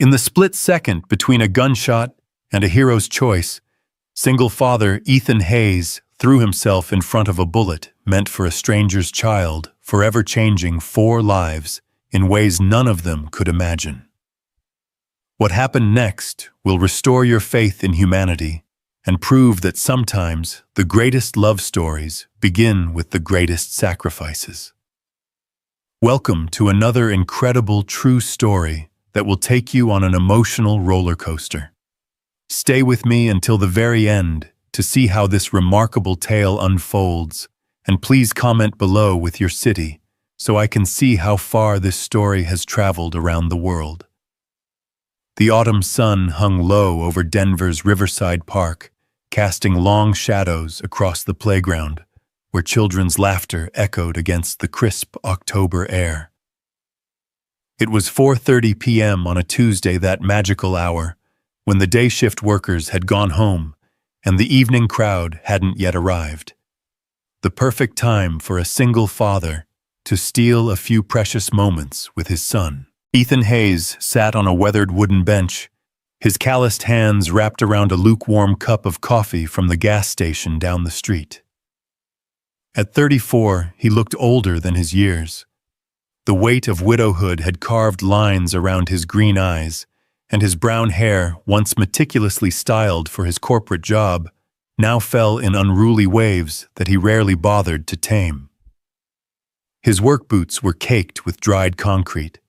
In the split second between a gunshot and a hero's choice, single father Ethan Hayes threw himself in front of a bullet meant for a stranger's child, forever changing 4 lives in ways none of them could imagine. What happened next will restore your faith in humanity and prove that sometimes the greatest love stories begin with the greatest sacrifices. Welcome to another incredible true story that will take you on an emotional roller coaster. Stay with me until the very end to see how this remarkable tale unfolds, and please comment below with your city so I can see how far this story has traveled around the world. The autumn sun hung low over Denver's Riverside Park, casting long shadows across the playground, where children's laughter echoed against the crisp October air. It was 4:30 p.m. on a Tuesday, that magical hour, when the day shift workers had gone home and the evening crowd hadn't yet arrived. The perfect time for a single father to steal a few precious moments with his son. Ethan Hayes sat on a weathered wooden bench, his calloused hands wrapped around a lukewarm cup of coffee from the gas station down the street. At 34, he looked older than his years. The weight of widowhood had carved lines around his green eyes, and his brown hair, once meticulously styled for his corporate job, now fell in unruly waves that he rarely bothered to tame. His work boots were caked with dried concrete.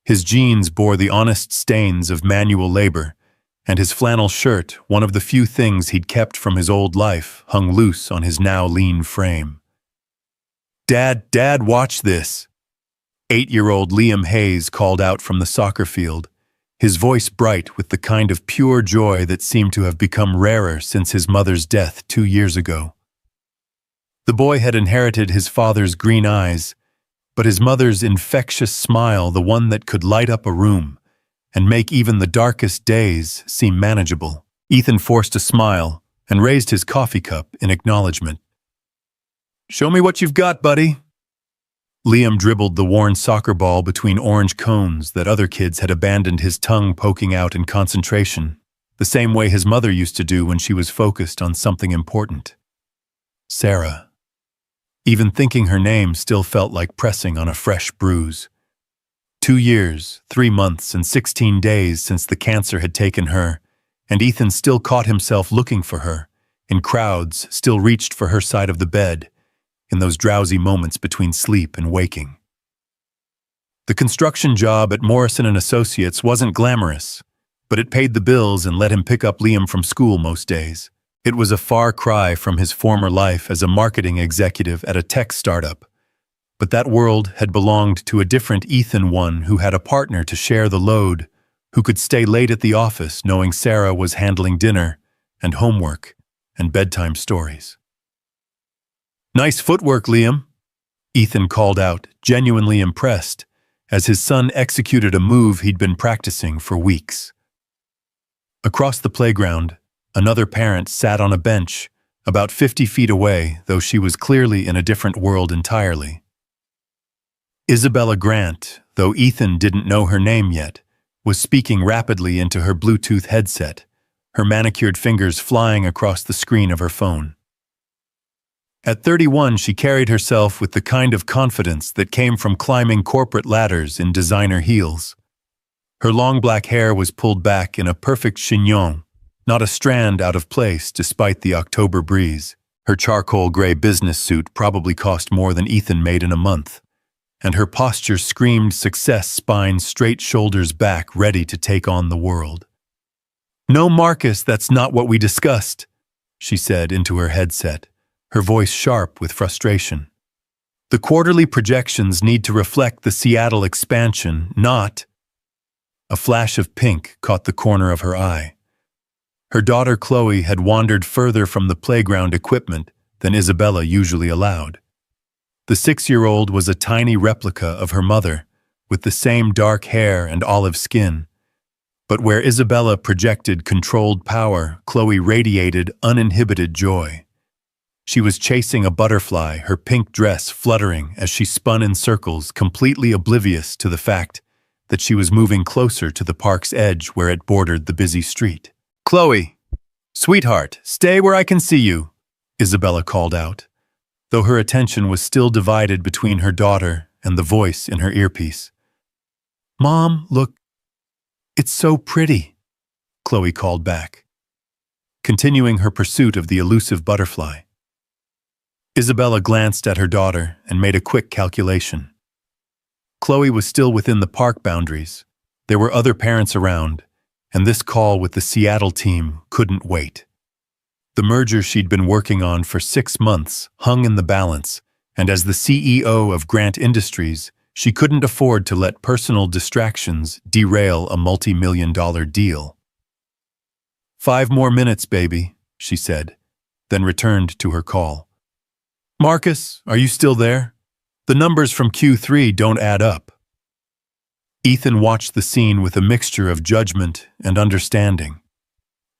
His jeans bore the honest stains of manual labor, and his flannel shirt, one of the few things he'd kept from his old life, hung loose on his now lean frame. Dad, watch this!" 8-year-old Liam Hayes called out from the soccer field, his voice bright with the kind of pure joy that seemed to have become rarer since his mother's death 2 years ago. The boy had inherited his father's green eyes, but his mother's infectious smile, the one that could light up a room and make even the darkest days seem manageable. Ethan forced a smile and raised his coffee cup in acknowledgement. "Show me what you've got, buddy." Liam dribbled the worn soccer ball between orange cones that other kids had abandoned, his tongue poking out in concentration, the same way his mother used to do when she was focused on something important. Sarah. Even thinking her name still felt like pressing on a fresh bruise. 2 years, 3 months, and 16 days since the cancer had taken her, and Ethan still caught himself looking for her, in crowds, still reached for her side of the bed, in those drowsy moments between sleep and waking. The construction job at Morrison & Associates wasn't glamorous, but it paid the bills and let him pick up Liam from school most days. It was a far cry from his former life as a marketing executive at a tech startup, but that world had belonged to a different Ethan, one who had a partner to share the load, who could stay late at the office knowing Sarah was handling dinner and homework and bedtime stories. "Nice footwork, Liam," Ethan called out, genuinely impressed, as his son executed a move he'd been practicing for weeks. Across the playground, another parent sat on a bench, about 50 feet away, though she was clearly in a different world entirely. Isabella Grant, though Ethan didn't know her name yet, was speaking rapidly into her Bluetooth headset, her manicured fingers flying across the screen of her phone. At 31, she carried herself with the kind of confidence that came from climbing corporate ladders in designer heels. Her long black hair was pulled back in a perfect chignon, not a strand out of place despite the October breeze. Her charcoal gray business suit probably cost more than Ethan made in a month, and her posture screamed success, spine straight, shoulders back, ready to take on the world. "No, Marcus, that's not what we discussed," she said into her headset, her voice sharp with frustration. "The quarterly projections need to reflect the Seattle expansion, not—" A flash of pink caught the corner of her eye. Her daughter Chloe had wandered further from the playground equipment than Isabella usually allowed. The 6-year-old was a tiny replica of her mother, with the same dark hair and olive skin. But where Isabella projected controlled power, Chloe radiated uninhibited joy. She was chasing a butterfly, her pink dress fluttering as she spun in circles, completely oblivious to the fact that she was moving closer to the park's edge where it bordered the busy street. "Chloe! Sweetheart, stay where I can see you," Isabella called out, though her attention was still divided between her daughter and the voice in her earpiece. "Mom, look, it's so pretty," Chloe called back, continuing her pursuit of the elusive butterfly. Isabella glanced at her daughter and made a quick calculation. Chloe was still within the park boundaries. There were other parents around, and this call with the Seattle team couldn't wait. The merger she'd been working on for 6 months hung in the balance, and as the CEO of Grant Industries, she couldn't afford to let personal distractions derail a multi-million-dollar deal. "5 more minutes, baby," she said, then returned to her call. "Marcus, are you still there? The numbers from Q3 don't add up." Ethan watched the scene with a mixture of judgment and understanding.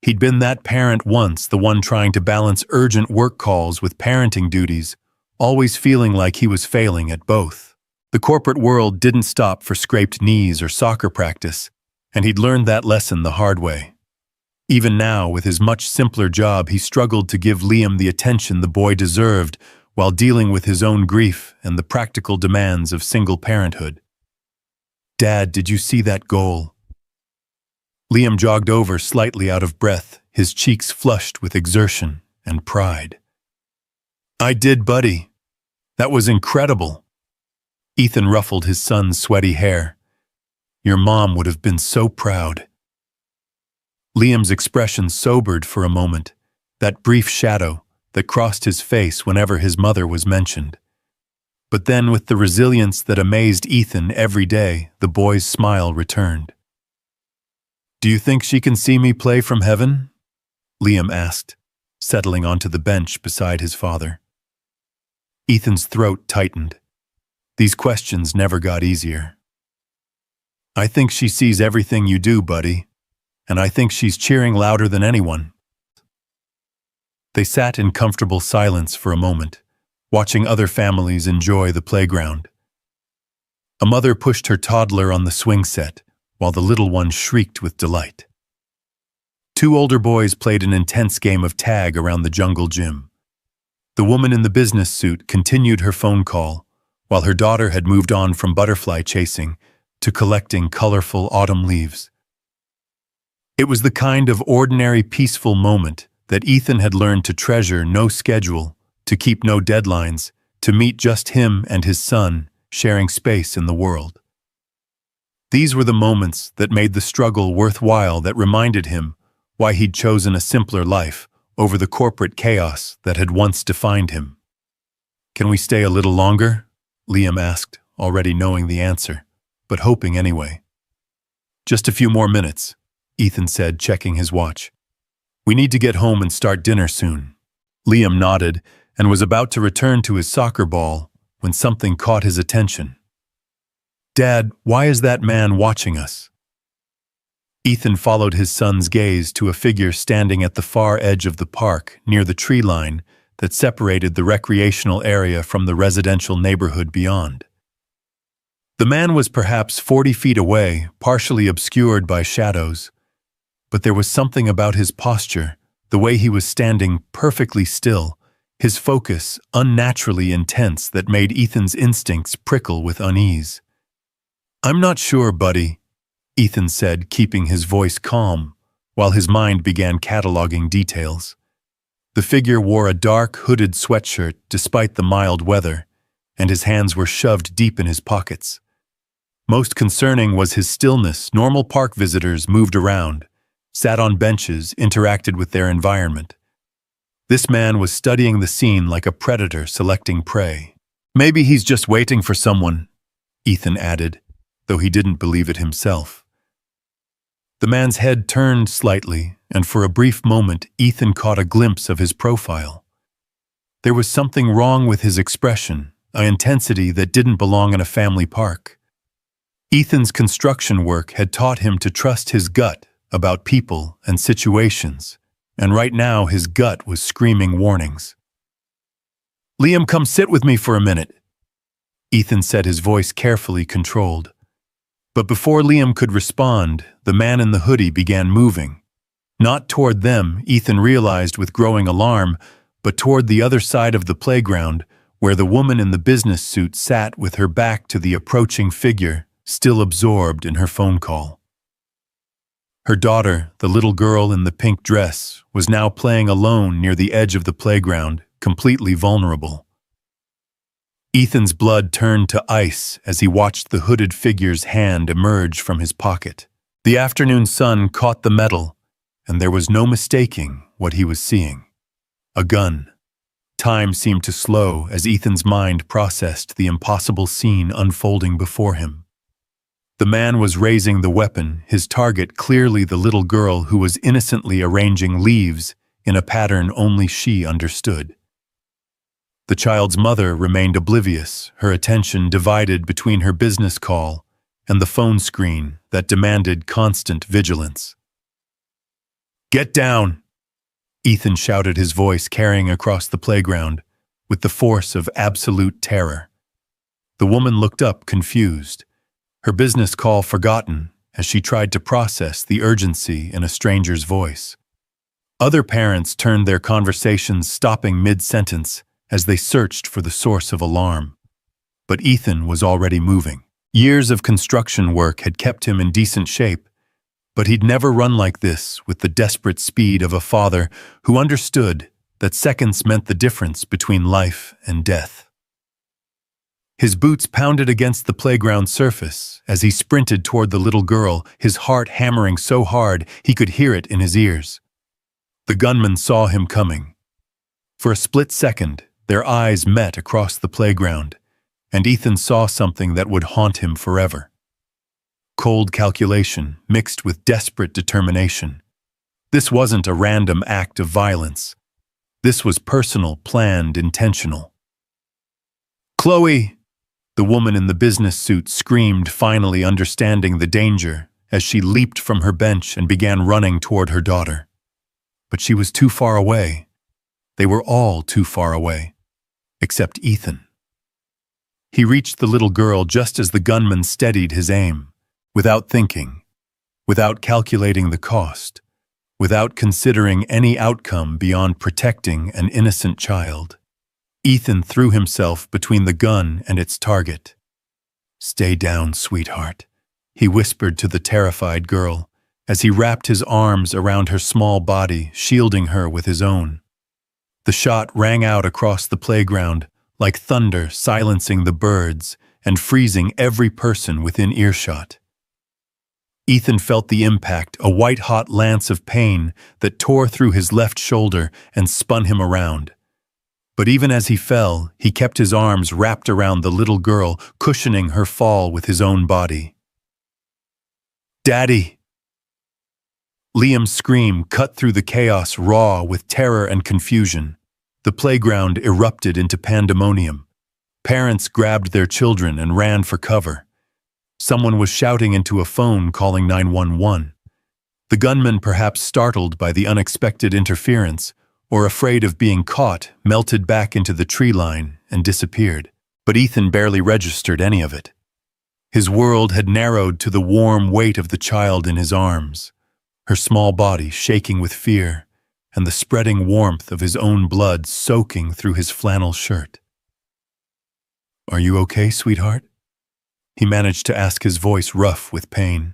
He'd been that parent once, the one trying to balance urgent work calls with parenting duties, always feeling like he was failing at both. The corporate world didn't stop for scraped knees or soccer practice, and he'd learned that lesson the hard way. Even now, with his much simpler job, he struggled to give Liam the attention the boy deserved while dealing with his own grief and the practical demands of single parenthood. "Dad, did you see that goal?" Liam jogged over slightly out of breath, his cheeks flushed with exertion and pride. "I did, buddy. That was incredible." Ethan ruffled his son's sweaty hair. "Your mom would have been so proud." Liam's expression sobered for a moment, that brief shadow that crossed his face whenever his mother was mentioned. But then, with the resilience that amazed Ethan every day, the boy's smile returned. "Do you think she can see me play from heaven?" Liam asked, settling onto the bench beside his father. Ethan's throat tightened. These questions never got easier. "I think she sees everything you do, buddy, and I think she's cheering louder than anyone." They sat in comfortable silence for a moment, watching other families enjoy the playground. A mother pushed her toddler on the swing set, while the little one shrieked with delight. 2 older boys played an intense game of tag around the jungle gym. The woman in the business suit continued her phone call, while her daughter had moved on from butterfly chasing to collecting colorful autumn leaves. It was the kind of ordinary, peaceful moment that Ethan had learned to treasure. No schedule, to keep no deadlines, to meet just him and his son, sharing space in the world. These were the moments that made the struggle worthwhile, that reminded him why he'd chosen a simpler life over the corporate chaos that had once defined him. "Can we stay a little longer?" Liam asked, already knowing the answer, but hoping anyway. "Just a few more minutes," Ethan said, checking his watch. "We need to get home and start dinner soon." Liam nodded and was about to return to his soccer ball when something caught his attention. "Dad, why is that man watching us?" Ethan followed his son's gaze to a figure standing at the far edge of the park near the tree line that separated the recreational area from the residential neighborhood beyond. The man was perhaps 40 feet away, partially obscured by shadows, but there was something about his posture, the way he was standing perfectly still, his focus unnaturally intense, that made Ethan's instincts prickle with unease. "I'm not sure, buddy," Ethan said, keeping his voice calm, while his mind began cataloging details. The figure wore a dark, hooded sweatshirt despite the mild weather, and his hands were shoved deep in his pockets. Most concerning was his stillness. Normal park visitors moved around, sat on benches, interacted with their environment. This man was studying the scene like a predator selecting prey. "Maybe he's just waiting for someone," Ethan added, though he didn't believe it himself. The man's head turned slightly, and for a brief moment Ethan caught a glimpse of his profile. There was something wrong with his expression, an intensity that didn't belong in a family park. Ethan's construction work had taught him to trust his gut about people and situations, and right now his gut was screaming warnings. "Liam, come sit with me for a minute," Ethan said, his voice carefully controlled. But before Liam could respond, the man in the hoodie began moving. Not toward them, Ethan realized with growing alarm, but toward the other side of the playground, where the woman in the business suit sat with her back to the approaching figure, still absorbed in her phone call. Her daughter, the little girl in the pink dress, was now playing alone near the edge of the playground, completely vulnerable. Ethan's blood turned to ice as he watched the hooded figure's hand emerge from his pocket. The afternoon sun caught the metal, and there was no mistaking what he was seeing. A gun. Time seemed to slow as Ethan's mind processed the impossible scene unfolding before him. The man was raising the weapon, his target clearly the little girl who was innocently arranging leaves in a pattern only she understood. The child's mother remained oblivious, her attention divided between her business call and the phone screen that demanded constant vigilance. "Get down!" Ethan shouted, his voice carrying across the playground with the force of absolute terror. The woman looked up, confused, her business call forgotten as she tried to process the urgency in a stranger's voice. Other parents turned their conversations, stopping mid-sentence as they searched for the source of alarm. But Ethan was already moving. Years of construction work had kept him in decent shape, but he'd never run like this with the desperate speed of a father who understood that seconds meant the difference between life and death. His boots pounded against the playground surface as he sprinted toward the little girl, his heart hammering so hard he could hear it in his ears. The gunman saw him coming. For a split second, their eyes met across the playground, and Ethan saw something that would haunt him forever. Cold calculation mixed with desperate determination. This wasn't a random act of violence. This was personal, planned, intentional. "Chloe!" The woman in the business suit screamed, finally understanding the danger, as she leaped from her bench and began running toward her daughter. But she was too far away. They were all too far away, except Ethan. He reached the little girl just as the gunman steadied his aim. Without thinking, without calculating the cost, without considering any outcome beyond protecting an innocent child, Ethan threw himself between the gun and its target. "Stay down, sweetheart," he whispered to the terrified girl as he wrapped his arms around her small body, shielding her with his own. The shot rang out across the playground like thunder, silencing the birds and freezing every person within earshot. Ethan felt the impact, a white-hot lance of pain that tore through his left shoulder and spun him around. But even as he fell, he kept his arms wrapped around the little girl, cushioning her fall with his own body. "Daddy!" Liam's scream cut through the chaos, raw with terror and confusion. The playground erupted into pandemonium. Parents grabbed their children and ran for cover. Someone was shouting into a phone, calling 911. The gunman, perhaps startled by the unexpected interference, or afraid of being caught, melted back into the tree line and disappeared. But Ethan barely registered any of it. His world had narrowed to the warm weight of the child in his arms, her small body shaking with fear, and the spreading warmth of his own blood soaking through his flannel shirt. "Are you okay, sweetheart?" He managed to ask, his voice rough with pain.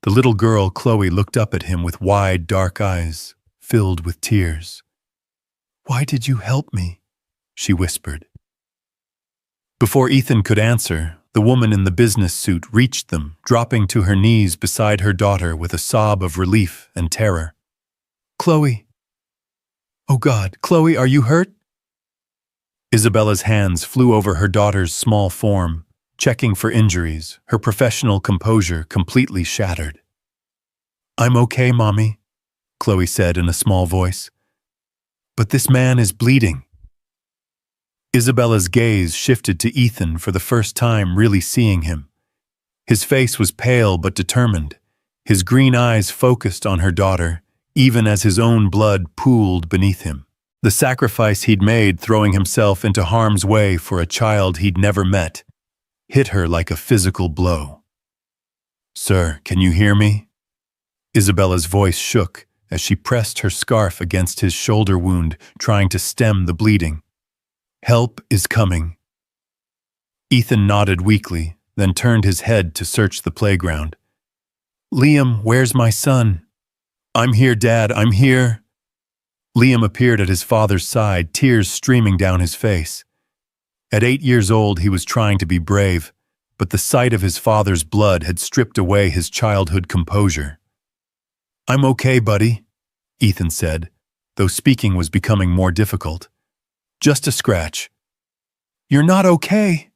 The little girl, Chloe, looked up at him with wide, dark eyes, filled with tears. "Why did you help me?" she whispered. Before Ethan could answer, the woman in the business suit reached them, dropping to her knees beside her daughter with a sob of relief and terror. "Chloe! Oh God, Chloe, are you hurt?" Isabella's hands flew over her daughter's small form, checking for injuries, her professional composure completely shattered. "I'm okay, Mommy," Chloe said in a small voice. "But this man is bleeding." Isabella's gaze shifted to Ethan, for the first time really seeing him. His face was pale but determined, his green eyes focused on her daughter, even as his own blood pooled beneath him. The sacrifice he'd made, throwing himself into harm's way for a child he'd never met, hit her like a physical blow. Sir, can you hear me? Isabella's voice shook as she pressed her scarf against his shoulder wound, trying to stem the bleeding. Help is coming. Ethan nodded weakly, then turned his head to search the playground. Liam, where's my son? I'm here, Dad, I'm here. Liam appeared at his father's side, tears streaming down his face. At 8 years old, he was trying to be brave, but the sight of his father's blood had stripped away his childhood composure. I'm okay, buddy, Ethan said, though speaking was becoming more difficult. Just a scratch. You're not okay,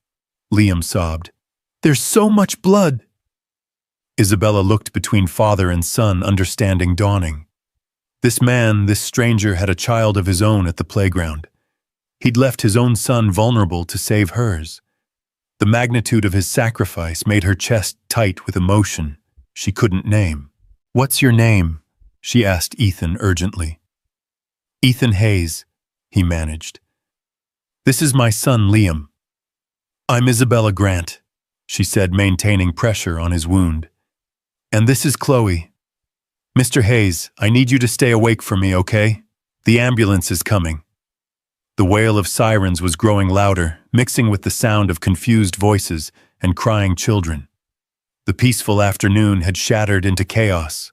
Liam sobbed. There's so much blood. Isabella looked between father and son, understanding dawning. This man, this stranger, had a child of his own at the playground. He'd left his own son vulnerable to save hers. The magnitude of his sacrifice made her chest tight with emotion she couldn't name. What's your name? She asked Ethan urgently. Ethan Hayes, he managed. This is my son, Liam. I'm Isabella Grant, she said, maintaining pressure on his wound. And this is Chloe. Mr. Hayes, I need you to stay awake for me, okay? The ambulance is coming. The wail of sirens was growing louder, mixing with the sound of confused voices and crying children. The peaceful afternoon had shattered into chaos,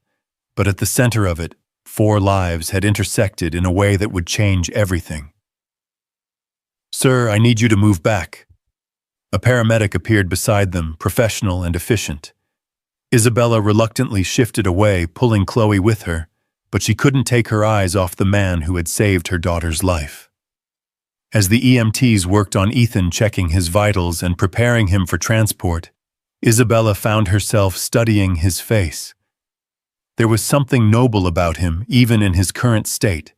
but at the center of it, 4 lives had intersected in a way that would change everything. Sir, I need you to move back. A paramedic appeared beside them, professional and efficient. Isabella reluctantly shifted away, pulling Chloe with her, but she couldn't take her eyes off the man who had saved her daughter's life. As the EMTs worked on Ethan, checking his vitals and preparing him for transport, Isabella found herself studying his face. There was something noble about him, even in his current state,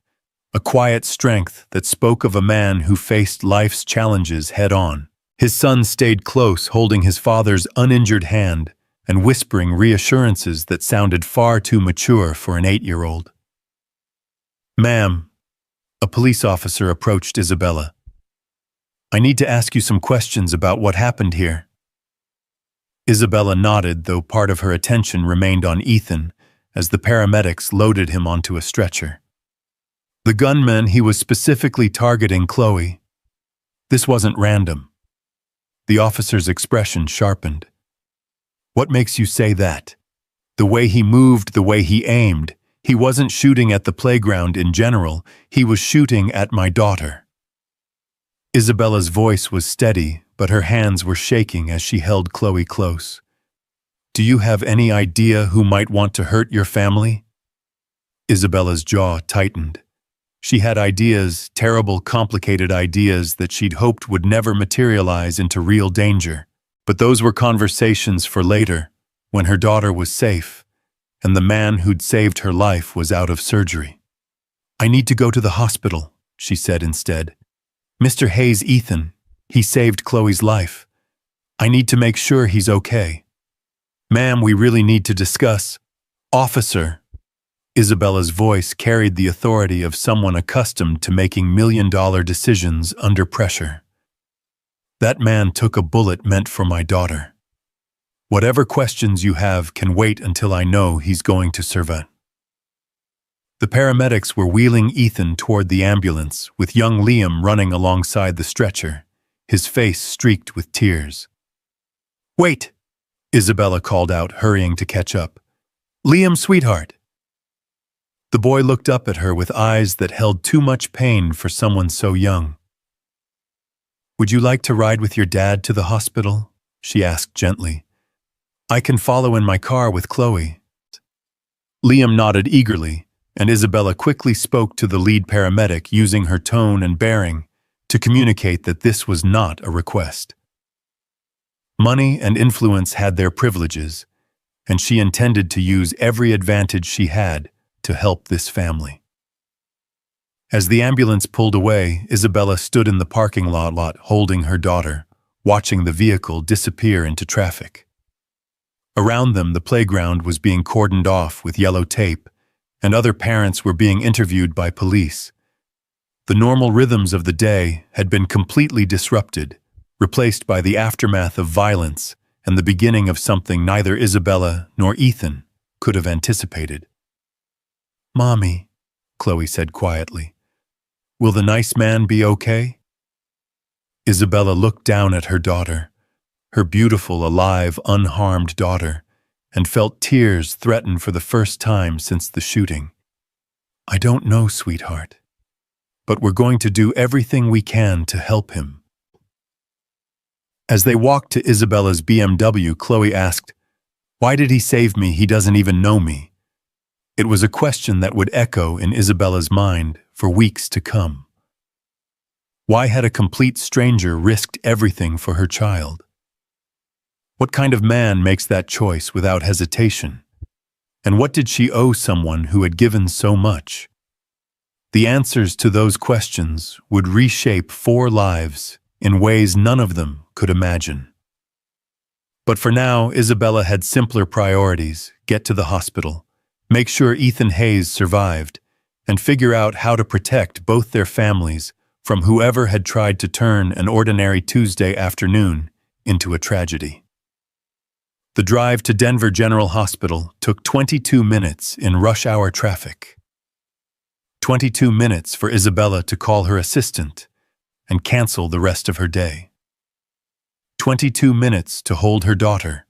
a quiet strength that spoke of a man who faced life's challenges head-on. His son stayed close, holding his father's uninjured hand and whispering reassurances that sounded far too mature for an 8-year-old. Ma'am, a police officer approached Isabella. I need to ask you some questions about what happened here. Isabella nodded, though part of her attention remained on Ethan as the paramedics loaded him onto a stretcher. The gunman, he was specifically targeting Chloe. This wasn't random. The officer's expression sharpened. What makes you say that? The way he moved, the way he aimed. He wasn't shooting at the playground in general, he was shooting at my daughter. Isabella's voice was steady, but her hands were shaking as she held Chloe close. Do you have any idea who might want to hurt your family? Isabella's jaw tightened. She had ideas, terrible, complicated ideas that she'd hoped would never materialize into real danger. But those were conversations for later, when her daughter was safe, and the man who'd saved her life was out of surgery. I need to go to the hospital, she said instead. Mr. Hayes, Ethan, he saved Chloe's life. I need to make sure he's okay. Ma'am, we really need to discuss. Officer. Isabella's voice carried the authority of someone accustomed to making million-dollar decisions under pressure. That man took a bullet meant for my daughter. Whatever questions you have can wait until I know he's going to survive. The paramedics were wheeling Ethan toward the ambulance, with young Liam running alongside the stretcher, his face streaked with tears. Wait, Isabella called out, hurrying to catch up. Liam, sweetheart. The boy looked up at her with eyes that held too much pain for someone so young. Would you like to ride with your dad to the hospital? She asked gently. I can follow in my car with Chloe. Liam nodded eagerly, and Isabella quickly spoke to the lead paramedic, using her tone and bearing to communicate that this was not a request. Money and influence had their privileges, and she intended to use every advantage she had to help this family. As the ambulance pulled away, Isabella stood in the parking lot holding her daughter, watching the vehicle disappear into traffic. Around them, the playground was being cordoned off with yellow tape, and other parents were being interviewed by police. The normal rhythms of the day had been completely disrupted, replaced by the aftermath of violence and the beginning of something neither Isabella nor Ethan could have anticipated. "Mommy," Chloe said quietly, "will the nice man be okay?" Isabella looked down at her daughter, her beautiful, alive, unharmed daughter, and felt tears threaten for the first time since the shooting. "I don't know, sweetheart, but we're going to do everything we can to help him." As they walked to Isabella's BMW, Chloe asked, "Why did he save me? He doesn't even know me." It was a question that would echo in Isabella's mind for weeks to come. Why had a complete stranger risked everything for her child? What kind of man makes that choice without hesitation? And what did she owe someone who had given so much? The answers to those questions would reshape 4 lives in ways none of them could imagine. But for now, Isabella had simpler priorities: get to the hospital, make sure Ethan Hayes survived, and figure out how to protect both their families from whoever had tried to turn an ordinary Tuesday afternoon into a tragedy. The drive to Denver General Hospital took 22 minutes in rush-hour traffic. 22 minutes for Isabella to call her assistant and cancel the rest of her day. 22 minutes to hold her daughter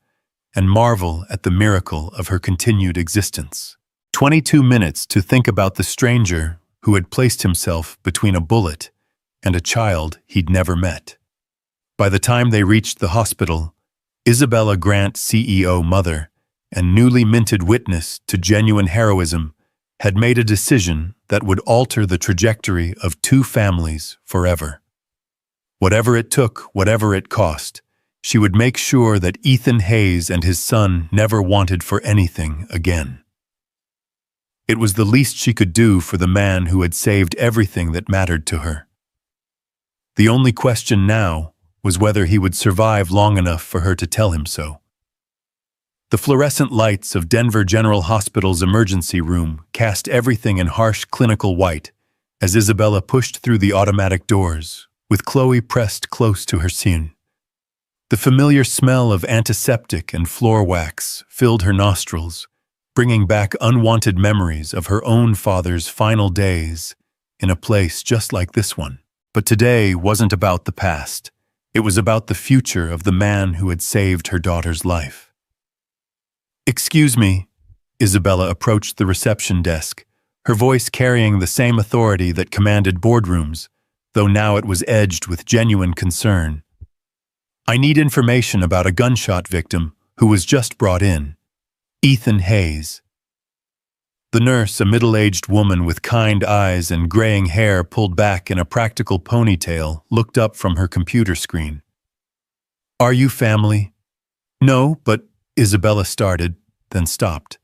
and marvel at the miracle of her continued existence. 22 minutes to think about the stranger who had placed himself between a bullet and a child he'd never met. By the time they reached the hospital, Isabella Grant, CEO mother, and newly minted witness to genuine heroism, had made a decision that would alter the trajectory of 2 families forever. Whatever it took, whatever it cost, she would make sure that Ethan Hayes and his son never wanted for anything again. It was the least she could do for the man who had saved everything that mattered to her. The only question now was whether he would survive long enough for her to tell him so. The fluorescent lights of Denver General Hospital's emergency room cast everything in harsh clinical white as Isabella pushed through the automatic doors, with Chloe pressed close to her scene. The familiar smell of antiseptic and floor wax filled her nostrils, bringing back unwanted memories of her own father's final days in a place just like this one. But today wasn't about the past. It was about the future of the man who had saved her daughter's life. "Excuse me," Isabella approached the reception desk, her voice carrying the same authority that commanded boardrooms, though now it was edged with genuine concern. "I need information about a gunshot victim who was just brought in. Ethan Hayes." The nurse, a middle-aged woman with kind eyes and graying hair pulled back in a practical ponytail, looked up from her computer screen. "Are you family?" "No, but," Isabella started, then stopped.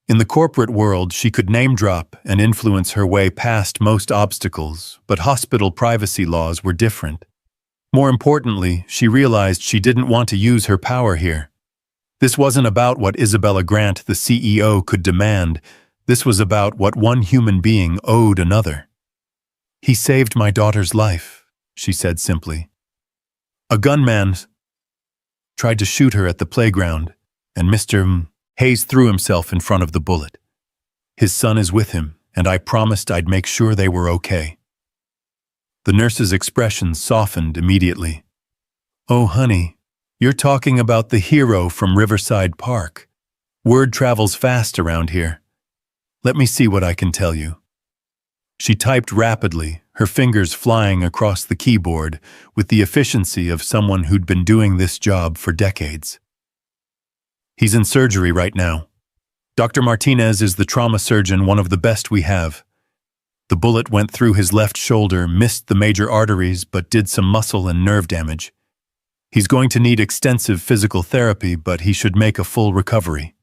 In the corporate world, she could name-drop and influence her way past most obstacles, but hospital privacy laws were different. More importantly, she realized she didn't want to use her power here. This wasn't about what Isabella Grant, the CEO, could demand. This was about what one human being owed another. "He saved my daughter's life," she said simply. "A gunman tried to shoot her at the playground, and Mr. Hayes threw himself in front of the bullet. His son is with him, and I promised I'd make sure they were okay." The nurse's expression softened immediately. "Oh, honey, you're talking about the hero from Riverside Park. Word travels fast around here. Let me see what I can tell you." She typed rapidly, her fingers flying across the keyboard with the efficiency of someone who'd been doing this job for decades. "He's in surgery right now. Dr. Martinez is the trauma surgeon, one of the best we have. The bullet went through his left shoulder, missed the major arteries, but did some muscle and nerve damage. He's going to need extensive physical therapy, but he should make a full recovery."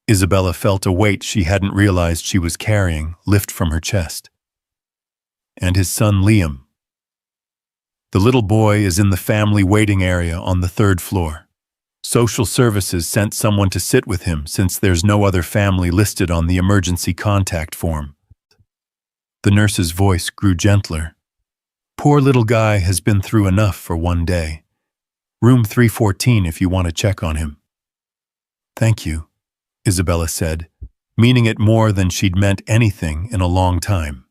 Isabella felt a weight she hadn't realized she was carrying lift from her chest. "And his son Liam. The little boy is in the family waiting area on the 3rd floor. Social services sent someone to sit with him since there's no other family listed on the emergency contact form." The nurse's voice grew gentler. "Poor little guy has been through enough for one day. Room 314 if you want to check on him. Thank you, Isabella said, meaning it more than she'd meant anything in a long time.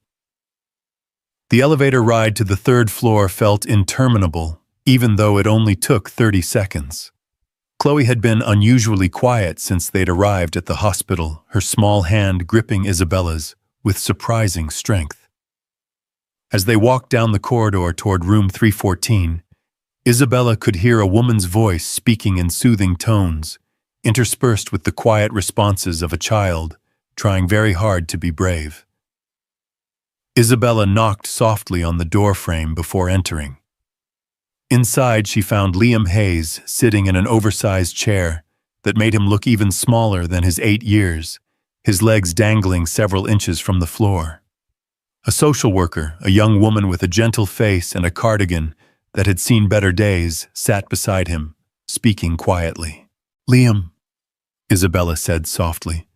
The elevator ride to the third floor felt interminable, even though it only took 30 seconds. Chloe had been unusually quiet since they'd arrived at the hospital, her small hand gripping Isabella's with surprising strength. As they walked down the corridor toward room 314, Isabella could hear a woman's voice speaking in soothing tones, interspersed with the quiet responses of a child trying very hard to be brave. Isabella knocked softly on the doorframe before entering. Inside, she found Liam Hayes sitting in an oversized chair that made him look even smaller than his 8 years, his legs dangling several inches from the floor. A social worker, a young woman with a gentle face and a cardigan that had seen better days, sat beside him, speaking quietly. "Liam," Isabella said softly.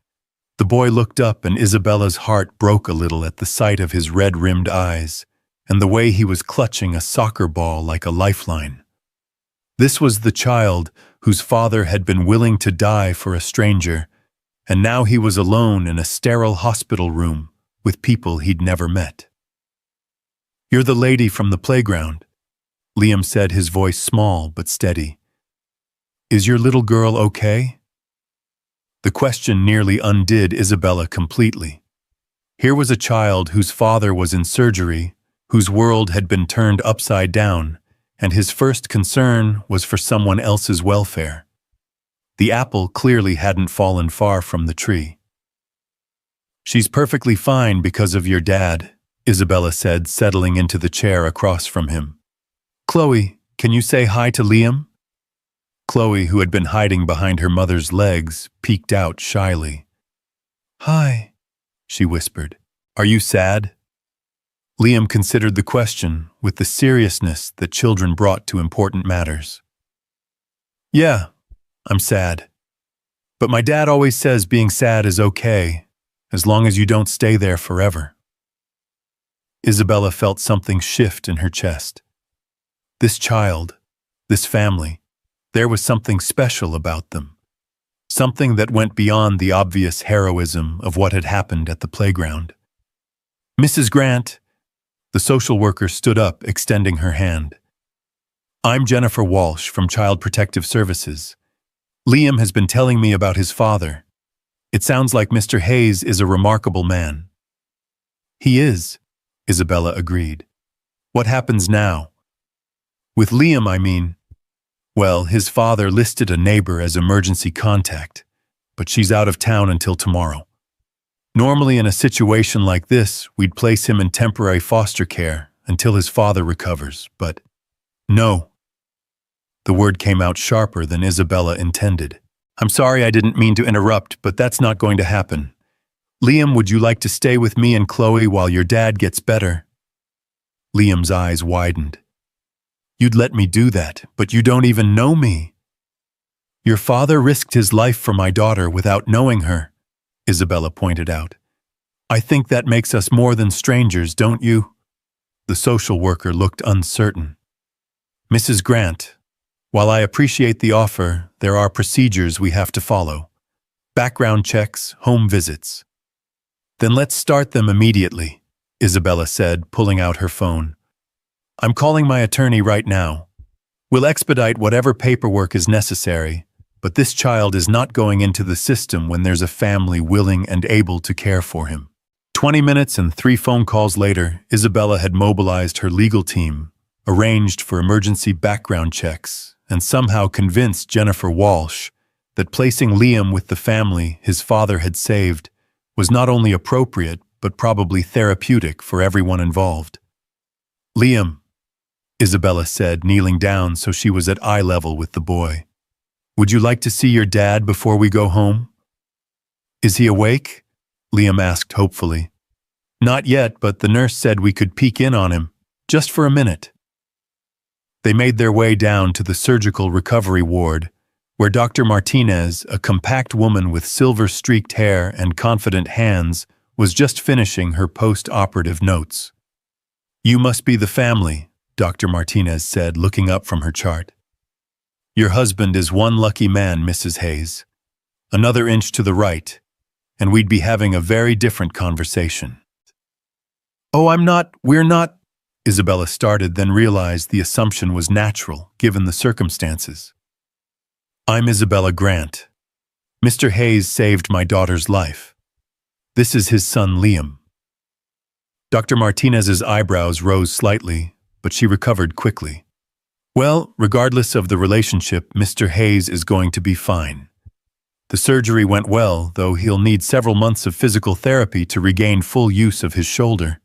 The boy looked up and Isabella's heart broke a little at the sight of his red-rimmed eyes and the way he was clutching a soccer ball like a lifeline. This was the child whose father had been willing to die for a stranger, and now he was alone in a sterile hospital room with people he'd never met. "You're the lady from the playground," Liam said, his voice small but steady. "Is your little girl okay?" The question nearly undid Isabella completely. Here was a child whose father was in surgery, whose world had been turned upside down, and his first concern was for someone else's welfare. The apple clearly hadn't fallen far from the tree. "She's perfectly fine because of your dad," Isabella said, settling into the chair across from him. "Chloe, can you say hi to Liam?" Chloe, who had been hiding behind her mother's legs, peeked out shyly. "Hi," she whispered. "Are you sad?" Liam considered the question with the seriousness that children brought to important matters. "Yeah, I'm sad. But my dad always says being sad is okay, as long as you don't stay there forever." Isabella felt something shift in her chest. This child, this family, there was something special about them. Something that went beyond the obvious heroism of what had happened at the playground. "Mrs. Grant," the social worker stood up, extending her hand. "I'm Jennifer Walsh from Child Protective Services. Liam has been telling me about his father. It sounds like Mr. Hayes is a remarkable man." "He is," Isabella agreed. "What happens now?" "With Liam, I mean. Well, his father listed a neighbor as emergency contact, but she's out of town until tomorrow. Normally in a situation like this, we'd place him in temporary foster care until his father recovers, but no." The word came out sharper than Isabella intended. "I'm sorry, I didn't mean to interrupt, but that's not going to happen. Liam, would you like to stay with me and Chloe while your dad gets better?" Liam's eyes widened. "You'd let me do that, but you don't even know me." "Your father risked his life for my daughter without knowing her," Isabella pointed out. "I think that makes us more than strangers, don't you?" The social worker looked uncertain. "Mrs. Grant, while I appreciate the offer, there are procedures we have to follow. Background checks, home visits." "Then let's start them immediately," Isabella said, pulling out her phone. "I'm calling my attorney right now. We'll expedite whatever paperwork is necessary, but this child is not going into the system when there's a family willing and able to care for him." 20 minutes and 3 phone calls later, Isabella had mobilized her legal team, arranged for emergency background checks, and somehow convinced Jennifer Walsh that placing Liam with the family his father had saved was not only appropriate but probably therapeutic for everyone involved. "Liam," Isabella said, kneeling down so she was at eye level with the boy. "Would you like to see your dad before we go home?" "Is he awake?" Liam asked hopefully. "Not yet, but the nurse said we could peek in on him, just for a minute." They made their way down to the surgical recovery ward, where Dr. Martinez, a compact woman with silver-streaked hair and confident hands, was just finishing her post-operative notes. "You must be the family," Dr. Martinez said, looking up from her chart. Your husband is one lucky man, Mrs. Hayes. Another inch to the right, and we'd be having a very different conversation. Oh, we're not, Isabella started, then realized the assumption was natural, given the circumstances. I'm Isabella Grant. Mr. Hayes saved my daughter's life. This is his son, Liam. Dr. Martinez's eyebrows rose slightly, but she recovered quickly. Well, regardless of the relationship, Mr. Hayes is going to be fine. The surgery went well, though he'll need several months of physical therapy to regain full use of his shoulder.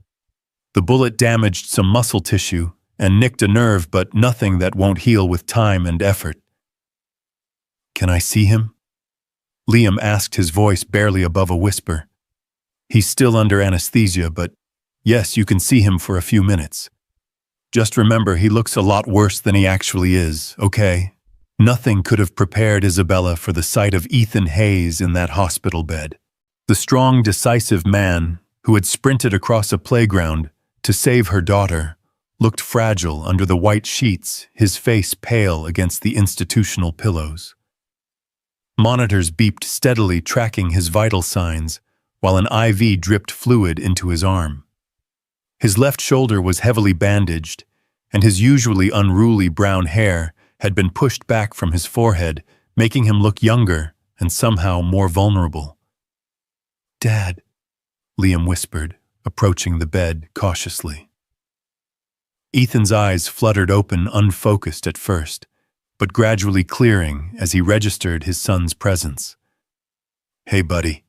The bullet damaged some muscle tissue and nicked a nerve, but nothing that won't heal with time and effort. Can I see him? Liam asked, his voice barely above a whisper. He's still under anesthesia, but yes, you can see him for a few minutes. Just remember, he looks a lot worse than he actually is, okay? Nothing could have prepared Isabella for the sight of Ethan Hayes in that hospital bed. The strong, decisive man who had sprinted across a playground to save her daughter looked fragile under the white sheets, his face pale against the institutional pillows. Monitors beeped steadily, tracking his vital signs, while an IV dripped fluid into his arm. His left shoulder was heavily bandaged, and his usually unruly brown hair had been pushed back from his forehead, making him look younger and somehow more vulnerable. "Dad," Liam whispered, approaching the bed cautiously. Ethan's eyes fluttered open, unfocused at first, but gradually clearing as he registered his son's presence. "Hey, buddy,"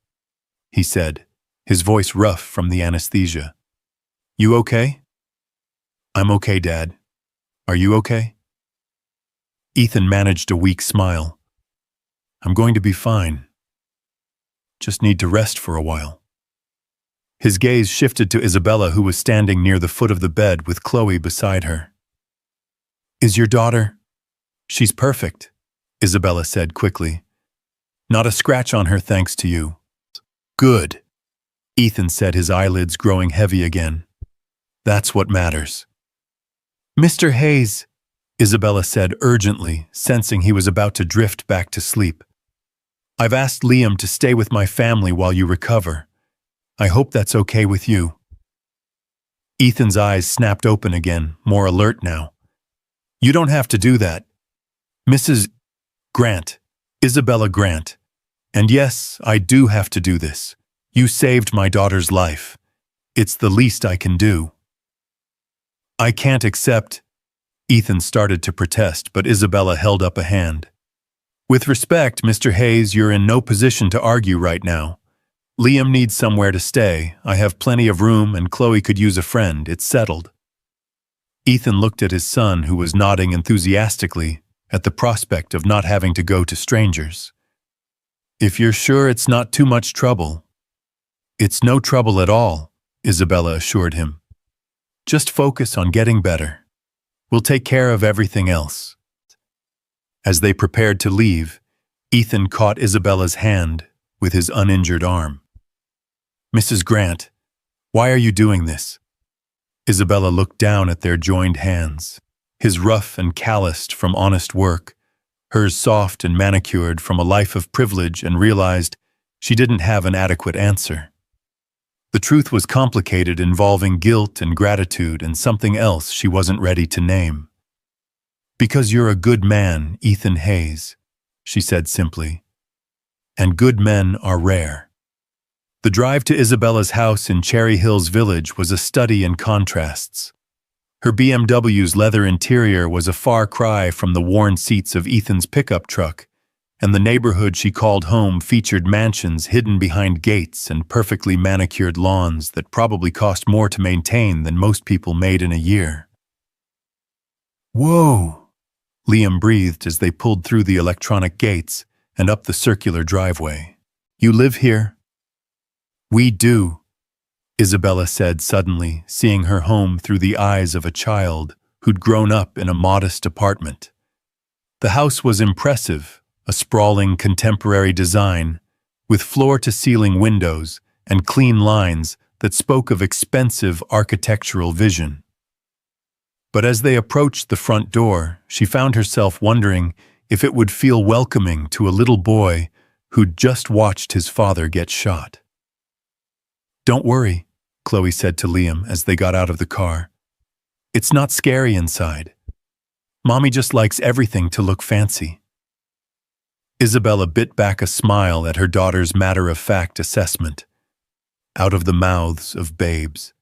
he said, his voice rough from the anesthesia. "You okay?" "I'm okay, Dad. Are you okay?" Ethan managed a weak smile. "I'm going to be fine. Just need to rest for a while." His gaze shifted to Isabella, who was standing near the foot of the bed with Chloe beside her. "Is your daughter—" "She's perfect," Isabella said quickly. "Not a scratch on her, thanks to you." "Good," Ethan said, his eyelids growing heavy again. "That's what matters." "Mr. Hayes," Isabella said urgently, sensing he was about to drift back to sleep. "I've asked Liam to stay with my family while you recover. I hope that's okay with you." Ethan's eyes snapped open again, more alert now. "You don't have to do that. Mrs. Grant, Isabella Grant. And yes, I do have to do this. You saved my daughter's life. It's the least I can do." "I can't accept—" Ethan started to protest, but Isabella held up a hand. "With respect, Mr. Hayes, you're in no position to argue right now. Liam needs somewhere to stay. I have plenty of room, and Chloe could use a friend. It's settled." Ethan looked at his son, who was nodding enthusiastically at the prospect of not having to go to strangers. "If you're sure it's not too much trouble." "It's no trouble at all," Isabella assured him. "Just focus on getting better. We'll take care of everything else." As they prepared to leave, Ethan caught Isabella's hand with his uninjured arm. "Mrs. Grant, why are you doing this?" Isabella looked down at their joined hands, his rough and calloused from honest work, hers soft and manicured from a life of privilege, and realized she didn't have an adequate answer. The truth was complicated, involving guilt and gratitude and something else she wasn't ready to name. "Because you're a good man, Ethan Hayes," she said simply. "And good men are rare." The drive to Isabella's house in Cherry Hills Village was a study in contrasts. Her BMW's leather interior was a far cry from the worn seats of Ethan's pickup truck, and the neighborhood she called home featured mansions hidden behind gates and perfectly manicured lawns that probably cost more to maintain than most people made in a year. "Whoa!" Liam breathed as they pulled through the electronic gates and up the circular driveway. "You live here?" "We do," Isabella said suddenly, seeing her home through the eyes of a child who'd grown up in a modest apartment. The house was impressive, a sprawling contemporary design, with floor-to-ceiling windows and clean lines that spoke of expensive architectural vision. But as they approached the front door, she found herself wondering if it would feel welcoming to a little boy who'd just watched his father get shot. "Don't worry," Chloe said to Liam as they got out of the car. "It's not scary inside. Mommy just likes everything to look fancy." Isabella bit back a smile at her daughter's matter-of-fact assessment, out of the mouths of babes.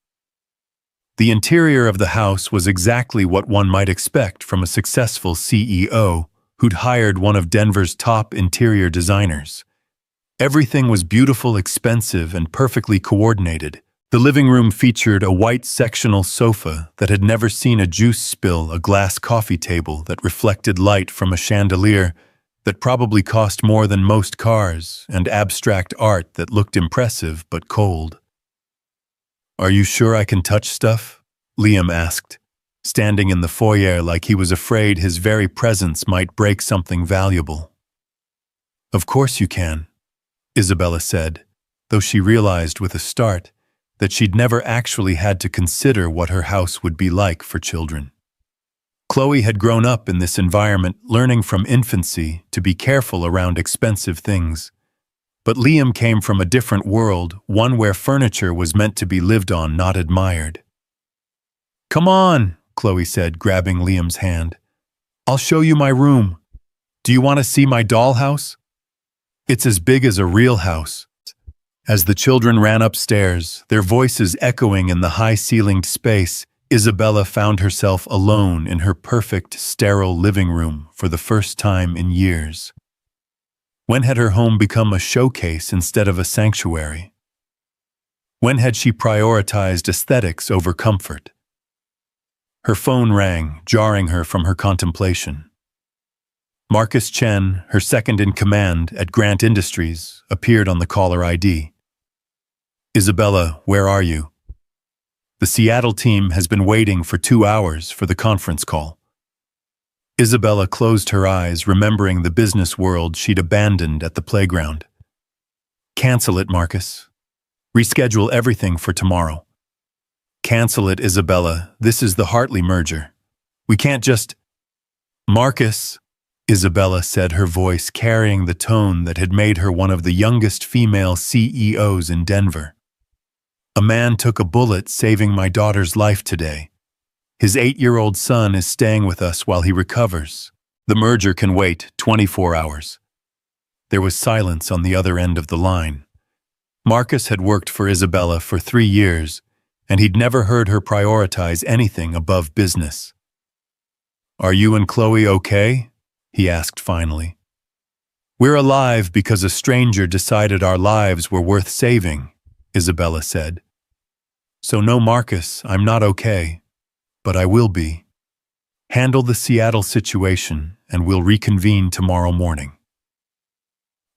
The interior of the house was exactly what one might expect from a successful CEO who'd hired one of Denver's top interior designers. Everything was beautiful, expensive, and perfectly coordinated. The living room featured a white sectional sofa that had never seen a juice spill, a glass coffee table that reflected light from a chandelier that probably cost more than most cars, and abstract art that looked impressive but cold. "Are you sure I can touch stuff?" Liam asked, standing in the foyer like he was afraid his very presence might break something valuable. "Of course you can," Isabella said, though she realized with a start that she'd never actually had to consider what her house would be like for children. Chloe had grown up in this environment, learning from infancy to be careful around expensive things. But Liam came from a different world, one where furniture was meant to be lived on, not admired. "Come on," Chloe said, grabbing Liam's hand. "I'll show you my room. Do you want to see my dollhouse? It's as big as a real house." As the children ran upstairs, their voices echoing in the high-ceilinged space, Isabella found herself alone in her perfect, sterile living room for the first time in years. When had her home become a showcase instead of a sanctuary? When had she prioritized aesthetics over comfort? Her phone rang, jarring her from her contemplation. Marcus Chen, her second-in-command at Grant Industries, appeared on the caller ID. "Isabella, where are you? The Seattle team has been waiting for 2 hours for the conference call." Isabella closed her eyes, remembering the business world she'd abandoned at the playground. "Cancel it, Marcus. Reschedule everything for tomorrow." "Cancel it, Isabella. This is the Hartley merger. We can't just—" "Marcus," Isabella said, her voice carrying the tone that had made her one of the youngest female CEOs in Denver. "A man took a bullet saving my daughter's life today. His 8-year-old son is staying with us while he recovers. The merger can wait 24 hours. There was silence on the other end of the line. Marcus had worked for Isabella for 3 years, and he'd never heard her prioritize anything above business. "Are you and Chloe okay?" he asked finally. "We're alive because a stranger decided our lives were worth saving," Isabella said. "So no, Marcus, I'm not okay. But I will be. Handle the Seattle situation, and we'll reconvene tomorrow morning."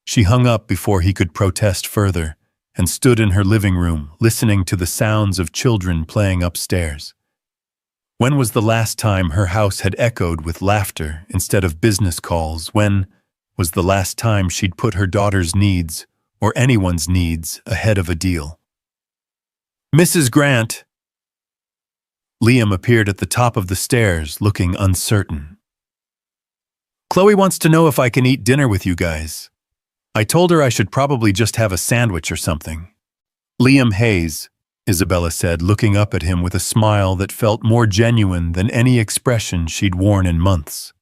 She hung up before he could protest further, and stood in her living room, listening to the sounds of children playing upstairs. When was the last time her house had echoed with laughter instead of business calls? When was the last time she'd put her daughter's needs, or anyone's needs, ahead of a deal? "Mrs. Grant!" Liam appeared at the top of the stairs, looking uncertain. "Chloe wants to know if I can eat dinner with you guys. I told her I should probably just have a sandwich or something." "Liam Hayes," Isabella said, looking up at him with a smile that felt more genuine than any expression she'd worn in months.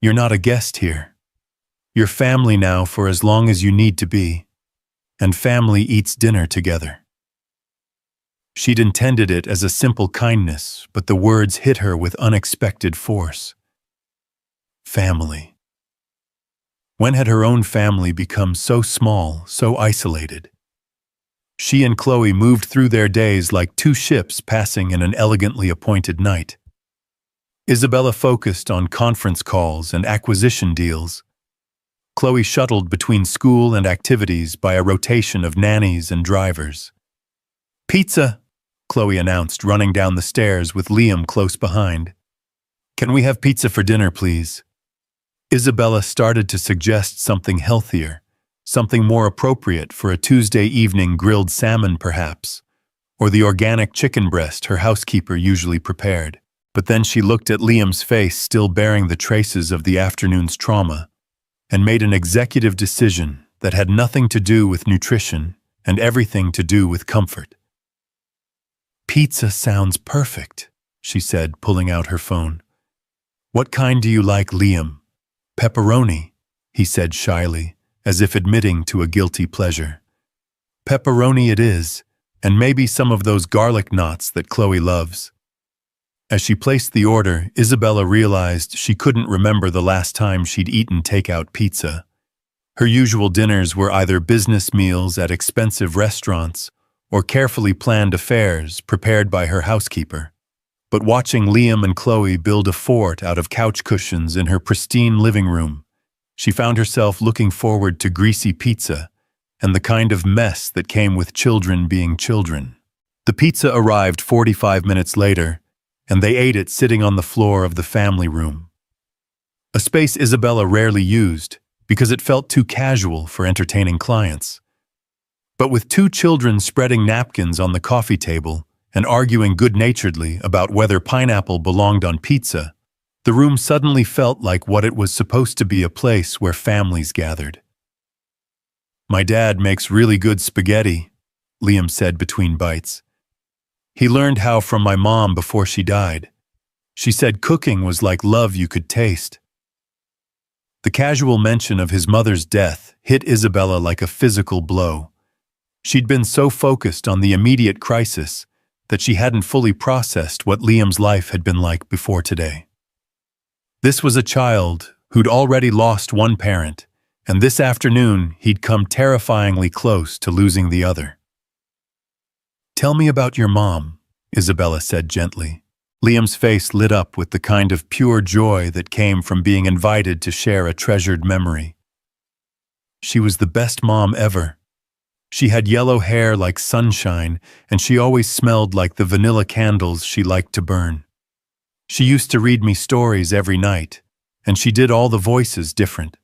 "You're not a guest here. You're family now for as long as you need to be. And family eats dinner together." She'd intended it as a simple kindness, but the words hit her with unexpected force. Family. When had her own family become so small, so isolated? She and Chloe moved through their days like two ships passing in an elegantly appointed night. Isabella focused on conference calls and acquisition deals. Chloe shuttled between school and activities by a rotation of nannies and drivers. "Pizza!" Chloe announced, running down the stairs with Liam close behind. "Can we have pizza for dinner, please?" Isabella started to suggest something healthier, something more appropriate for a Tuesday evening, grilled salmon perhaps, or the organic chicken breast her housekeeper usually prepared. But then she looked at Liam's face, still bearing the traces of the afternoon's trauma, and made an executive decision that had nothing to do with nutrition and everything to do with comfort. "Pizza sounds perfect," she said, pulling out her phone. "What kind do you like, Liam?" "Pepperoni," he said shyly, as if admitting to a guilty pleasure. "Pepperoni it is, and maybe some of those garlic knots that Chloe loves." As she placed the order, Isabella realized she couldn't remember the last time she'd eaten takeout pizza. Her usual dinners were either business meals at expensive restaurants or carefully planned affairs prepared by her housekeeper. But watching Liam and Chloe build a fort out of couch cushions in her pristine living room, she found herself looking forward to greasy pizza and the kind of mess that came with children being children. The pizza arrived 45 minutes later, and they ate it sitting on the floor of the family room. A space Isabella rarely used because it felt too casual for entertaining clients. But with two children spreading napkins on the coffee table and arguing good-naturedly about whether pineapple belonged on pizza, the room suddenly felt like what it was supposed to be, a place where families gathered. "My dad makes really good spaghetti," Liam said between bites. "He learned how from my mom before she died. She said cooking was like love you could taste." The casual mention of his mother's death hit Isabella like a physical blow. She'd been so focused on the immediate crisis that she hadn't fully processed what Liam's life had been like before today. This was a child who'd already lost one parent, and this afternoon he'd come terrifyingly close to losing the other. "Tell me about your mom," Isabella said gently. Liam's face lit up with the kind of pure joy that came from being invited to share a treasured memory. "She was the best mom ever. She had yellow hair like sunshine, and she always smelled like the vanilla candles she liked to burn. She used to read me stories every night, and she did all the voices different.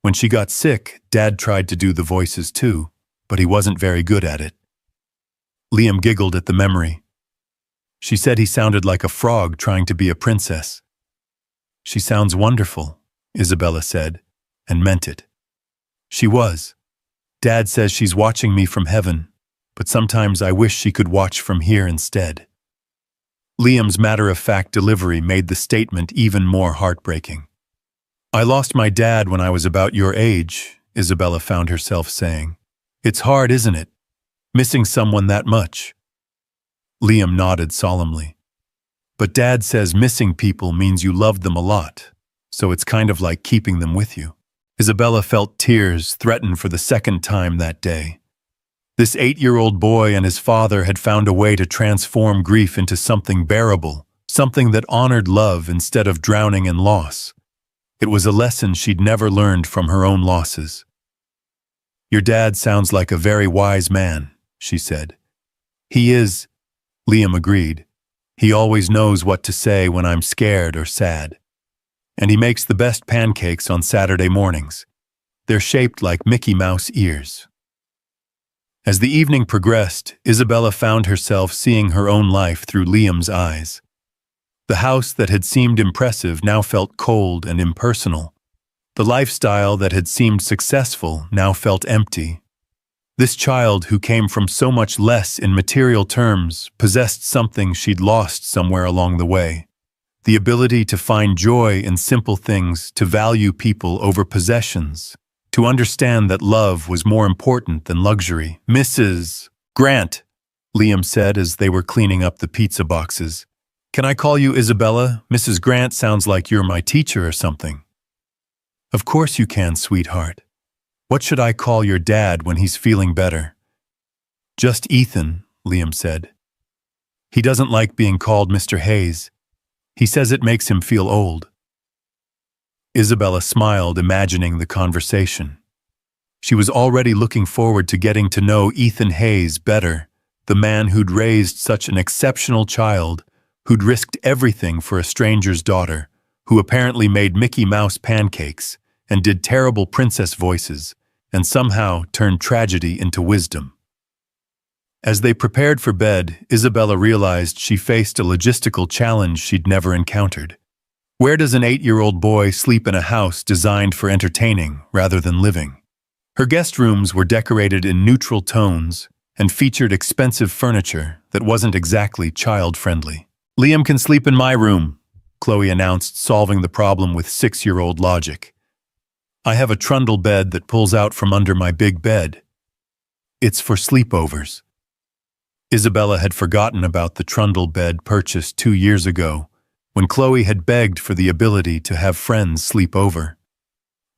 When she got sick, Dad tried to do the voices too, but he wasn't very good at it." Liam giggled at the memory. "She said he sounded like a frog trying to be a princess." "She sounds wonderful," Isabella said, and meant it. "She was. Dad says she's watching me from heaven, but sometimes I wish she could watch from here instead." Liam's matter-of-fact delivery made the statement even more heartbreaking. "I lost my dad when I was about your age," Isabella found herself saying. "It's hard, isn't it? Missing someone that much." Liam nodded solemnly. "But Dad says missing people means you loved them a lot, so it's kind of like keeping them with you." Isabella felt tears threaten for the second time that day. This 8-year-old boy and his father had found a way to transform grief into something bearable, something that honored love instead of drowning in loss. It was a lesson she'd never learned from her own losses. "Your dad sounds like a very wise man," she said. "He is," Liam agreed. "He always knows what to say when I'm scared or sad. And he makes the best pancakes on Saturday mornings. They're shaped like Mickey Mouse ears." As the evening progressed, Isabella found herself seeing her own life through Liam's eyes. The house that had seemed impressive now felt cold and impersonal. The lifestyle that had seemed successful now felt empty. This child, who came from so much less in material terms, possessed something she'd lost somewhere along the way. The ability to find joy in simple things, to value people over possessions, to understand that love was more important than luxury. "Mrs. Grant," Liam said as they were cleaning up the pizza boxes. "Can I call you Isabella? Mrs. Grant sounds like you're my teacher or something." "Of course you can, sweetheart. What should I call your dad when he's feeling better?" "Just Ethan," Liam said. "He doesn't like being called Mr. Hayes. He says it makes him feel old." Isabella smiled, imagining the conversation. She was already looking forward to getting to know Ethan Hayes better, the man who'd raised such an exceptional child, who'd risked everything for a stranger's daughter, who apparently made Mickey Mouse pancakes and did terrible princess voices, and somehow turned tragedy into wisdom. As they prepared for bed, Isabella realized she faced a logistical challenge she'd never encountered. Where does an 8-year-old boy sleep in a house designed for entertaining rather than living? Her guest rooms were decorated in neutral tones and featured expensive furniture that wasn't exactly child-friendly. "Liam can sleep in my room," Chloe announced, solving the problem with 6-year-old logic. "I have a trundle bed that pulls out from under my big bed. It's for sleepovers." Isabella had forgotten about the trundle bed purchased 2 years ago, when Chloe had begged for the ability to have friends sleep over.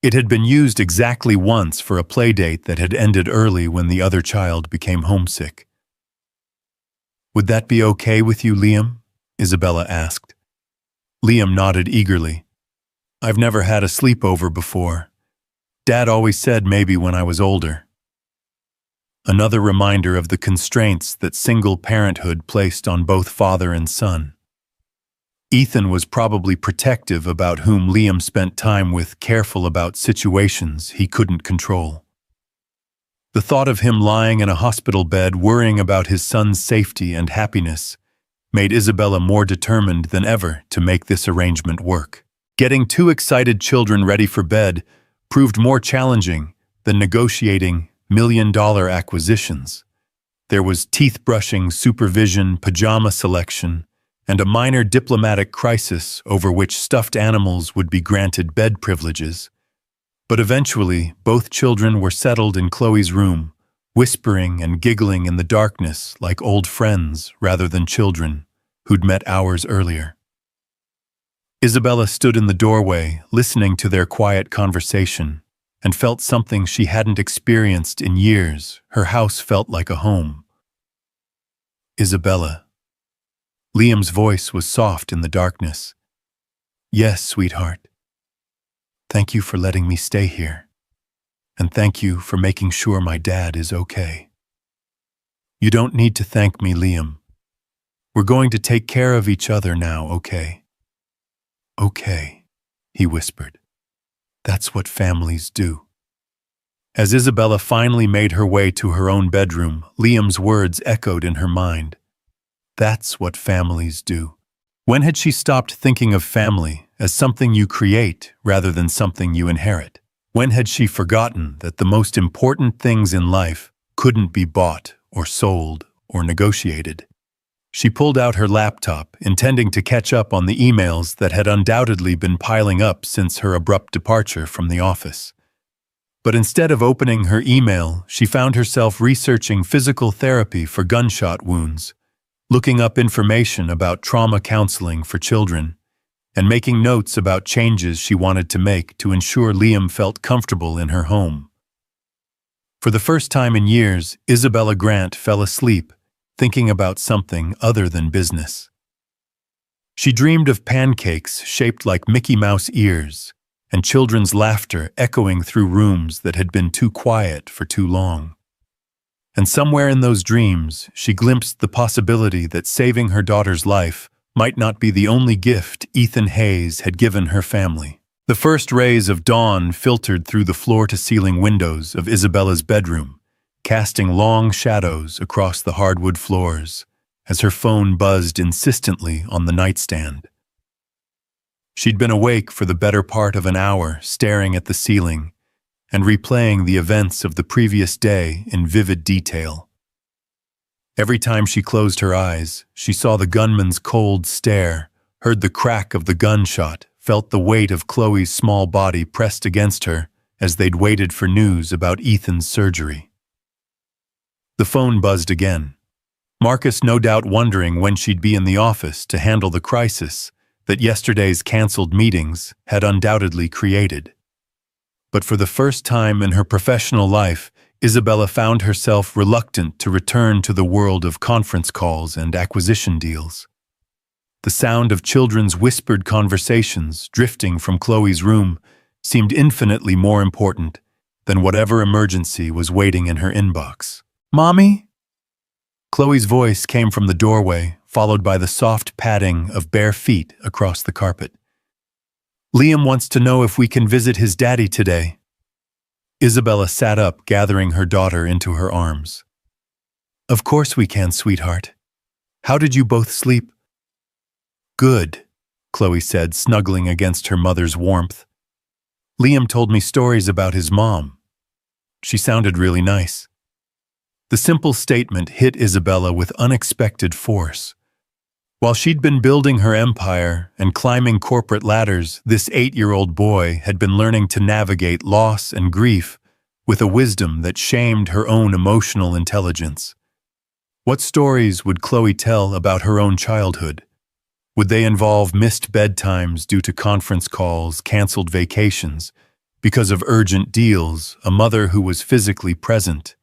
It had been used exactly once for a playdate that had ended early when the other child became homesick. "Would that be okay with you, Liam?" Isabella asked. Liam nodded eagerly. "I've never had a sleepover before. Dad always said maybe when I was older." Another reminder of the constraints that single parenthood placed on both father and son. Ethan was probably protective about whom Liam spent time with, careful about situations he couldn't control. The thought of him lying in a hospital bed worrying about his son's safety and happiness made Isabella more determined than ever to make this arrangement work. Getting 2 excited children ready for bed proved more challenging than negotiating million-dollar acquisitions. There was teeth-brushing, supervision, pajama selection, and a minor diplomatic crisis over which stuffed animals would be granted bed privileges. But eventually, both children were settled in Chloe's room, whispering and giggling in the darkness like old friends rather than children who'd met hours earlier. Isabella stood in the doorway, listening to their quiet conversation, and felt something she hadn't experienced in years. Her house felt like a home. "Isabella." Liam's voice was soft in the darkness. "Yes, sweetheart. Thank you for letting me stay here. And thank you for making sure my dad is okay." "You don't need to thank me, Liam. We're going to take care of each other now, okay?" "Okay," he whispered. "That's what families do." As Isabella finally made her way to her own bedroom, Liam's words echoed in her mind. That's what families do. When had she stopped thinking of family as something you create rather than something you inherit? When had she forgotten that the most important things in life couldn't be bought or sold or negotiated? She pulled out her laptop, intending to catch up on the emails that had undoubtedly been piling up since her abrupt departure from the office. But instead of opening her email, she found herself researching physical therapy for gunshot wounds, looking up information about trauma counseling for children, and making notes about changes she wanted to make to ensure Liam felt comfortable in her home. For the first time in years, Isabella Grant fell asleep, thinking about something other than business. She dreamed of pancakes shaped like Mickey Mouse ears, and children's laughter echoing through rooms that had been too quiet for too long. And somewhere in those dreams, she glimpsed the possibility that saving her daughter's life might not be the only gift Ethan Hayes had given her family. The first rays of dawn filtered through the floor-to-ceiling windows of Isabella's bedroom, casting long shadows across the hardwood floors as her phone buzzed insistently on the nightstand. She'd been awake for the better part of an hour, staring at the ceiling and replaying the events of the previous day in vivid detail. Every time she closed her eyes, she saw the gunman's cold stare, heard the crack of the gunshot, felt the weight of Chloe's small body pressed against her as they'd waited for news about Ethan's surgery. The phone buzzed again. Marcus no doubt wondering when she'd be in the office to handle the crisis that yesterday's canceled meetings had undoubtedly created. But for the first time in her professional life, Isabella found herself reluctant to return to the world of conference calls and acquisition deals. The sound of children's whispered conversations drifting from Chloe's room seemed infinitely more important than whatever emergency was waiting in her inbox. "Mommy?" Chloe's voice came from the doorway, followed by the soft padding of bare feet across the carpet. "Liam wants to know if we can visit his daddy today." Isabella sat up, gathering her daughter into her arms. Of course we can, sweetheart. How did you both sleep? Good, Chloe said, snuggling against her mother's warmth. Liam told me stories about his mom. She sounded really nice. The simple statement hit Isabella with unexpected force. While she'd been building her empire and climbing corporate ladders, this 8-year-old boy had been learning to navigate loss and grief with a wisdom that shamed her own emotional intelligence. What stories would Chloe tell about her own childhood? Would they involve missed bedtimes due to conference calls, canceled vacations, because of urgent deals, a mother who was physically present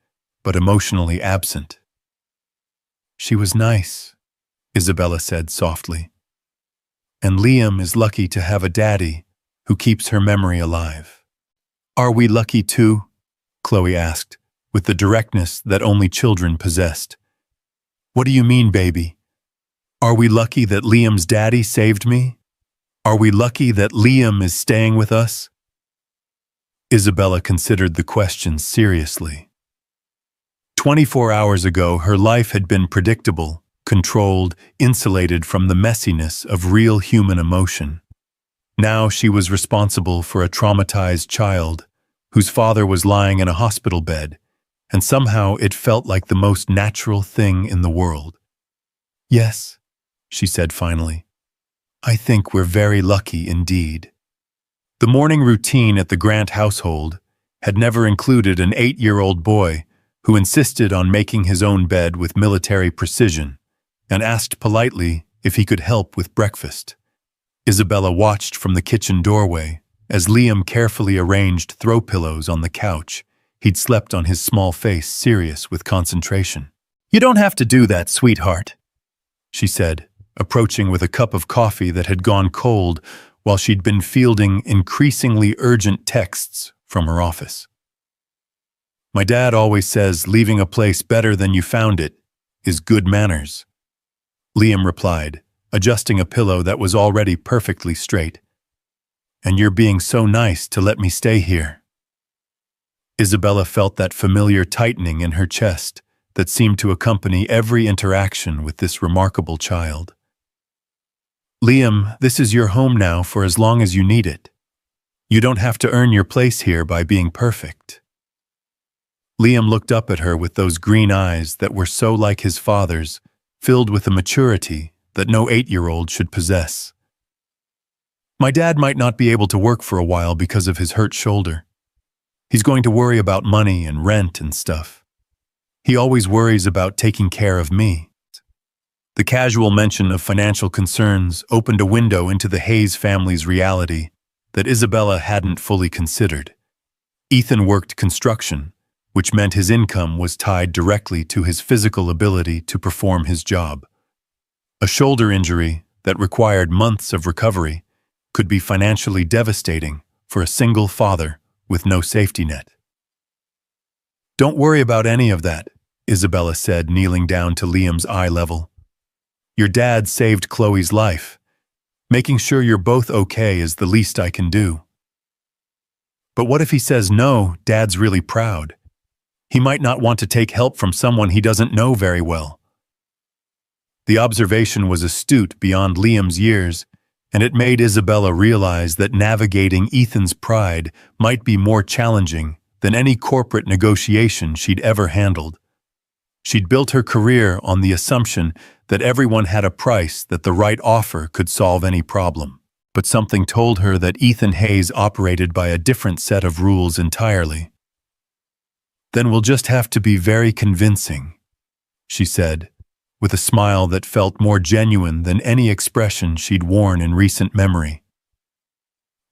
but emotionally absent? She was nice, Isabella said softly. And Liam is lucky to have a daddy who keeps her memory alive. Are we lucky too? Chloe asked, with the directness that only children possessed. What do you mean, baby? Are we lucky that Liam's daddy saved me? Are we lucky that Liam is staying with us? Isabella considered the question seriously. 24 hours ago, her life had been predictable, controlled, insulated from the messiness of real human emotion. Now she was responsible for a traumatized child whose father was lying in a hospital bed, and somehow it felt like the most natural thing in the world. Yes, she said finally. I think we're very lucky indeed. The morning routine at the Grant household had never included an 8-year-old boy who insisted on making his own bed with military precision and asked politely if he could help with breakfast. Isabella watched from the kitchen doorway as Liam carefully arranged throw pillows on the couch. He'd slept on his small face, serious with concentration. You don't have to do that, sweetheart, she said, approaching with a cup of coffee that had gone cold while she'd been fielding increasingly urgent texts from her office. My dad always says leaving a place better than you found it is good manners, Liam replied, adjusting a pillow that was already perfectly straight. And you're being so nice to let me stay here. Isabella felt that familiar tightening in her chest that seemed to accompany every interaction with this remarkable child. Liam, this is your home now for as long as you need it. You don't have to earn your place here by being perfect. Liam looked up at her with those green eyes that were so like his father's, filled with a maturity that no 8-year-old should possess. My dad might not be able to work for a while because of his hurt shoulder. He's going to worry about money and rent and stuff. He always worries about taking care of me. The casual mention of financial concerns opened a window into the Hayes family's reality that Isabella hadn't fully considered. Ethan worked construction, which meant his income was tied directly to his physical ability to perform his job. A shoulder injury that required months of recovery could be financially devastating for a single father with no safety net. Don't worry about any of that, Isabella said, kneeling down to Liam's eye level. Your dad saved Chloe's life. Making sure you're both okay is the least I can do. But what if he says no, Dad's really proud? He might not want to take help from someone he doesn't know very well. The observation was astute beyond Liam's years, and it made Isabella realize that navigating Ethan's pride might be more challenging than any corporate negotiation she'd ever handled. She'd built her career on the assumption that everyone had a price, that the right offer could solve any problem. But something told her that Ethan Hayes operated by a different set of rules entirely. Then we'll just have to be very convincing, she said, with a smile that felt more genuine than any expression she'd worn in recent memory.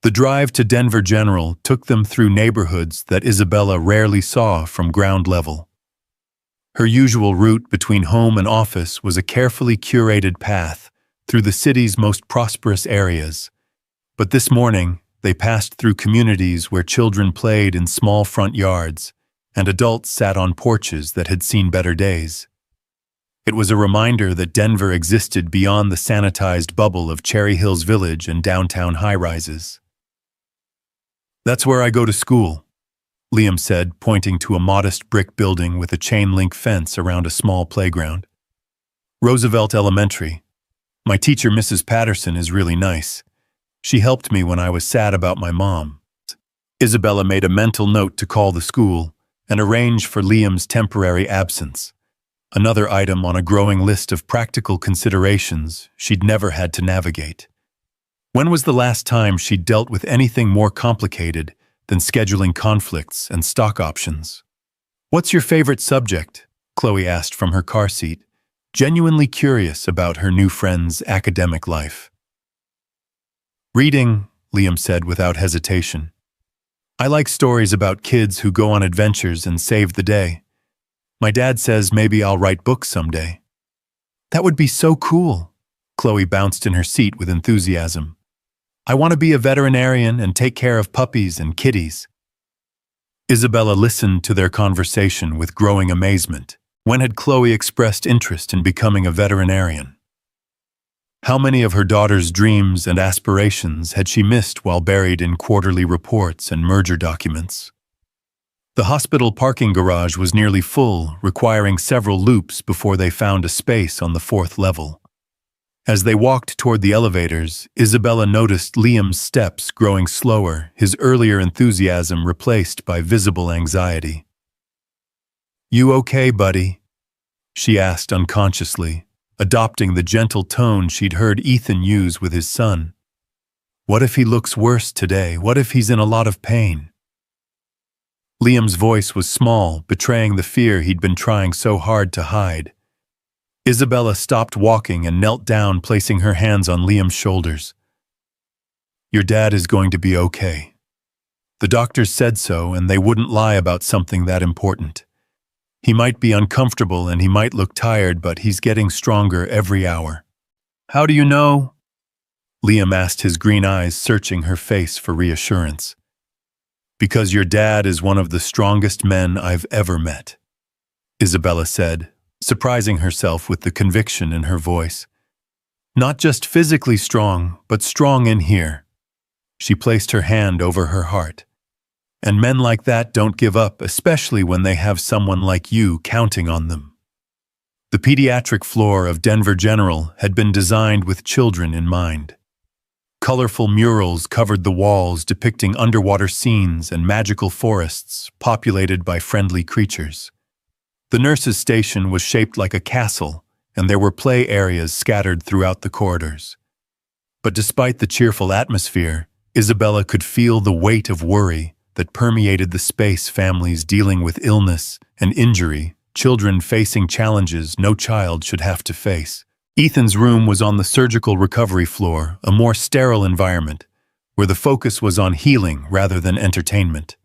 The drive to Denver General took them through neighborhoods that Isabella rarely saw from ground level. Her usual route between home and office was a carefully curated path through the city's most prosperous areas. But this morning, they passed through communities where children played in small front yards and adults sat on porches that had seen better days. It was a reminder that Denver existed beyond the sanitized bubble of Cherry Hills Village and downtown high-rises. That's where I go to school, Liam said, pointing to a modest brick building with a chain-link fence around a small playground. Roosevelt Elementary. My teacher, Mrs. Patterson, is really nice. She helped me when I was sad about my mom. Isabella made a mental note to call the school and arrange for Liam's temporary absence, another item on a growing list of practical considerations she'd never had to navigate. When was the last time she'd dealt with anything more complicated than scheduling conflicts and stock options? "What's your favorite subject?" Chloe asked from her car seat, genuinely curious about her new friend's academic life. "Reading," Liam said without hesitation. "I like stories about kids who go on adventures and save the day. My dad says maybe I'll write books someday." "That would be so cool." Chloe bounced in her seat with enthusiasm. "I want to be a veterinarian and take care of puppies and kitties." Isabella listened to their conversation with growing amazement. When had Chloe expressed interest in becoming a veterinarian? How many of her daughter's dreams and aspirations had she missed while buried in quarterly reports and merger documents? The hospital parking garage was nearly full, requiring several loops before they found a space on the 4th level. As they walked toward the elevators, Isabella noticed Liam's steps growing slower, his earlier enthusiasm replaced by visible anxiety. "You okay, buddy?" she asked unconsciously, adopting the gentle tone she'd heard Ethan use with his son. "What if he looks worse today? What if he's in a lot of pain?" Liam's voice was small, betraying the fear he'd been trying so hard to hide. Isabella stopped walking and knelt down, placing her hands on Liam's shoulders. "Your dad is going to be okay. The doctors said so, and they wouldn't lie about something that important. He might be uncomfortable and he might look tired, but he's getting stronger every hour." "How do you know?" Liam asked, his green eyes searching her face for reassurance. "Because your dad is one of the strongest men I've ever met," Isabella said, surprising herself with the conviction in her voice. "Not just physically strong, but strong in here." She placed her hand over her heart. "And men like that don't give up, especially when they have someone like you counting on them." The pediatric floor of Denver General had been designed with children in mind. Colorful murals covered the walls depicting underwater scenes and magical forests populated by friendly creatures. The nurses' station was shaped like a castle, and there were play areas scattered throughout the corridors. But despite the cheerful atmosphere, Isabella could feel the weight of worry that permeated the space. Families dealing with illness and injury, children facing challenges no child should have to face. Ethan's room was on the surgical recovery floor, a more sterile environment, where the focus was on healing rather than entertainment.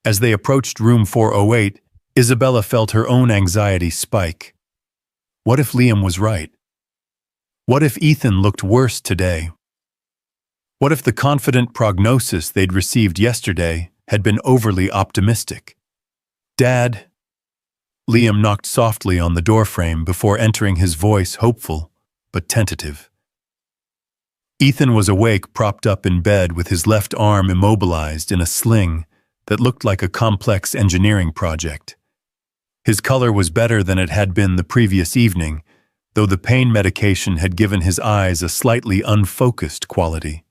As they approached room 408, Isabella felt her own anxiety spike. What if Liam was right? What if Ethan looked worse today? What if the confident prognosis they'd received yesterday had been overly optimistic? "Dad?" Liam knocked softly on the doorframe before entering, his voice hopeful but tentative. Ethan was awake, propped up in bed with his left arm immobilized in a sling that looked like a complex engineering project. His color was better than it had been the previous evening, though the pain medication had given his eyes a slightly unfocused quality.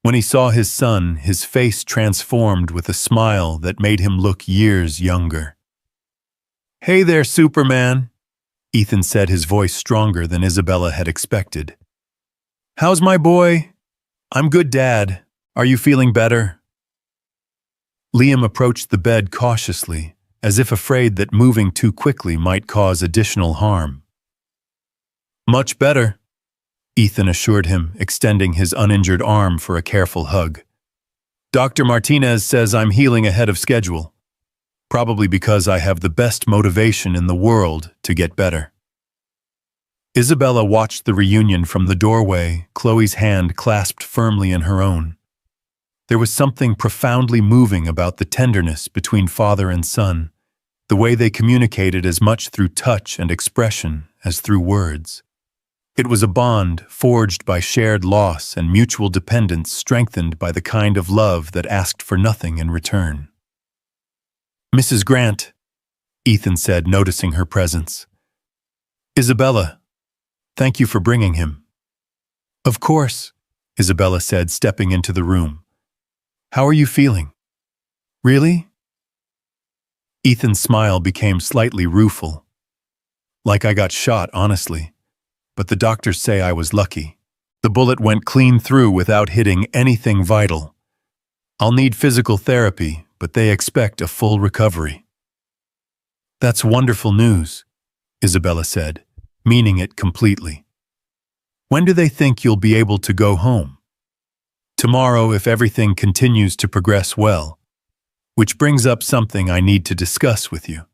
When he saw his son, his face transformed with a smile that made him look years younger. "Hey there, Superman," Ethan said, his voice stronger than Isabella had expected. "How's my boy?" "I'm good, Dad. Are you feeling better?" Liam approached the bed cautiously, as if afraid that moving too quickly might cause additional harm. "Much better," Ethan assured him, extending his uninjured arm for a careful hug. "Dr. Martinez says I'm healing ahead of schedule, probably because I have the best motivation in the world to get better." Isabella watched the reunion from the doorway, Chloe's hand clasped firmly in her own. There was something profoundly moving about the tenderness between father and son, the way they communicated as much through touch and expression as through words. It was a bond forged by shared loss and mutual dependence, strengthened by the kind of love that asked for nothing in return. "Mrs. Grant," Ethan said, noticing her presence. "Isabella, thank you for bringing him." "Of course," Isabella said, stepping into the room. "How are you feeling?" "Really?" Ethan's smile became slightly rueful. "Like I got shot, honestly. But the doctors say I was lucky. The bullet went clean through without hitting anything vital. I'll need physical therapy, but they expect a full recovery." "That's wonderful news," Isabella said, meaning it completely. "When do they think you'll be able to go home?" "Tomorrow, if everything continues to progress well. Which brings up something I need to discuss with you."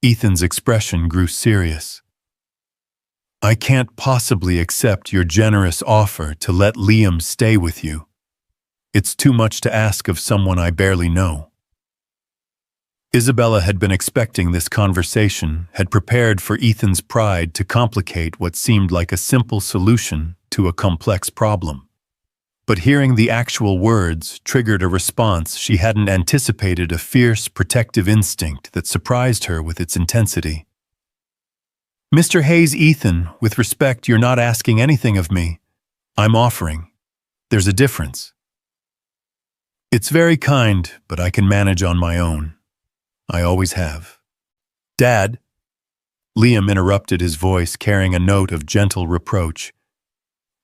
Ethan's expression grew serious. "I can't possibly accept your generous offer to let Liam stay with you. It's too much to ask of someone I barely know." Isabella had been expecting this conversation, had prepared for Ethan's pride to complicate what seemed like a simple solution to a complex problem. But hearing the actual words triggered a response she hadn't anticipated, a fierce, protective instinct that surprised her with its intensity. "Mr. Hayes, Ethan, with respect, you're not asking anything of me. I'm offering. There's a difference." "It's very kind, but I can manage on my own. I always have." "Dad," Liam interrupted, his voice carrying a note of gentle reproach.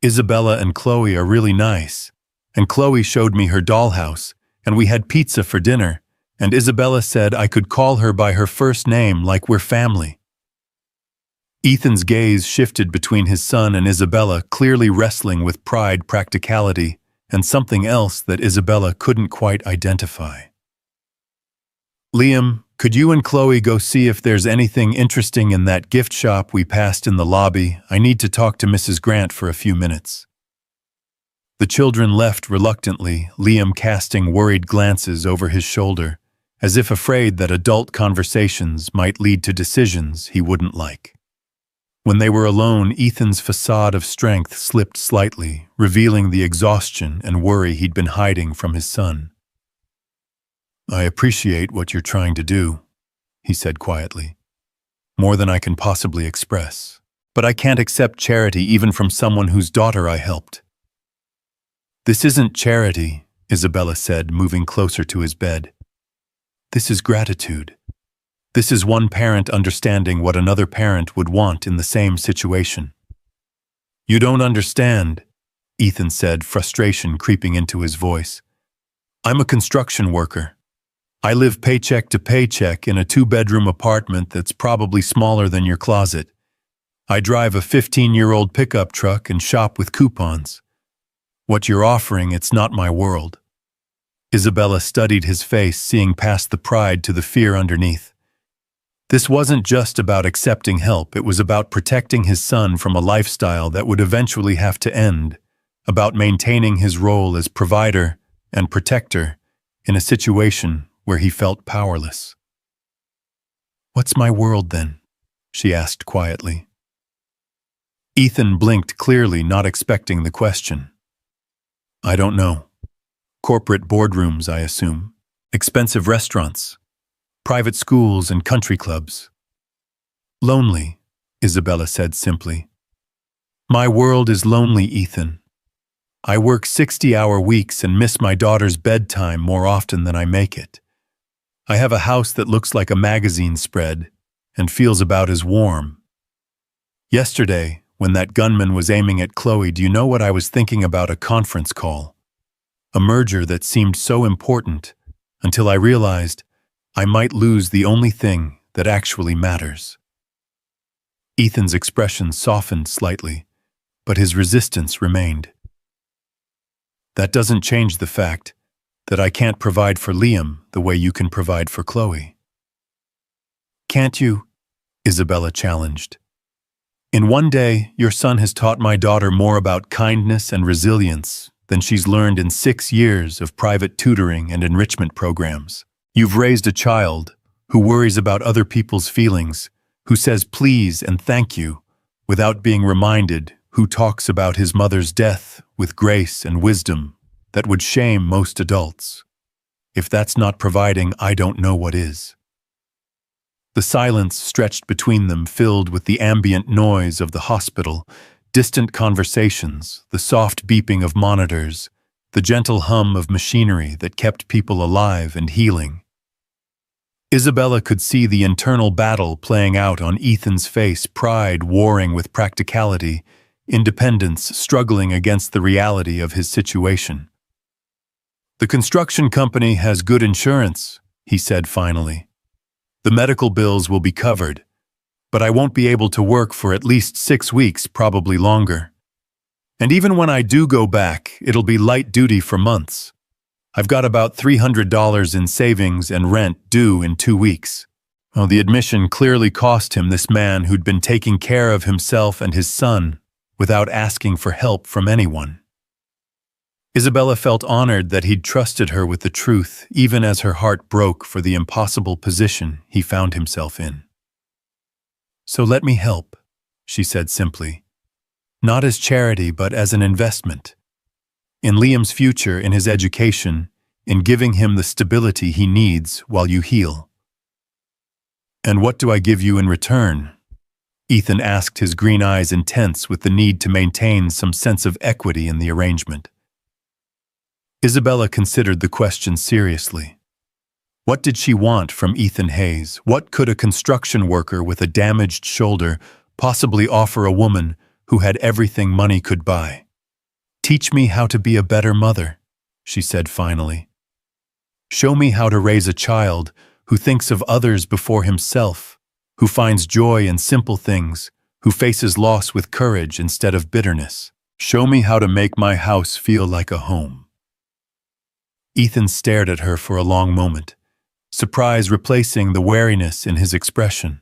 "Isabella and Chloe are really nice, and Chloe showed me her dollhouse, and we had pizza for dinner, and Isabella said I could call her by her first name like we're family." Ethan's gaze shifted between his son and Isabella, clearly wrestling with pride, practicality, and something else that Isabella couldn't quite identify. "Liam, could you and Chloe go see if there's anything interesting in that gift shop we passed in the lobby? I need to talk to Mrs. Grant for a few minutes." The children left reluctantly, Liam casting worried glances over his shoulder, as if afraid that adult conversations might lead to decisions he wouldn't like. When they were alone, Ethan's facade of strength slipped slightly, revealing the exhaustion and worry he'd been hiding from his son. "I appreciate what you're trying to do," he said quietly. "More than I can possibly express. But I can't accept charity even from someone whose daughter I helped." "This isn't charity," Isabella said, moving closer to his bed. "This is gratitude. This is one parent understanding what another parent would want in the same situation." "You don't understand," Ethan said, frustration creeping into his voice. "I'm a construction worker. I live paycheck to paycheck in a 2-bedroom apartment that's probably smaller than your closet. I drive a 15-year-old pickup truck and shop with coupons. What you're offering, it's not my world." Isabella studied his face, seeing past the pride to the fear underneath. This wasn't just about accepting help, it was about protecting his son from a lifestyle that would eventually have to end, about maintaining his role as provider and protector in a situation where he felt powerless. "What's my world then?" she asked quietly. Ethan blinked clearly, not expecting the question. "I don't know. Corporate boardrooms, I assume. Expensive restaurants. Private schools and country clubs." "Lonely," Isabella said simply. "My world is lonely, Ethan. I work 60-hour weeks and miss my daughter's bedtime more often than I make it. I have a house that looks like a magazine spread and feels about as warm. Yesterday, when that gunman was aiming at Chloe, do you know what I was thinking about? A conference call. A merger that seemed so important until I realized I might lose the only thing that actually matters." Ethan's expression softened slightly, but his resistance remained. "That doesn't change the fact that I can't provide for Liam the way you can provide for Chloe." "Can't you?" Isabella challenged. "In one day, your son has taught my daughter more about kindness and resilience than she's learned in 6 years of private tutoring and enrichment programs. You've raised a child who worries about other people's feelings, who says please and thank you without being reminded, who talks about his mother's death with grace and wisdom that would shame most adults? If that's not providing, I don't know what is. The silence stretched between them, filled with the ambient noise of the hospital, distant conversations, the soft beeping of monitors, the gentle hum of machinery that kept people alive and healing. Isabella could see the internal battle playing out on Ethan's face, pride warring with practicality, independence struggling against the reality of his situation. "The construction company has good insurance," he said finally. "The medical bills will be covered, but I won't be able to work for at least 6 weeks, probably longer. And even when I do go back, it'll be light duty for months. I've got about $300 in savings and rent due in 2 weeks." Well, the admission clearly cost him, this man who'd been taking care of himself and his son without asking for help from anyone. Isabella felt honored that he'd trusted her with the truth, even as her heart broke for the impossible position he found himself in. "So let me help," she said simply. "Not as charity, but as an investment. In Liam's future, in his education, in giving him the stability he needs while you heal." "And what do I give you in return?" Ethan asked, his green eyes intense with the need to maintain some sense of equity in the arrangement. Isabella considered the question seriously. What did she want from Ethan Hayes? What could a construction worker with a damaged shoulder possibly offer a woman who had everything money could buy? "Teach me how to be a better mother," she said finally. "Show me how to raise a child who thinks of others before himself, who finds joy in simple things, who faces loss with courage instead of bitterness. Show me how to make my house feel like a home." Ethan stared at her for a long moment, surprise replacing the wariness in his expression.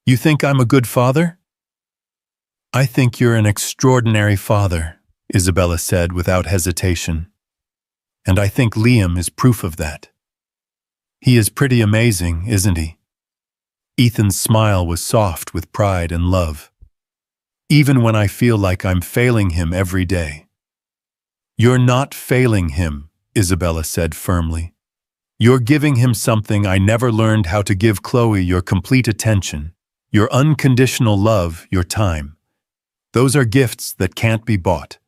"You think I'm a good father?" "I think you're an extraordinary father," Isabella said without hesitation. "And I think Liam is proof of that. He is pretty amazing, isn't he?" Ethan's smile was soft with pride and love. "Even when I feel like I'm failing him every day." "You're not failing him," Isabella said firmly. "You're giving him something I never learned how to give Chloe: your complete attention, your unconditional love, your time. Those are gifts that can't be bought."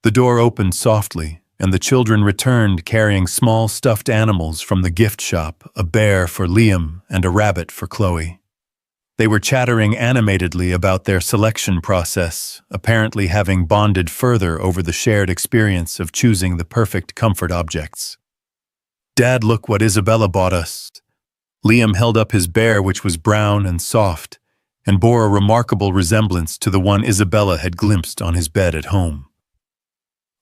The door opened softly, and the children returned carrying small stuffed animals from the gift shop, a bear for Liam and a rabbit for Chloe. They were chattering animatedly about their selection process, apparently having bonded further over the shared experience of choosing the perfect comfort objects. "Dad, look what Isabella bought us." Liam held up his bear, which was brown and soft, and bore a remarkable resemblance to the one Isabella had glimpsed on his bed at home.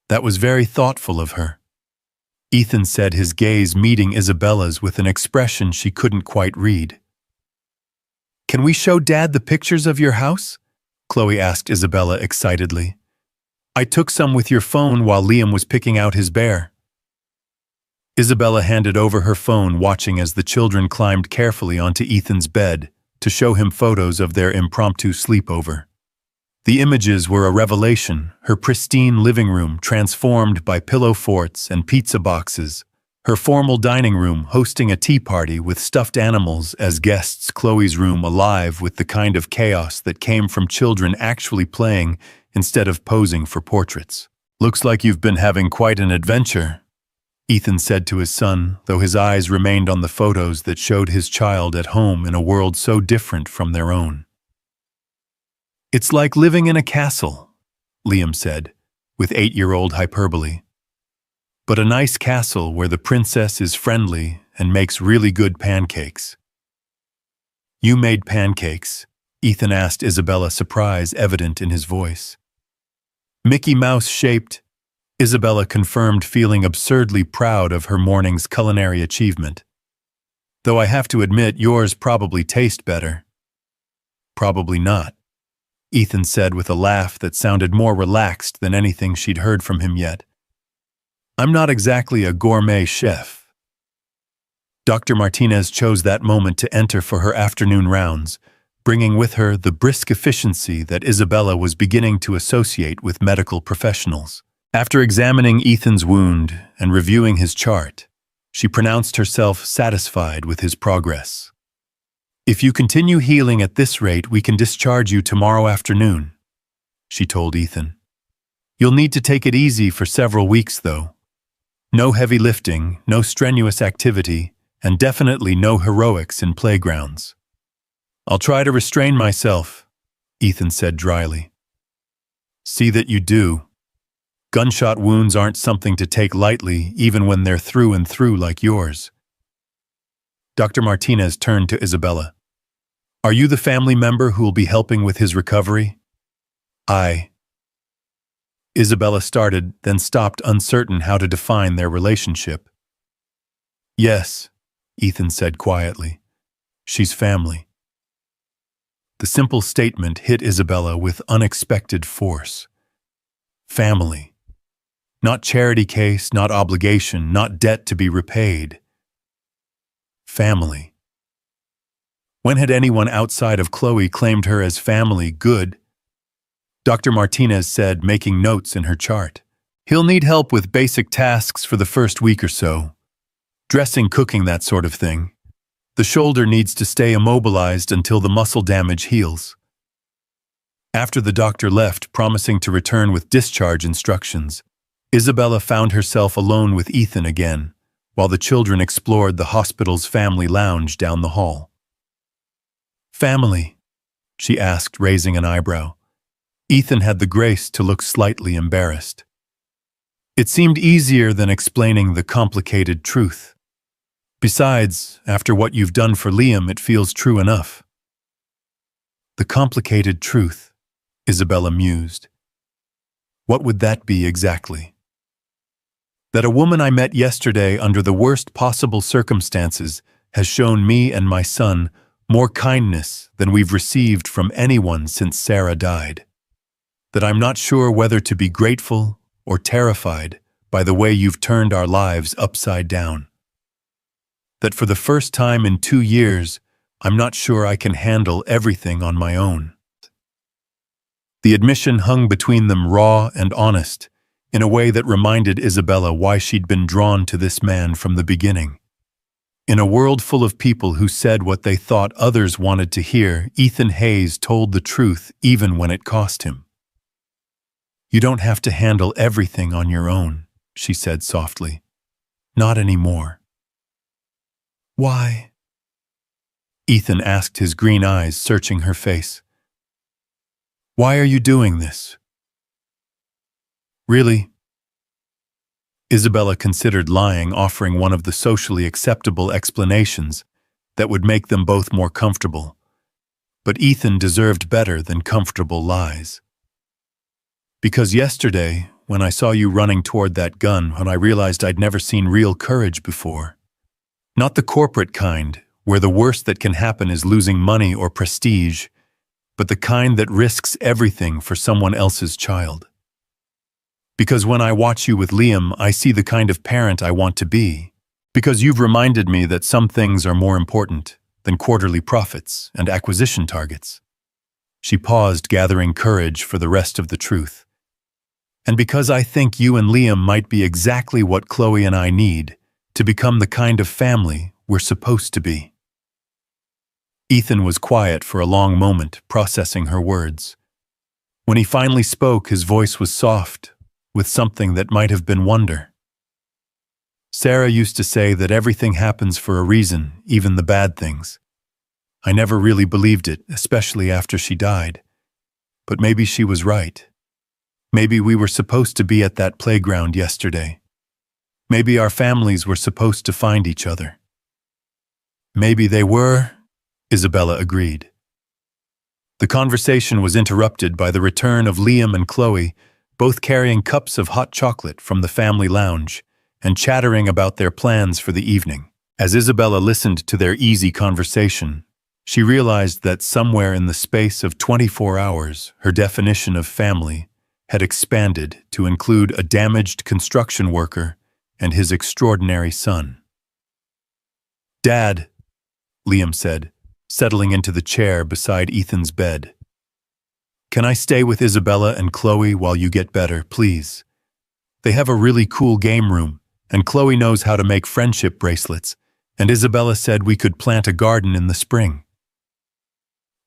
"That was very thoughtful of her," Ethan said, his gaze meeting Isabella's with an expression she couldn't quite read. "Can we show Dad the pictures of your house?" Chloe asked Isabella excitedly. "I took some with your phone while Liam was picking out his bear." Isabella handed over her phone, watching as the children climbed carefully onto Ethan's bed to show him photos of their impromptu sleepover. The images were a revelation: her pristine living room transformed by pillow forts and pizza boxes, her formal dining room hosting a tea party with stuffed animals as guests, Chloe's room alive with the kind of chaos that came from children actually playing instead of posing for portraits. "Looks like you've been having quite an adventure," Ethan said to his son, though his eyes remained on the photos that showed his child at home in a world so different from their own. "It's like living in a castle," Liam said, with 8-year-old hyperbole. "But a nice castle where the princess is friendly and makes really good pancakes." "You made pancakes?" Ethan asked Isabella, surprise evident in his voice. "Mickey Mouse-shaped," Isabella confirmed, feeling absurdly proud of her morning's culinary achievement. "Though I have to admit yours probably taste better." "Probably not," Ethan said with a laugh that sounded more relaxed than anything she'd heard from him yet. "I'm not exactly a gourmet chef." Dr. Martinez chose that moment to enter for her afternoon rounds, bringing with her the brisk efficiency that Isabella was beginning to associate with medical professionals. After examining Ethan's wound and reviewing his chart, she pronounced herself satisfied with his progress. "If you continue healing at this rate, we can discharge you tomorrow afternoon," she told Ethan. "You'll need to take it easy for several weeks, though. No heavy lifting, no strenuous activity, and definitely no heroics in playgrounds." "I'll try to restrain myself," Ethan said dryly. "See that you do. Gunshot wounds aren't something to take lightly, even when they're through and through like yours." Dr. Martinez turned to Isabella. "Are you the family member who will be helping with his recovery?" "I." Isabella started, then stopped, uncertain how to define their relationship. "Yes," Ethan said quietly. "She's family." The simple statement hit Isabella with unexpected force. Family. Not charity case, not obligation, not debt to be repaid. Family. When had anyone outside of Chloe claimed her as family good? Dr. Martinez said, making notes in her chart. "He'll need help with basic tasks for the first week or so. Dressing, cooking, that sort of thing. The shoulder needs to stay immobilized until the muscle damage heals." After the doctor left, promising to return with discharge instructions, Isabella found herself alone with Ethan again, while the children explored the hospital's family lounge down the hall. "Family?" she asked, raising an eyebrow. Ethan had the grace to look slightly embarrassed. It seemed easier than explaining the complicated truth. "Besides, after what you've done for Liam, it feels true enough." The complicated truth, Isabella mused. What would that be exactly? That a woman I met yesterday under the worst possible circumstances has shown me and my son more kindness than we've received from anyone since Sarah died. That I'm not sure whether to be grateful or terrified by the way you've turned our lives upside down. That for the first time in 2 years, I'm not sure I can handle everything on my own. The admission hung between them raw and honest, in a way that reminded Isabella why she'd been drawn to this man from the beginning. In a world full of people who said what they thought others wanted to hear, Ethan Hayes told the truth even when it cost him. "You don't have to handle everything on your own," she said softly. "Not anymore." "Why?" Ethan asked, his green eyes searching her face. "Why are you doing this?" "Really?" Isabella considered lying, offering one of the socially acceptable explanations that would make them both more comfortable. But Ethan deserved better than comfortable lies. "Because yesterday, when I saw you running toward that gun, when I realized I'd never seen real courage before. Not the corporate kind, where the worst that can happen is losing money or prestige, but the kind that risks everything for someone else's child. Because when I watch you with Liam, I see the kind of parent I want to be. Because you've reminded me that some things are more important than quarterly profits and acquisition targets." She paused, gathering courage for the rest of the truth. "And because I think you and Liam might be exactly what Chloe and I need to become the kind of family we're supposed to be." Ethan was quiet for a long moment, processing her words. When he finally spoke, his voice was soft, with something that might have been wonder. "Sarah used to say that everything happens for a reason, even the bad things. I never really believed it, especially after she died. But maybe she was right. Maybe we were supposed to be at that playground yesterday. Maybe our families were supposed to find each other." "Maybe they were," Isabella agreed. The conversation was interrupted by the return of Liam and Chloe, both carrying cups of hot chocolate from the family lounge and chattering about their plans for the evening. As Isabella listened to their easy conversation, she realized that somewhere in the space of 24 hours, her definition of family had expanded to include a damaged construction worker and his extraordinary son. "Dad," Liam said, settling into the chair beside Ethan's bed. "Can I stay with Isabella and Chloe while you get better, please? They have a really cool game room, and Chloe knows how to make friendship bracelets, and Isabella said we could plant a garden in the spring."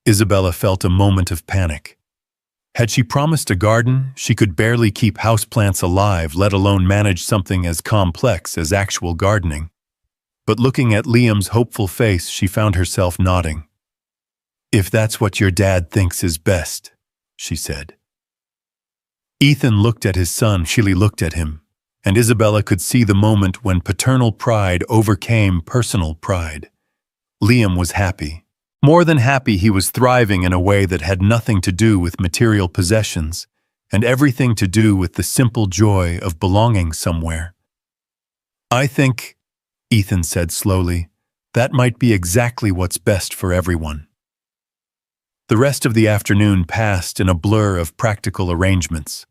Isabella felt a moment of panic. Had she promised a garden, she could barely keep houseplants alive, let alone manage something as complex as actual gardening. But looking at Liam's hopeful face, she found herself nodding. "If that's what your dad thinks is best," she said. Ethan looked at his son, Shilly looked at him, and Isabella could see the moment when paternal pride overcame personal pride. Liam was happy. More than happy, he was thriving in a way that had nothing to do with material possessions, and everything to do with the simple joy of belonging somewhere. "I think," Ethan said slowly, "that might be exactly what's best for everyone." The rest of the afternoon passed in a blur of practical arrangements.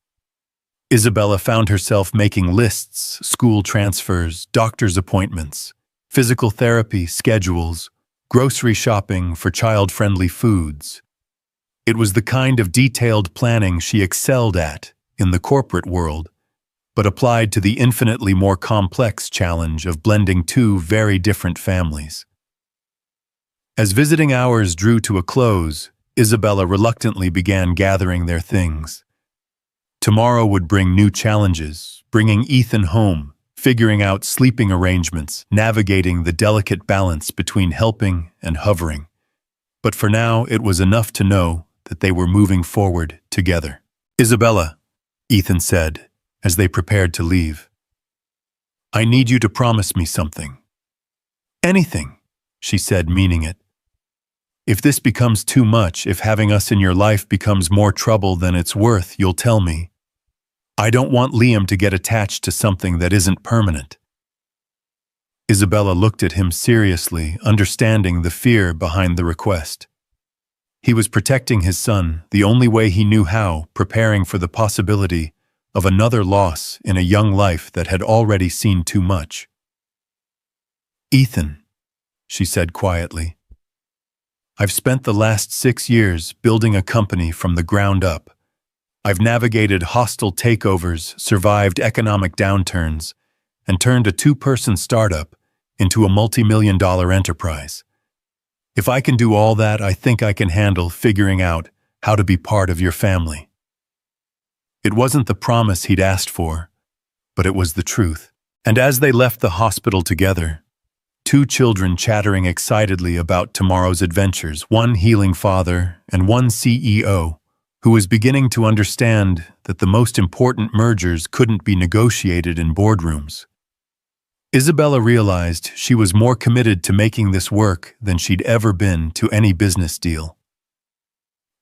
Isabella found herself making lists, school transfers, doctor's appointments, physical therapy schedules, grocery shopping for child-friendly foods. It was the kind of detailed planning she excelled at in the corporate world, but applied to the infinitely more complex challenge of blending two very different families. As visiting hours drew to a close, Isabella reluctantly began gathering their things. Tomorrow would bring new challenges, bringing Ethan home, figuring out sleeping arrangements, navigating the delicate balance between helping and hovering. But for now, it was enough to know that they were moving forward together. "Isabella," Ethan said, as they prepared to leave, "I need you to promise me something." "Anything," she said, meaning it. "If this becomes too much, if having us in your life becomes more trouble than it's worth, you'll tell me. I don't want Liam to get attached to something that isn't permanent." Isabella looked at him seriously, understanding the fear behind the request. He was protecting his son the only way he knew how, preparing for the possibility of another loss in a young life that had already seen too much. "Ethan," she said quietly, "I've spent the last 6 years building a company from the ground up. I've navigated hostile takeovers, survived economic downturns, and turned a 2-person startup into a multi-million-dollar enterprise. If I can do all that, I think I can handle figuring out how to be part of your family." It wasn't the promise he'd asked for, but it was the truth. And as they left the hospital together, 2 children chattering excitedly about tomorrow's adventures, one healing father and one CEO, who was beginning to understand that the most important mergers couldn't be negotiated in boardrooms. Isabella realized she was more committed to making this work than she'd ever been to any business deal.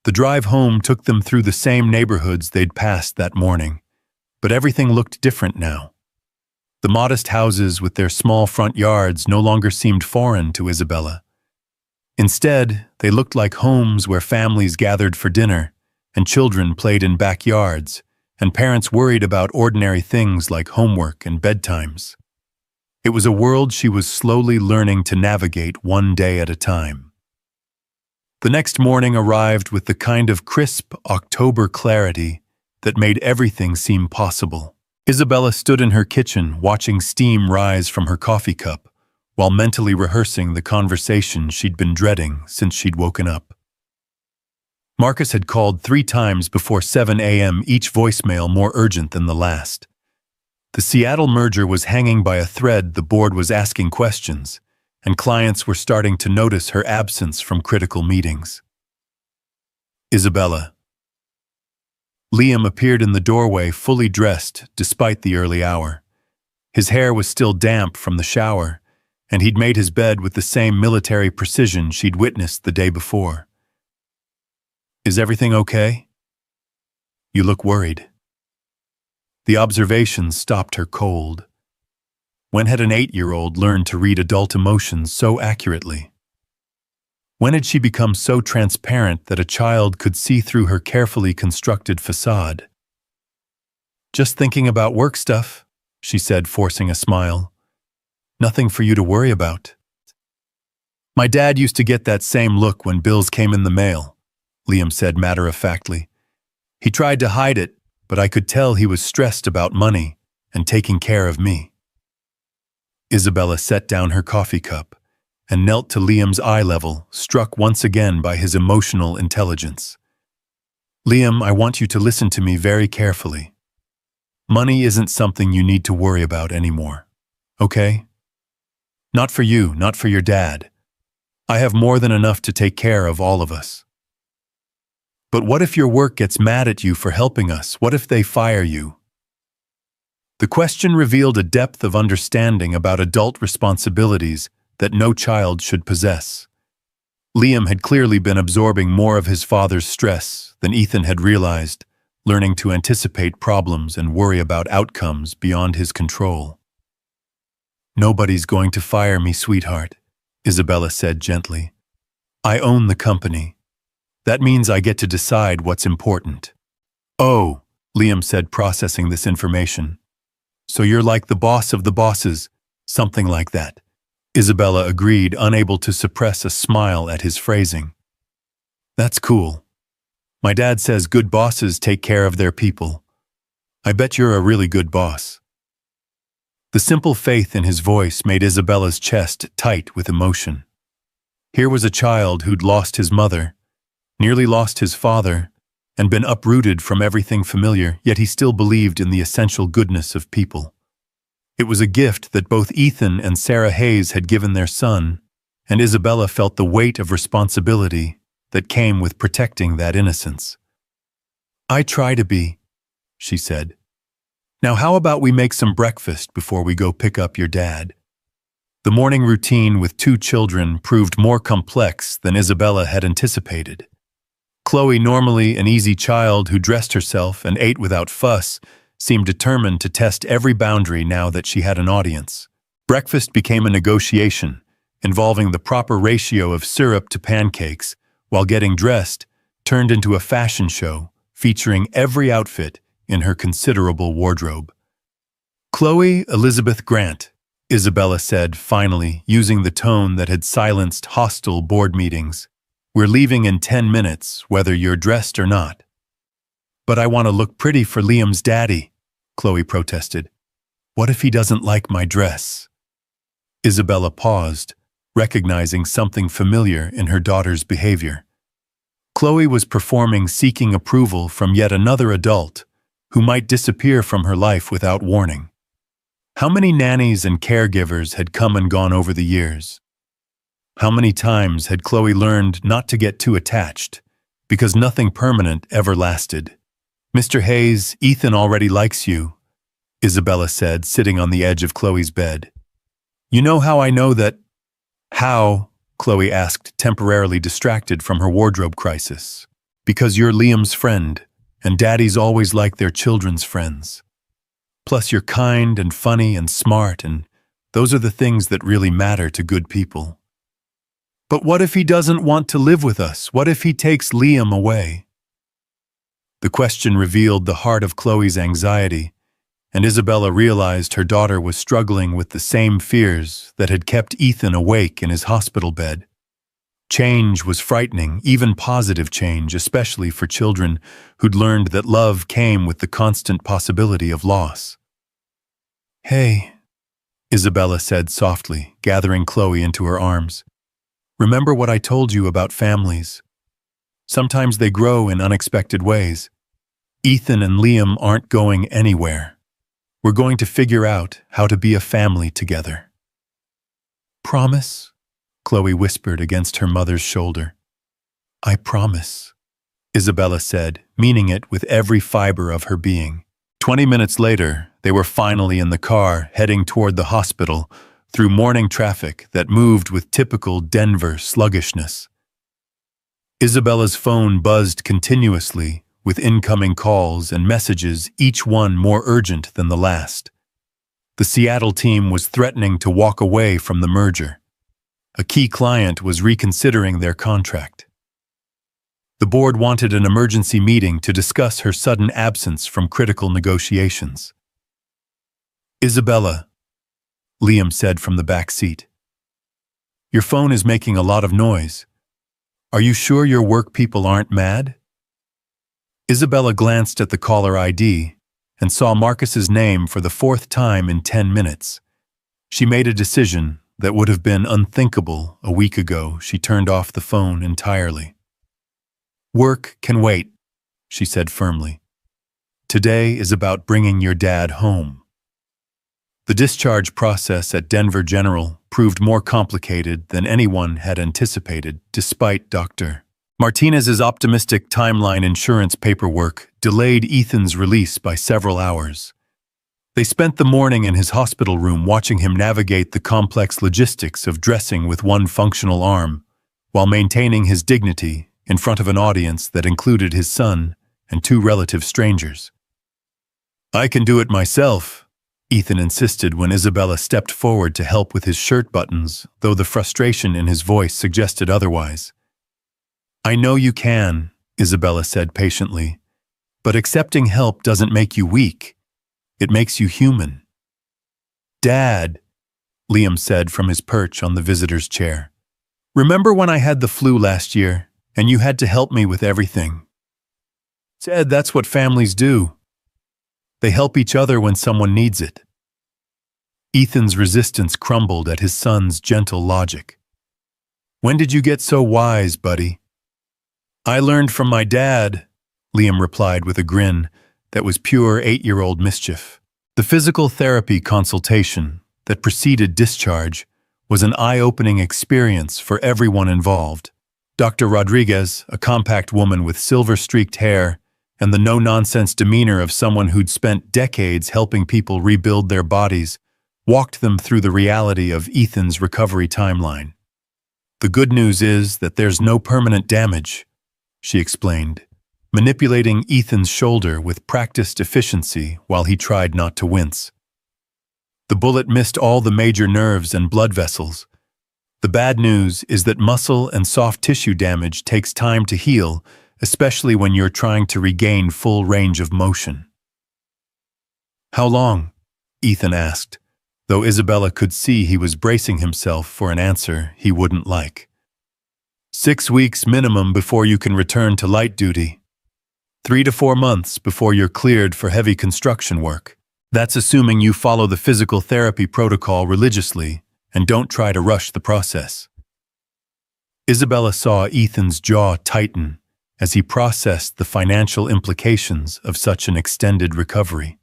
The drive home took them through the same neighborhoods they'd passed that morning, but everything looked different now. The modest houses with their small front yards no longer seemed foreign to Isabella. Instead, they looked like homes where families gathered for dinner, and children played in backyards, and parents worried about ordinary things like homework and bedtimes. It was a world she was slowly learning to navigate one day at a time. The next morning arrived with the kind of crisp October clarity that made everything seem possible. Isabella stood in her kitchen watching steam rise from her coffee cup, while mentally rehearsing the conversation she'd been dreading since she'd woken up. Marcus had called 3 times before 7 a.m., each voicemail more urgent than the last. The Seattle merger was hanging by a thread. The board was asking questions, and clients were starting to notice her absence from critical meetings. "Isabella." Liam appeared in the doorway, fully dressed despite the early hour. His hair was still damp from the shower, and he'd made his bed with the same military precision she'd witnessed the day before. "Is everything okay? You look worried." The observation stopped her cold. When had an 8-year-old learned to read adult emotions so accurately? When had she become so transparent that a child could see through her carefully constructed facade? "Just thinking about work stuff," she said, forcing a smile. "Nothing for you to worry about." My dad used to get that same look when bills came in the mail, Liam said matter-of-factly. He tried to hide it, but I could tell he was stressed about money and taking care of me. Isabella set down her coffee cup and knelt to Liam's eye level, struck once again by his emotional intelligence. Liam, I want you to listen to me very carefully. Money isn't something you need to worry about anymore, okay? Not for you, not for your dad. I have more than enough to take care of all of us. But what if your work gets mad at you for helping us? What if they fire you? The question revealed a depth of understanding about adult responsibilities that no child should possess. Liam had clearly been absorbing more of his father's stress than Ethan had realized, learning to anticipate problems and worry about outcomes beyond his control. Nobody's going to fire me, sweetheart, Isabella said gently. I own the company. That means I get to decide what's important. Oh, Liam said, processing this information. So you're like the boss of the bosses, something like that. Isabella agreed, unable to suppress a smile at his phrasing. That's cool. My dad says good bosses take care of their people. I bet you're a really good boss. The simple faith in his voice made Isabella's chest tight with emotion. Here was a child who'd lost his mother, nearly lost his father, and been uprooted from everything familiar, yet he still believed in the essential goodness of people. It was a gift that both Ethan and Sarah Hayes had given their son, and Isabella felt the weight of responsibility that came with protecting that innocence. I try to be, she said. Now how about we make some breakfast before we go pick up your dad? The morning routine with two children proved more complex than Isabella had anticipated. Chloe, normally an easy child who dressed herself and ate without fuss, seemed determined to test every boundary now that she had an audience. Breakfast became a negotiation, involving the proper ratio of syrup to pancakes, while getting dressed turned into a fashion show featuring every outfit in her considerable wardrobe. Chloe Elizabeth Grant, Isabella said finally, using the tone that had silenced hostile board meetings. We're leaving in 10 minutes, whether you're dressed or not. But I want to look pretty for Liam's daddy, Chloe protested. What if he doesn't like my dress? Isabella paused, recognizing something familiar in her daughter's behavior. Chloe was performing seeking approval from yet another adult who might disappear from her life without warning. How many nannies and caregivers had come and gone over the years? How many times had Chloe learned not to get too attached, because nothing permanent ever lasted? Mr. Hayes, Ethan already likes you, Isabella said, sitting on the edge of Chloe's bed. You know how I know that? How? Chloe asked, temporarily distracted from her wardrobe crisis. Because you're Liam's friend, and daddies always like their children's friends. Plus you're kind and funny and smart, and those are the things that really matter to good people. But what if he doesn't want to live with us? What if he takes Liam away? The question revealed the heart of Chloe's anxiety, and Isabella realized her daughter was struggling with the same fears that had kept Ethan awake in his hospital bed. Change was frightening, even positive change, especially for children who'd learned that love came with the constant possibility of loss. Hey, Isabella said softly, gathering Chloe into her arms. Remember what I told you about families? Sometimes they grow in unexpected ways. Ethan and Liam aren't going anywhere. We're going to figure out how to be a family together. Promise? Chloe whispered against her mother's shoulder. I promise, Isabella said, meaning it with every fiber of her being. 20 minutes later, they were finally in the car, heading toward the hospital, through morning traffic that moved with typical Denver sluggishness. Isabella's phone buzzed continuously, with incoming calls and messages, each one more urgent than the last. The Seattle team was threatening to walk away from the merger. A key client was reconsidering their contract. The board wanted an emergency meeting to discuss her sudden absence from critical negotiations. Isabella, Liam said from the back seat. Your phone is making a lot of noise. Are you sure your work people aren't mad? Isabella glanced at the caller ID and saw Marcus's name for the fourth time in 10 minutes. She made a decision that would have been unthinkable a week ago. She turned off the phone entirely. Work can wait, she said firmly. Today is about bringing your dad home. The discharge process at Denver General proved more complicated than anyone had anticipated, despite Dr. Martinez's optimistic timeline. Insurance paperwork delayed Ethan's release by several hours. They spent the morning in his hospital room watching him navigate the complex logistics of dressing with one functional arm, while maintaining his dignity in front of an audience that included his son and two relative strangers. "I can do it myself," Ethan insisted when Isabella stepped forward to help with his shirt buttons, though the frustration in his voice suggested otherwise. "I know you can," Isabella said patiently, "but accepting help doesn't make you weak. It makes you human." "Dad," Liam said from his perch on the visitor's chair, "remember when I had the flu last year and you had to help me with everything?" "Ted, that's what families do. They help each other when someone needs it." Ethan's resistance crumbled at his son's gentle logic. "When did you get so wise, buddy?" "I learned from my dad," Liam replied with a grin that was pure 8-year-old mischief. The physical therapy consultation that preceded discharge was an eye-opening experience for everyone involved. Dr. Rodriguez, a compact woman with silver-streaked hair and the no-nonsense demeanor of someone who'd spent decades helping people rebuild their bodies, walked them through the reality of Ethan's recovery timeline. "The good news is that there's no permanent damage," she explained, manipulating Ethan's shoulder with practiced efficiency while he tried not to wince. "The bullet missed all the major nerves and blood vessels. The bad news is that muscle and soft tissue damage takes time to heal, especially when you're trying to regain full range of motion." "How long?" Ethan asked, though Isabella could see he was bracing himself for an answer he wouldn't like. 6 weeks minimum before you can return to light duty. 3 to 4 months before you're cleared for heavy construction work. That's assuming you follow the physical therapy protocol religiously and don't try to rush the process." Isabella saw Ethan's jaw tighten as he processed the financial implications of such an extended recovery.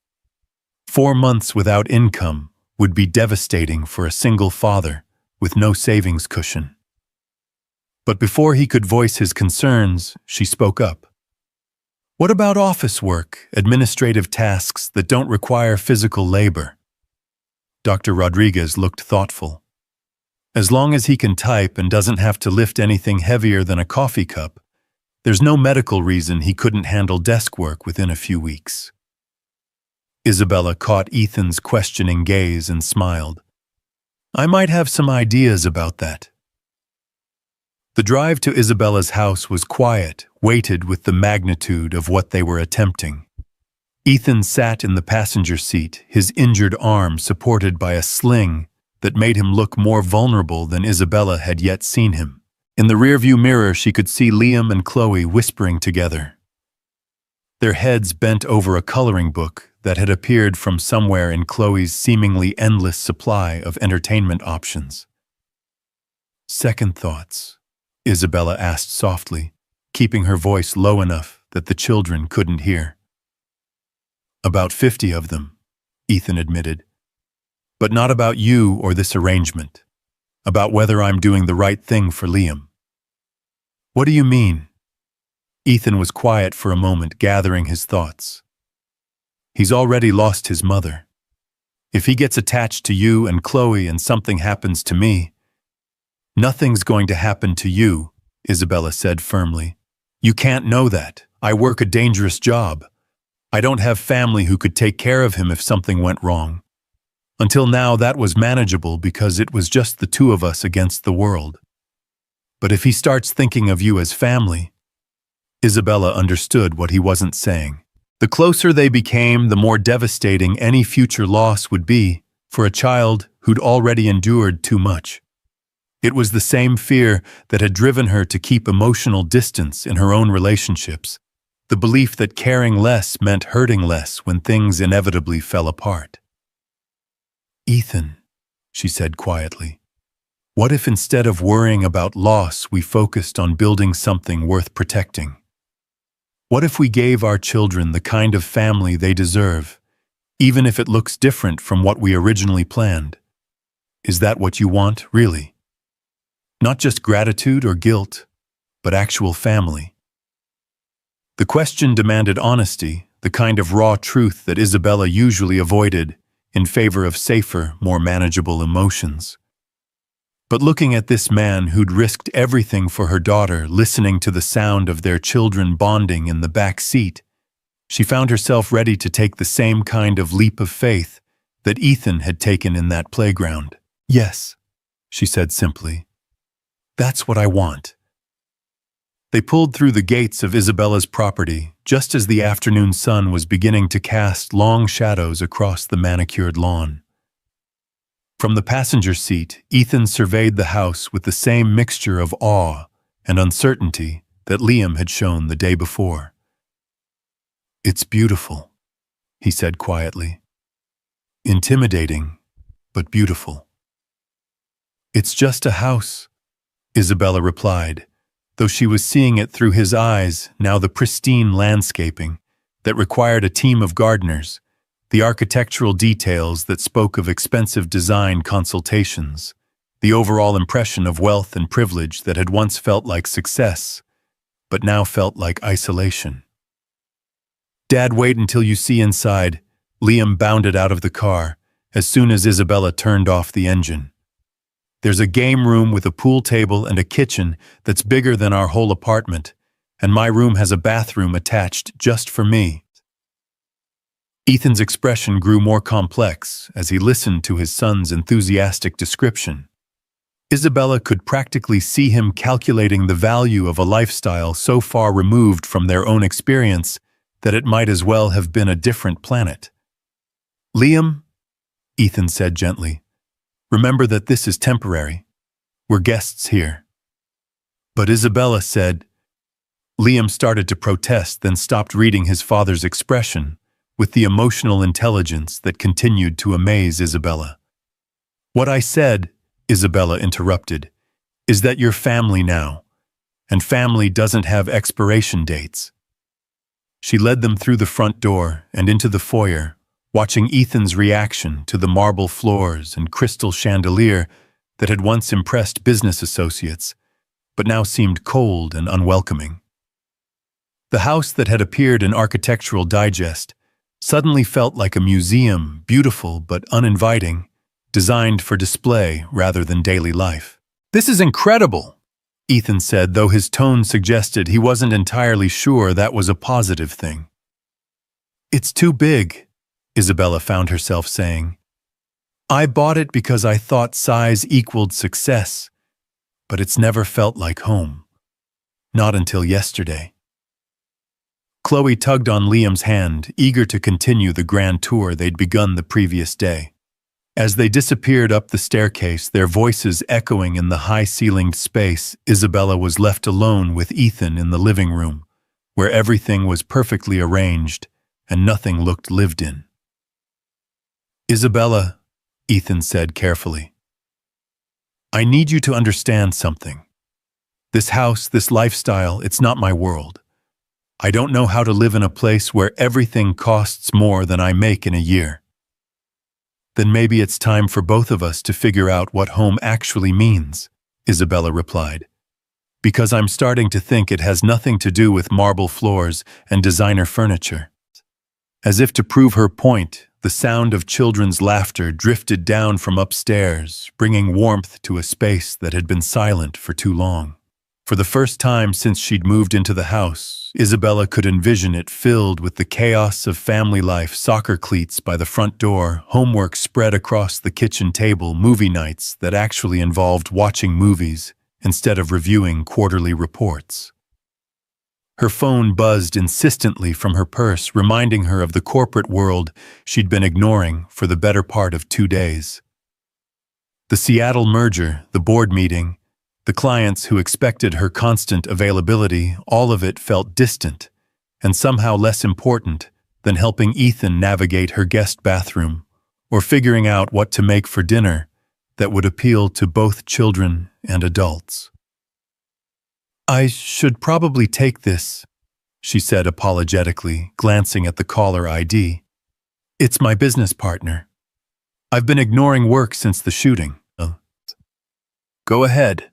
4 months without income would be devastating for a single father with no savings cushion. But before he could voice his concerns, she spoke up. "What about office work, administrative tasks that don't require physical labor?" Dr. Rodriguez looked thoughtful. "As long as he can type and doesn't have to lift anything heavier than a coffee cup, there's no medical reason he couldn't handle desk work within a few weeks." Isabella caught Ethan's questioning gaze and smiled. "I might have some ideas about that." The drive to Isabella's house was quiet, weighted with the magnitude of what they were attempting. Ethan sat in the passenger seat, his injured arm supported by a sling that made him look more vulnerable than Isabella had yet seen him. In the rearview mirror, she could see Liam and Chloe whispering together, their heads bent over a coloring book that had appeared from somewhere in Chloe's seemingly endless supply of entertainment options. "Second thoughts?" Isabella asked softly, keeping her voice low enough that the children couldn't hear. "About 50 of them," Ethan admitted. "But not about you or this arrangement. About whether I'm doing the right thing for Liam." "What do you mean?" Ethan was quiet for a moment, gathering his thoughts. "He's already lost his mother. If he gets attached to you and Chloe and something happens to me—" "Nothing's going to happen to you," Isabella said firmly. "You can't know that. I work a dangerous job. I don't have family who could take care of him if something went wrong. Until now, that was manageable because it was just the two of us against the world. But if he starts thinking of you as family—" Isabella understood what he wasn't saying. The closer they became, the more devastating any future loss would be for a child who'd already endured too much. It was the same fear that had driven her to keep emotional distance in her own relationships, the belief that caring less meant hurting less when things inevitably fell apart. "Ethan," she said quietly, "what if instead of worrying about loss we focused on building something worth protecting? What if we gave our children the kind of family they deserve, even if it looks different from what we originally planned? Is that what you want, really? Not just gratitude or guilt, but actual family?" The question demanded honesty, the kind of raw truth that Isabella usually avoided in favor of safer, more manageable emotions. But looking at this man who'd risked everything for her daughter, listening to the sound of their children bonding in the back seat, she found herself ready to take the same kind of leap of faith that Ethan had taken in that playground. "Yes," she said simply. "That's what I want." They pulled through the gates of Isabella's property just as the afternoon sun was beginning to cast long shadows across the manicured lawn. From the passenger seat, Ethan surveyed the house with the same mixture of awe and uncertainty that Liam had shown the day before. "It's beautiful," he said quietly. "Intimidating, but beautiful." "It's just a house," Isabella replied, though she was seeing it through his eyes, now the pristine landscaping that required a team of gardeners, the architectural details that spoke of expensive design consultations, the overall impression of wealth and privilege that had once felt like success, but now felt like isolation. "Dad, wait until you see inside," Liam bounded out of the car as soon as Isabella turned off the engine. "There's a game room with a pool table and a kitchen that's bigger than our whole apartment, and my room has a bathroom attached just for me." Ethan's expression grew more complex as he listened to his son's enthusiastic description. Isabella could practically see him calculating the value of a lifestyle so far removed from their own experience that it might as well have been a different planet. "Liam," Ethan said gently, "remember that this is temporary. We're guests here." "But Isabella said—" Liam started to protest, then stopped, reading his father's expression with the emotional intelligence that continued to amaze Isabella. "What I said," Isabella interrupted, "is that you're family now, and family doesn't have expiration dates." She led them through the front door and into the foyer, watching Ethan's reaction to the marble floors and crystal chandelier that had once impressed business associates, but now seemed cold and unwelcoming. The house that had appeared in Architectural Digest suddenly felt like a museum, beautiful but uninviting, designed for display rather than daily life. "This is incredible," Ethan said, though his tone suggested he wasn't entirely sure that was a positive thing. "It's too big," Isabella found herself saying. "I bought it because I thought size equaled success, but it's never felt like home. Not until yesterday." Chloe tugged on Liam's hand, eager to continue the grand tour they'd begun the previous day. As they disappeared up the staircase, their voices echoing in the high-ceilinged space, Isabella was left alone with Ethan in the living room, where everything was perfectly arranged and nothing looked lived in. "Isabella," Ethan said carefully, "I need you to understand something. This house, this lifestyle, it's not my world. I don't know how to live in a place where everything costs more than I make in a year." "Then maybe it's time for both of us to figure out what home actually means," Isabella replied, "because I'm starting to think it has nothing to do with marble floors and designer furniture." As if to prove her point, the sound of children's laughter drifted down from upstairs, bringing warmth to a space that had been silent for too long. For the first time since she'd moved into the house, Isabella could envision it filled with the chaos of family life: soccer cleats by the front door, homework spread across the kitchen table, movie nights that actually involved watching movies instead of reviewing quarterly reports. Her phone buzzed insistently from her purse, reminding her of the corporate world she'd been ignoring for the better part of 2 days. The Seattle merger, the board meeting, the clients who expected her constant availability, all of it felt distant and somehow less important than helping Ethan navigate her guest bathroom or figuring out what to make for dinner that would appeal to both children and adults. "I should probably take this," she said apologetically, glancing at the caller ID. "It's my business partner. I've been ignoring work since the shooting." "Go ahead,"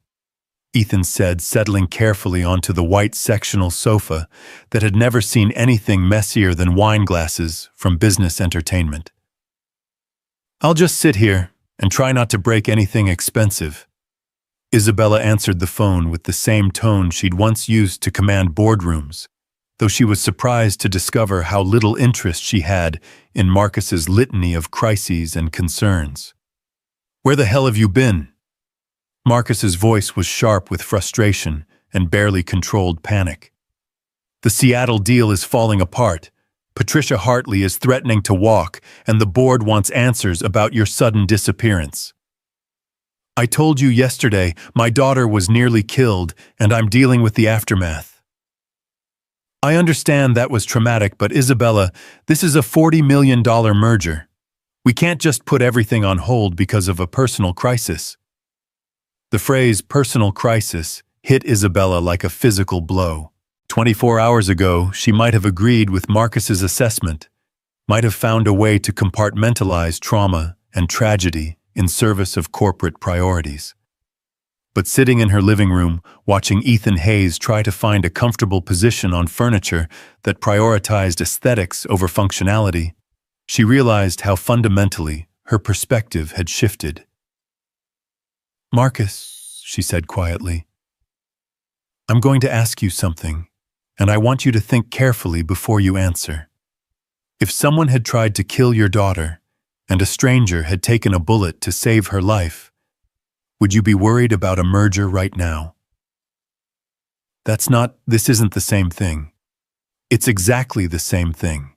Ethan said, settling carefully onto the white sectional sofa that had never seen anything messier than wine glasses from business entertainment. "I'll just sit here and try not to break anything expensive." Isabella answered the phone with the same tone she'd once used to command boardrooms, though she was surprised to discover how little interest she had in Marcus's litany of crises and concerns. "Where the hell have you been?" Marcus's voice was sharp with frustration and barely controlled panic. "The Seattle deal is falling apart. Patricia Hartley is threatening to walk, and the board wants answers about your sudden disappearance. I told you yesterday my daughter was nearly killed, and I'm dealing with the aftermath." "I understand that was traumatic, but Isabella, this is a $40 million merger. We can't just put everything on hold because of a personal crisis." The phrase personal crisis hit Isabella like a physical blow. 24 hours ago, she might have agreed with Marcus's assessment, might have found a way to compartmentalize trauma and tragedy in service of corporate priorities. But sitting in her living room, watching Ethan Hayes try to find a comfortable position on furniture that prioritized aesthetics over functionality, she realized how fundamentally her perspective had shifted. "Marcus," she said quietly, "I'm going to ask you something, and I want you to think carefully before you answer. If someone had tried to kill your daughter, and a stranger had taken a bullet to save her life, would you be worried about a merger right now?" This isn't the same thing. It's exactly the same thing.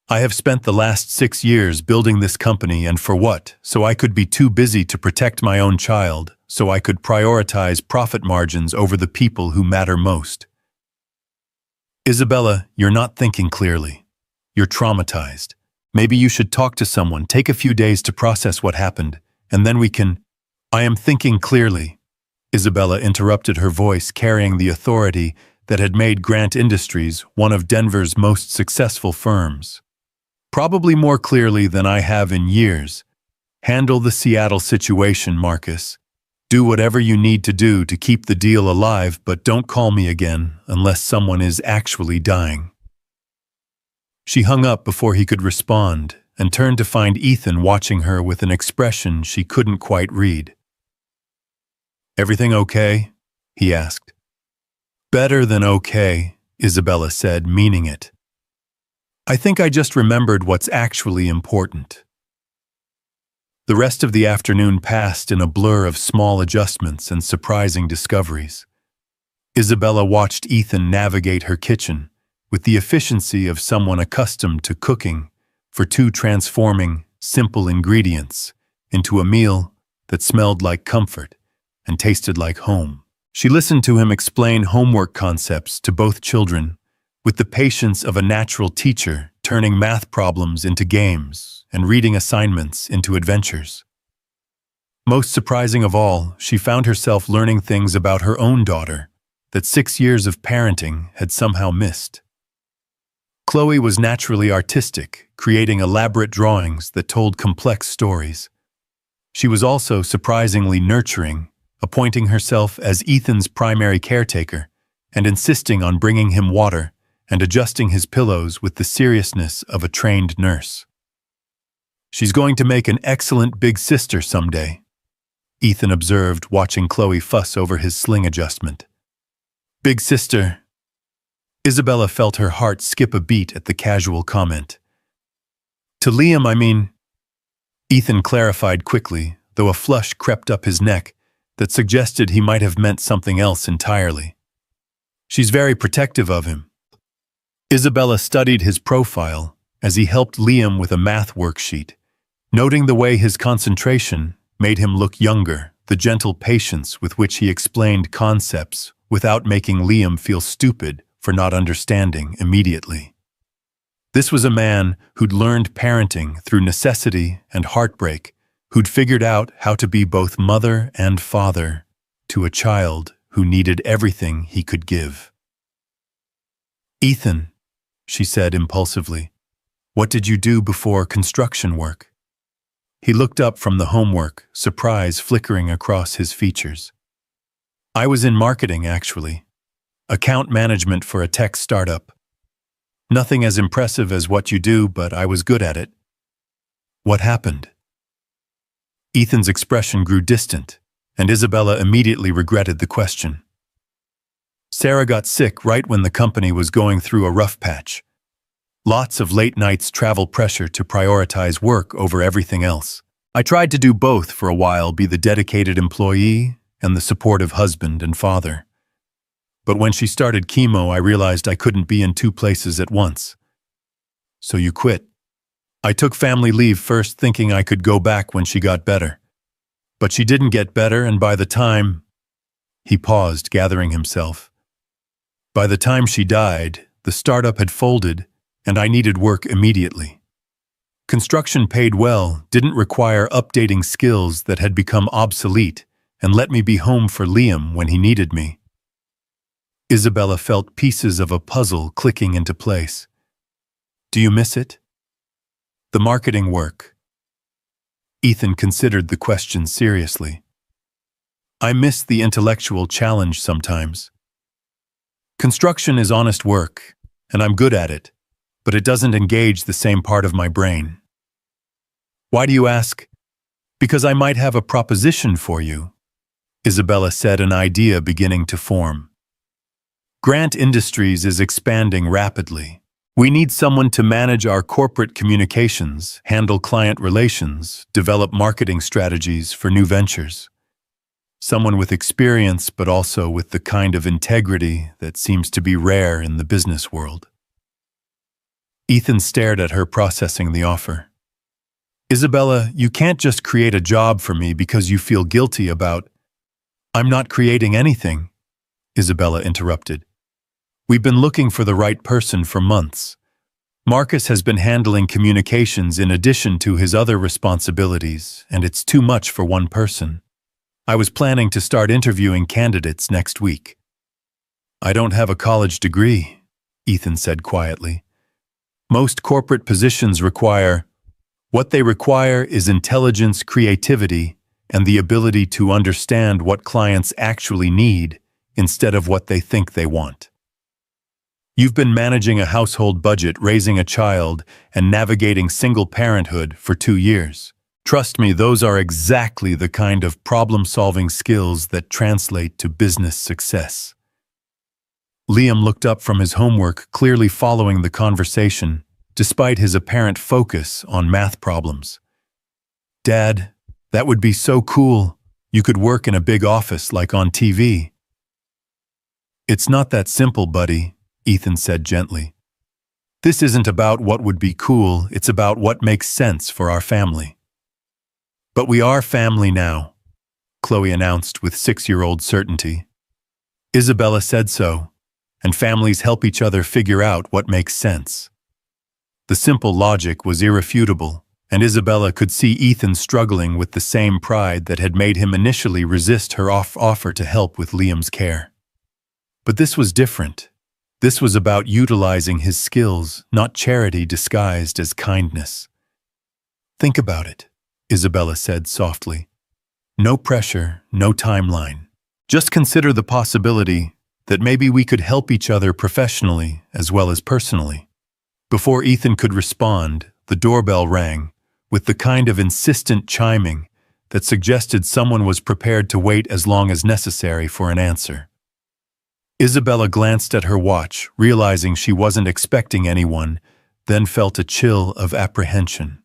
I have spent the last 6 years building this company, and for what? So I could be too busy to protect my own child, so I could prioritize profit margins over the people who matter most. Isabella, you're not thinking clearly. You're traumatized. Maybe you should talk to someone, take a few days to process what happened, and then we can— "I am thinking clearly," Isabella interrupted, her voice carrying the authority that had made Grant Industries one of Denver's most successful firms. "Probably more clearly than I have in years. Handle the Seattle situation, Marcus. Do whatever you need to do to keep the deal alive, but don't call me again unless someone is actually dying." She hung up before he could respond and turned to find Ethan watching her with an expression she couldn't quite read. "Everything okay?" he asked. "Better than okay," Isabella said, meaning it. "I think I just remembered what's actually important." The rest of the afternoon passed in a blur of small adjustments and surprising discoveries. Isabella watched Ethan navigate her kitchen with the efficiency of someone accustomed to cooking for 2 transforming, simple ingredients into a meal that smelled like comfort and tasted like home. She listened to him explain homework concepts to both children with the patience of a natural teacher, turning math problems into games and reading assignments into adventures. Most surprising of all, she found herself learning things about her own daughter that 6 years of parenting had somehow missed. Chloe was naturally artistic, creating elaborate drawings that told complex stories. She was also surprisingly nurturing, appointing herself as Ethan's primary caretaker and insisting on bringing him water and adjusting his pillows with the seriousness of a trained nurse. "She's going to make an excellent big sister someday," Ethan observed, watching Chloe fuss over his sling adjustment. "Big sister." Isabella felt her heart skip a beat at the casual comment. "To Liam, I mean," Ethan clarified quickly, though a flush crept up his neck that suggested he might have meant something else entirely. "She's very protective of him." Isabella studied his profile as he helped Liam with a math worksheet, noting the way his concentration made him look younger, the gentle patience with which he explained concepts without making Liam feel stupid for not understanding immediately. This was a man who'd learned parenting through necessity and heartbreak, who'd figured out how to be both mother and father to a child who needed everything he could give. "Ethan," she said impulsively, "what did you do before construction work?" He looked up from the homework, surprise flickering across his features. "I was in marketing, actually. Account management for a tech startup. Nothing as impressive as what you do, but I was good at it." "What happened?" Ethan's expression grew distant, and Isabella immediately regretted the question. "Sarah got sick right when the company was going through a rough patch. Lots of late nights, travel pressure to prioritize work over everything else. I tried to do both for a while, be the dedicated employee and the supportive husband and father. But when she started chemo, I realized I couldn't be in two places at once. So you quit." "I took family leave first, thinking I could go back when she got better. But she didn't get better, and by the time—" He paused, gathering himself. "By the time she died, the startup had folded, and I needed work immediately. Construction paid well, didn't require updating skills that had become obsolete, and let me be home for Liam when he needed me." Isabella felt pieces of a puzzle clicking into place. "Do you miss it?" "The marketing work." Ethan considered the question seriously. "I miss the intellectual challenge sometimes. Construction is honest work, and I'm good at it, but it doesn't engage the same part of my brain." "Why do you ask?" "Because I might have a proposition for you," Isabella said, an idea beginning to form. "Grant Industries is expanding rapidly. We need someone to manage our corporate communications, handle client relations, develop marketing strategies for new ventures. Someone with experience, but also with the kind of integrity that seems to be rare in the business world." Ethan stared at her, processing the offer. "Isabella, you can't just create a job for me because you feel guilty about—" "I'm not creating anything," Isabella interrupted. "We've been looking for the right person for months. Marcus has been handling communications in addition to his other responsibilities, and it's too much for one person. I was planning to start interviewing candidates next week." "I don't have a college degree," Ethan said quietly. "Most corporate positions require— What they require is intelligence, creativity, and the ability to understand what clients actually need instead of what they think they want. You've been managing a household budget, raising a child, and navigating single parenthood for 2 years. Trust me, those are exactly the kind of problem-solving skills that translate to business success." Liam looked up from his homework, clearly following the conversation, despite his apparent focus on math problems. "Dad, that would be so cool. You could work in a big office like on TV." "It's not that simple, buddy," Ethan said gently. "This isn't about what would be cool, it's about what makes sense for our family." "But we are family now," Chloe announced with 6-year-old certainty. Isabella said so, and families help each other figure out what makes sense. The simple logic was irrefutable, and Isabella could see Ethan struggling with the same pride that had made him initially resist her offer to help with Liam's care. But this was different. This was about utilizing his skills, not charity disguised as kindness. "Think about it," Isabella said softly. "No pressure, no timeline. Just consider the possibility that maybe we could help each other professionally as well as personally." Before Ethan could respond, the doorbell rang, with the kind of insistent chiming that suggested someone was prepared to wait as long as necessary for an answer. Isabella glanced at her watch, realizing she wasn't expecting anyone, then felt a chill of apprehension.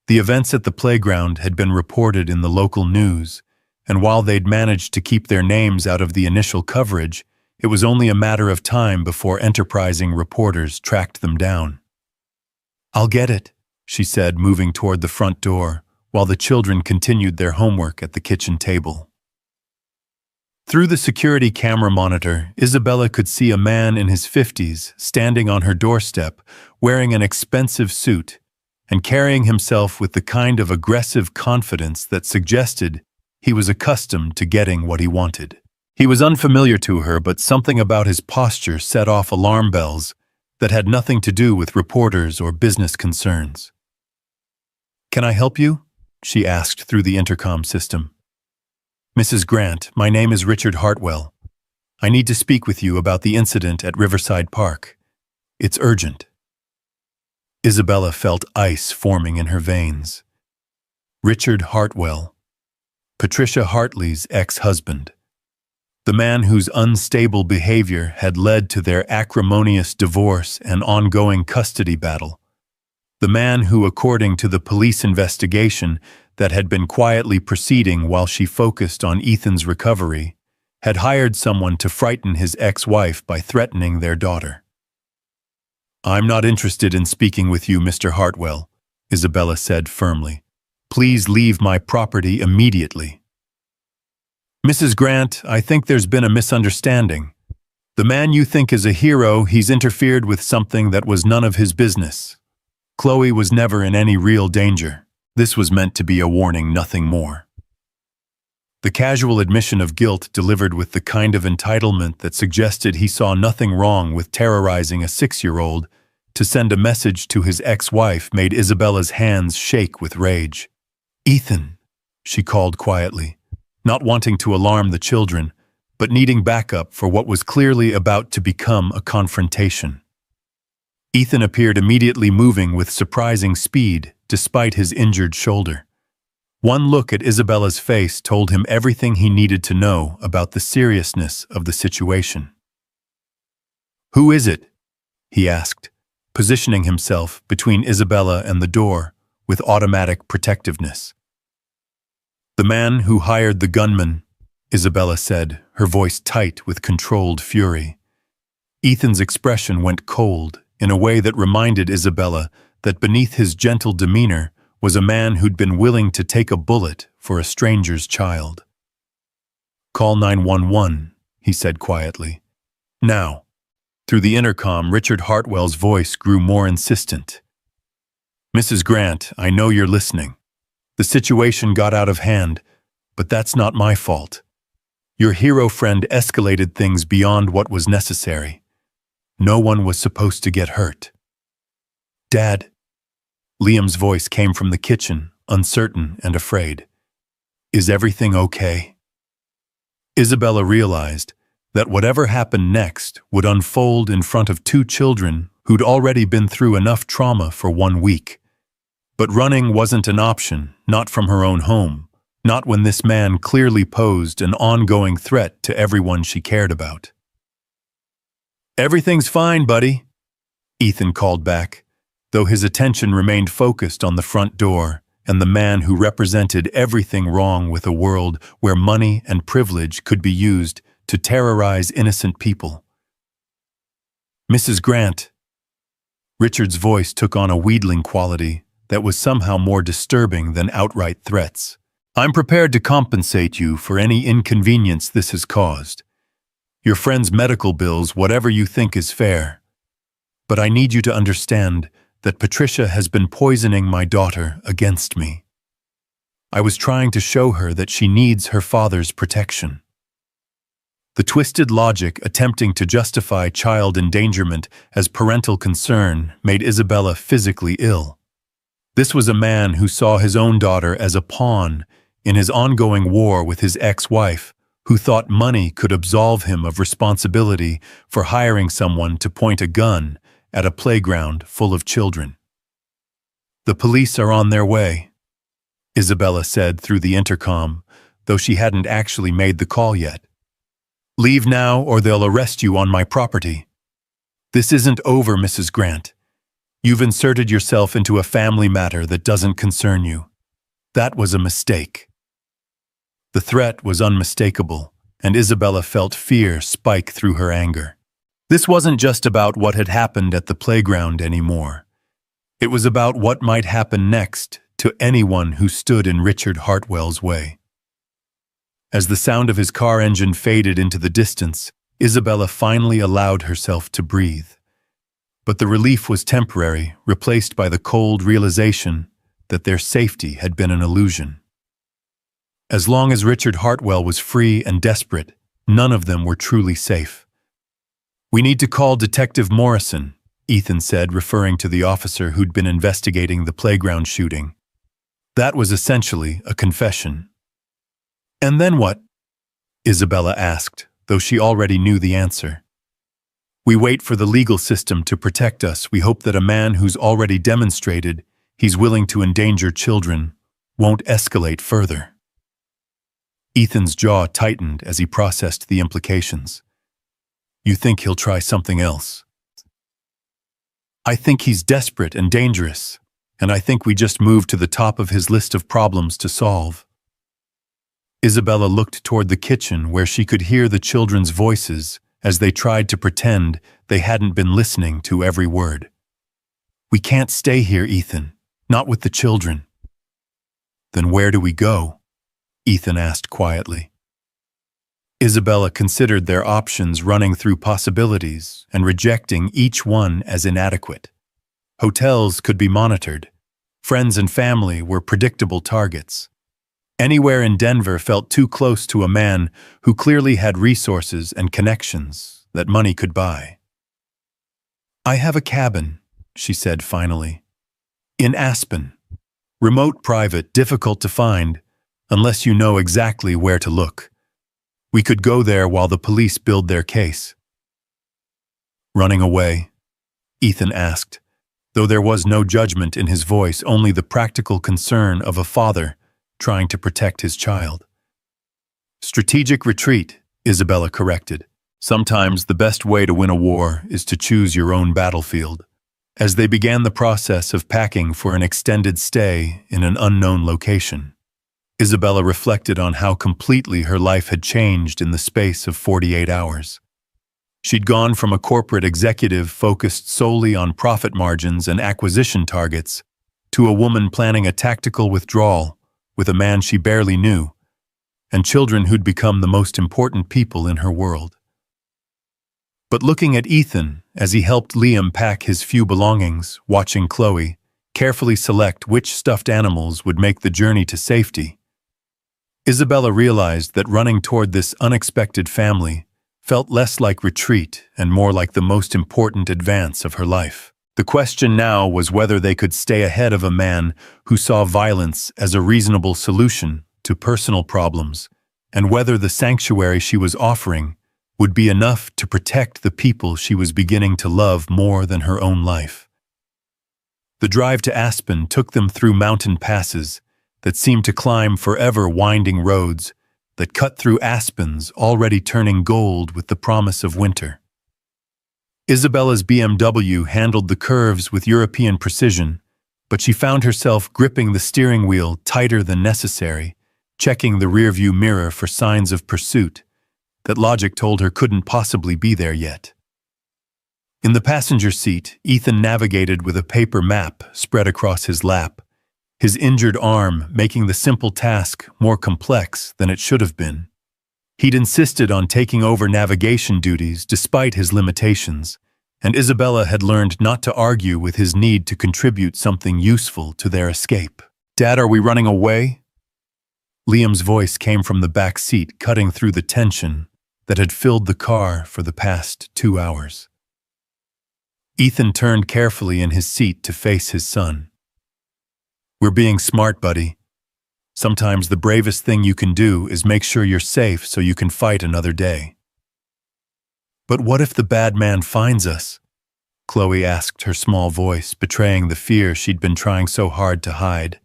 The events at the playground had been reported in the local news, and while they'd managed to keep their names out of the initial coverage, it was only a matter of time before enterprising reporters tracked them down. "I'll get it," she said, moving toward the front door, while the children continued their homework at the kitchen table. Through the security camera monitor, Isabella could see a man in his 50s standing on her doorstep, wearing an expensive suit and carrying himself with the kind of aggressive confidence that suggested he was accustomed to getting what he wanted. He was unfamiliar to her, but something about his posture set off alarm bells that had nothing to do with reporters or business concerns. "Can I help you?" she asked through the intercom system. "Mrs. Grant, my name is Richard Hartwell. I need to speak with you about the incident at Riverside Park. It's urgent." Isabella felt ice forming in her veins. Richard Hartwell, Patricia Hartley's ex-husband. The man whose unstable behavior had led to their acrimonious divorce and ongoing custody battle. The man who, according to the police investigation that had been quietly proceeding while she focused on Ethan's recovery, had hired someone to frighten his ex-wife by threatening their daughter. "I'm not interested in speaking with you, Mr. Hartwell," Isabella said firmly. "Please leave my property immediately." "Mrs. Grant, I think there's been a misunderstanding. The man you think is a hero, he's interfered with something that was none of his business. Chloe was never in any real danger." This was meant to be a warning, nothing more. The casual admission of guilt delivered with the kind of entitlement that suggested he saw nothing wrong with terrorizing a 6-year-old to send a message to his ex-wife made Isabella's hands shake with rage. "Ethan," she called quietly, not wanting to alarm the children, but needing backup for what was clearly about to become a confrontation. Ethan appeared immediately, moving with surprising speed despite his injured shoulder. One look at Isabella's face told him everything he needed to know about the seriousness of the situation. "Who is it?" he asked, positioning himself between Isabella and the door with automatic protectiveness. "The man who hired the gunman," Isabella said, her voice tight with controlled fury. Ethan's expression went cold in a way that reminded Isabella that beneath his gentle demeanor was a man who'd been willing to take a bullet for a stranger's child. "Call 911, he said quietly. "Now." Through the intercom, Richard Hartwell's voice grew more insistent. "Mrs. Grant, I know you're listening. The situation got out of hand, but that's not my fault. Your hero friend escalated things beyond what was necessary. No one was supposed to get hurt." "Dad." Liam's voice came from the kitchen, uncertain and afraid. "Is everything okay?" Isabella realized that whatever happened next would unfold in front of 2 children who'd already been through enough trauma for 1 week. But running wasn't an option, not from her own home, not when this man clearly posed an ongoing threat to everyone she cared about. "Everything's fine, buddy," Ethan called back, though his attention remained focused on the front door and the man who represented everything wrong with a world where money and privilege could be used to terrorize innocent people. "Mrs. Grant." Richard's voice took on a wheedling quality that was somehow more disturbing than outright threats. "I'm prepared to compensate you for any inconvenience this has caused. Your friend's medical bills, whatever you think is fair. But I need you to understand that Patricia has been poisoning my daughter against me. I was trying to show her that she needs her father's protection." The twisted logic attempting to justify child endangerment as parental concern made Isabella physically ill. This was a man who saw his own daughter as a pawn in his ongoing war with his ex-wife, who thought money could absolve him of responsibility for hiring someone to point a gun at a playground full of children. "The police are on their way," Isabella said through the intercom, though she hadn't actually made the call yet. "Leave now or they'll arrest you on my property. This isn't over, Mrs. Grant. You've inserted yourself into a family matter that doesn't concern you. That was a mistake." The threat was unmistakable, and Isabella felt fear spike through her anger. This wasn't just about what had happened at the playground anymore. It was about what might happen next to anyone who stood in Richard Hartwell's way. As the sound of his car engine faded into the distance, Isabella finally allowed herself to breathe. But the relief was temporary, replaced by the cold realization that their safety had been an illusion. As long as Richard Hartwell was free and desperate, none of them were truly safe. "We need to call Detective Morrison," Ethan said, referring to the officer who'd been investigating the playground shooting. That was essentially a confession. "And then what?" Isabella asked, though she already knew the answer. "We wait for the legal system to protect us. We hope that a man who's already demonstrated he's willing to endanger children won't escalate further." Ethan's jaw tightened as he processed the implications. "You think he'll try something else?" "I think he's desperate and dangerous, and I think we just moved to the top of his list of problems to solve." Isabella looked toward the kitchen where she could hear the children's voices as they tried to pretend they hadn't been listening to every word. "We can't stay here, Ethan. Not with the children." "Then where do we go?" Ethan asked quietly. Isabella considered their options, running through possibilities and rejecting each one as inadequate. Hotels could be monitored. Friends and family were predictable targets. Anywhere in Denver felt too close to a man who clearly had resources and connections that money could buy. "I have a cabin," she said finally. "In Aspen. Remote, private, difficult to find, unless you know exactly where to look. We could go there while the police build their case." "Running away?" Ethan asked, though there was no judgment in his voice, only the practical concern of a father trying to protect his child. "Strategic retreat," Isabella corrected. "Sometimes the best way to win a war is to choose your own battlefield." As they began the process of packing for an extended stay in an unknown location, Isabella reflected on how completely her life had changed in the space of 48 hours. She'd gone from a corporate executive focused solely on profit margins and acquisition targets to a woman planning a tactical withdrawal with a man she barely knew, and children who'd become the most important people in her world. But looking at Ethan as he helped Liam pack his few belongings, watching Chloe carefully select which stuffed animals would make the journey to safety, Isabella realized that running toward this unexpected family felt less like retreat and more like the most important advance of her life. The question now was whether they could stay ahead of a man who saw violence as a reasonable solution to personal problems, and whether the sanctuary she was offering would be enough to protect the people she was beginning to love more than her own life. The drive to Aspen took them through mountain passes that seemed to climb forever, winding roads that cut through aspens already turning gold with the promise of winter. Isabella's BMW handled the curves with European precision, but she found herself gripping the steering wheel tighter than necessary, checking the rearview mirror for signs of pursuit that logic told her couldn't possibly be there yet. In the passenger seat, Ethan navigated with a paper map spread across his lap, his injured arm making the simple task more complex than it should have been. He'd insisted on taking over navigation duties despite his limitations, and Isabella had learned not to argue with his need to contribute something useful to their escape. "Dad, are we running away?" Liam's voice came from the back seat, cutting through the tension that had filled the car for the past 2 hours. Ethan turned carefully in his seat to face his son. "We're being smart, buddy. Sometimes the bravest thing you can do is make sure you're safe so you can fight another day." "But what if the bad man finds us?" Chloe asked, her small voice betraying the fear she'd been trying so hard to hide.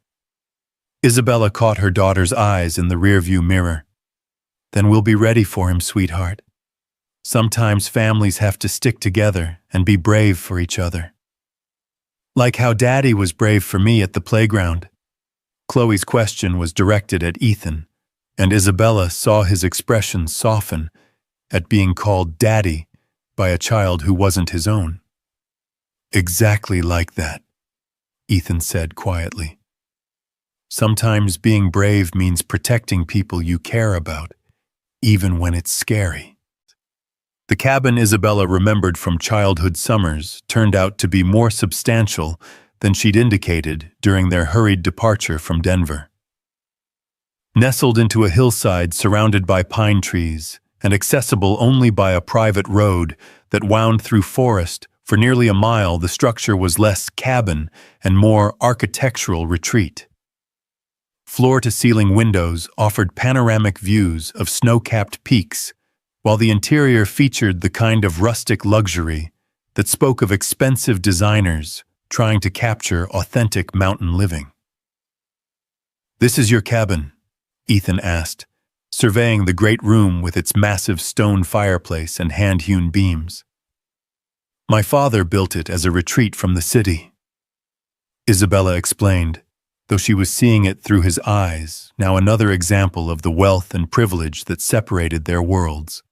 Isabella caught her daughter's eyes in the rearview mirror. "Then we'll be ready for him, sweetheart. Sometimes families have to stick together and be brave for each other. Like how Daddy was brave for me at the playground." Chloe's question was directed at Ethan, and Isabella saw his expression soften at being called Daddy by a child who wasn't his own. "Exactly like that," Ethan said quietly. Sometimes being brave means protecting people you care about, even when it's scary. The cabin Isabella remembered from childhood summers turned out to be more substantial than she'd indicated during their hurried departure from Denver. Nestled into a hillside surrounded by pine trees and accessible only by a private road that wound through forest for nearly a mile, the structure was less cabin and more architectural retreat. Floor-to-ceiling windows offered panoramic views of snow-capped peaks, while the interior featured the kind of rustic luxury that spoke of expensive designers trying to capture authentic mountain living. "This is your cabin?" Ethan asked, surveying the great room with its massive stone fireplace and hand-hewn beams. "My father built it as a retreat from the city," Isabella explained, though she was seeing it through his eyes, now another example of the wealth and privilege that separated their worlds.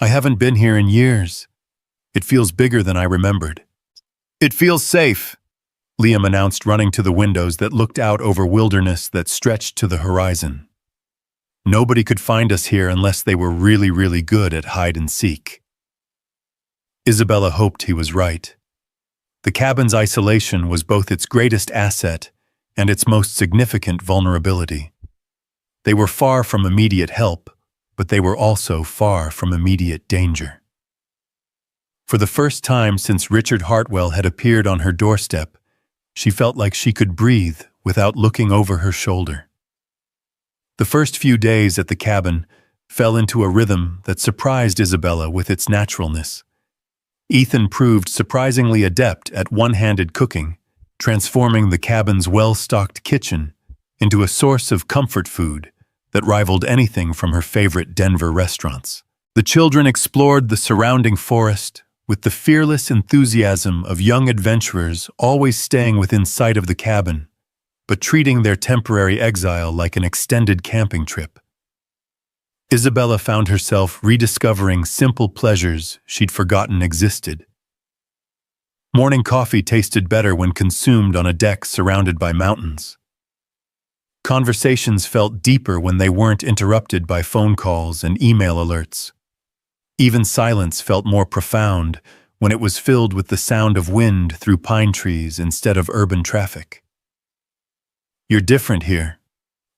"I haven't been here in years. It feels bigger than I remembered." "It feels safe," Liam announced, running to the windows that looked out over wilderness that stretched to the horizon. "Nobody could find us here unless they were really, really good at hide and seek." Isabella hoped he was right. The cabin's isolation was both its greatest asset and its most significant vulnerability. They were far from immediate help, but they were also far from immediate danger. For the first time since Richard Hartwell had appeared on her doorstep, she felt like she could breathe without looking over her shoulder. The first few days at the cabin fell into a rhythm that surprised Isabella with its naturalness. Ethan proved surprisingly adept at one-handed cooking, transforming the cabin's well-stocked kitchen into a source of comfort food that rivaled anything from her favorite Denver restaurants. The children explored the surrounding forest with the fearless enthusiasm of young adventurers always staying within sight of the cabin, but treating their temporary exile like an extended camping trip. Isabella found herself rediscovering simple pleasures she'd forgotten existed. Morning coffee tasted better when consumed on a deck surrounded by mountains. Conversations felt deeper when they weren't interrupted by phone calls and email alerts. Even silence felt more profound when it was filled with the sound of wind through pine trees instead of urban traffic. "You're different here,"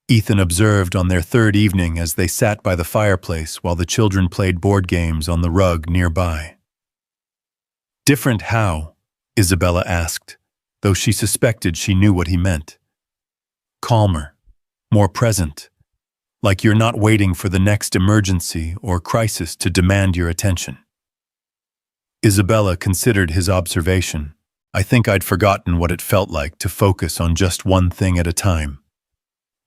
Ethan observed on their third evening as they sat by the fireplace while the children played board games on the rug nearby. "Different how?" Isabella asked, though she suspected she knew what he meant. "Calmer, more present, like you're not waiting for the next emergency or crisis to demand your attention." Isabella considered his observation. "I think I'd forgotten what it felt like to focus on just one thing at a time.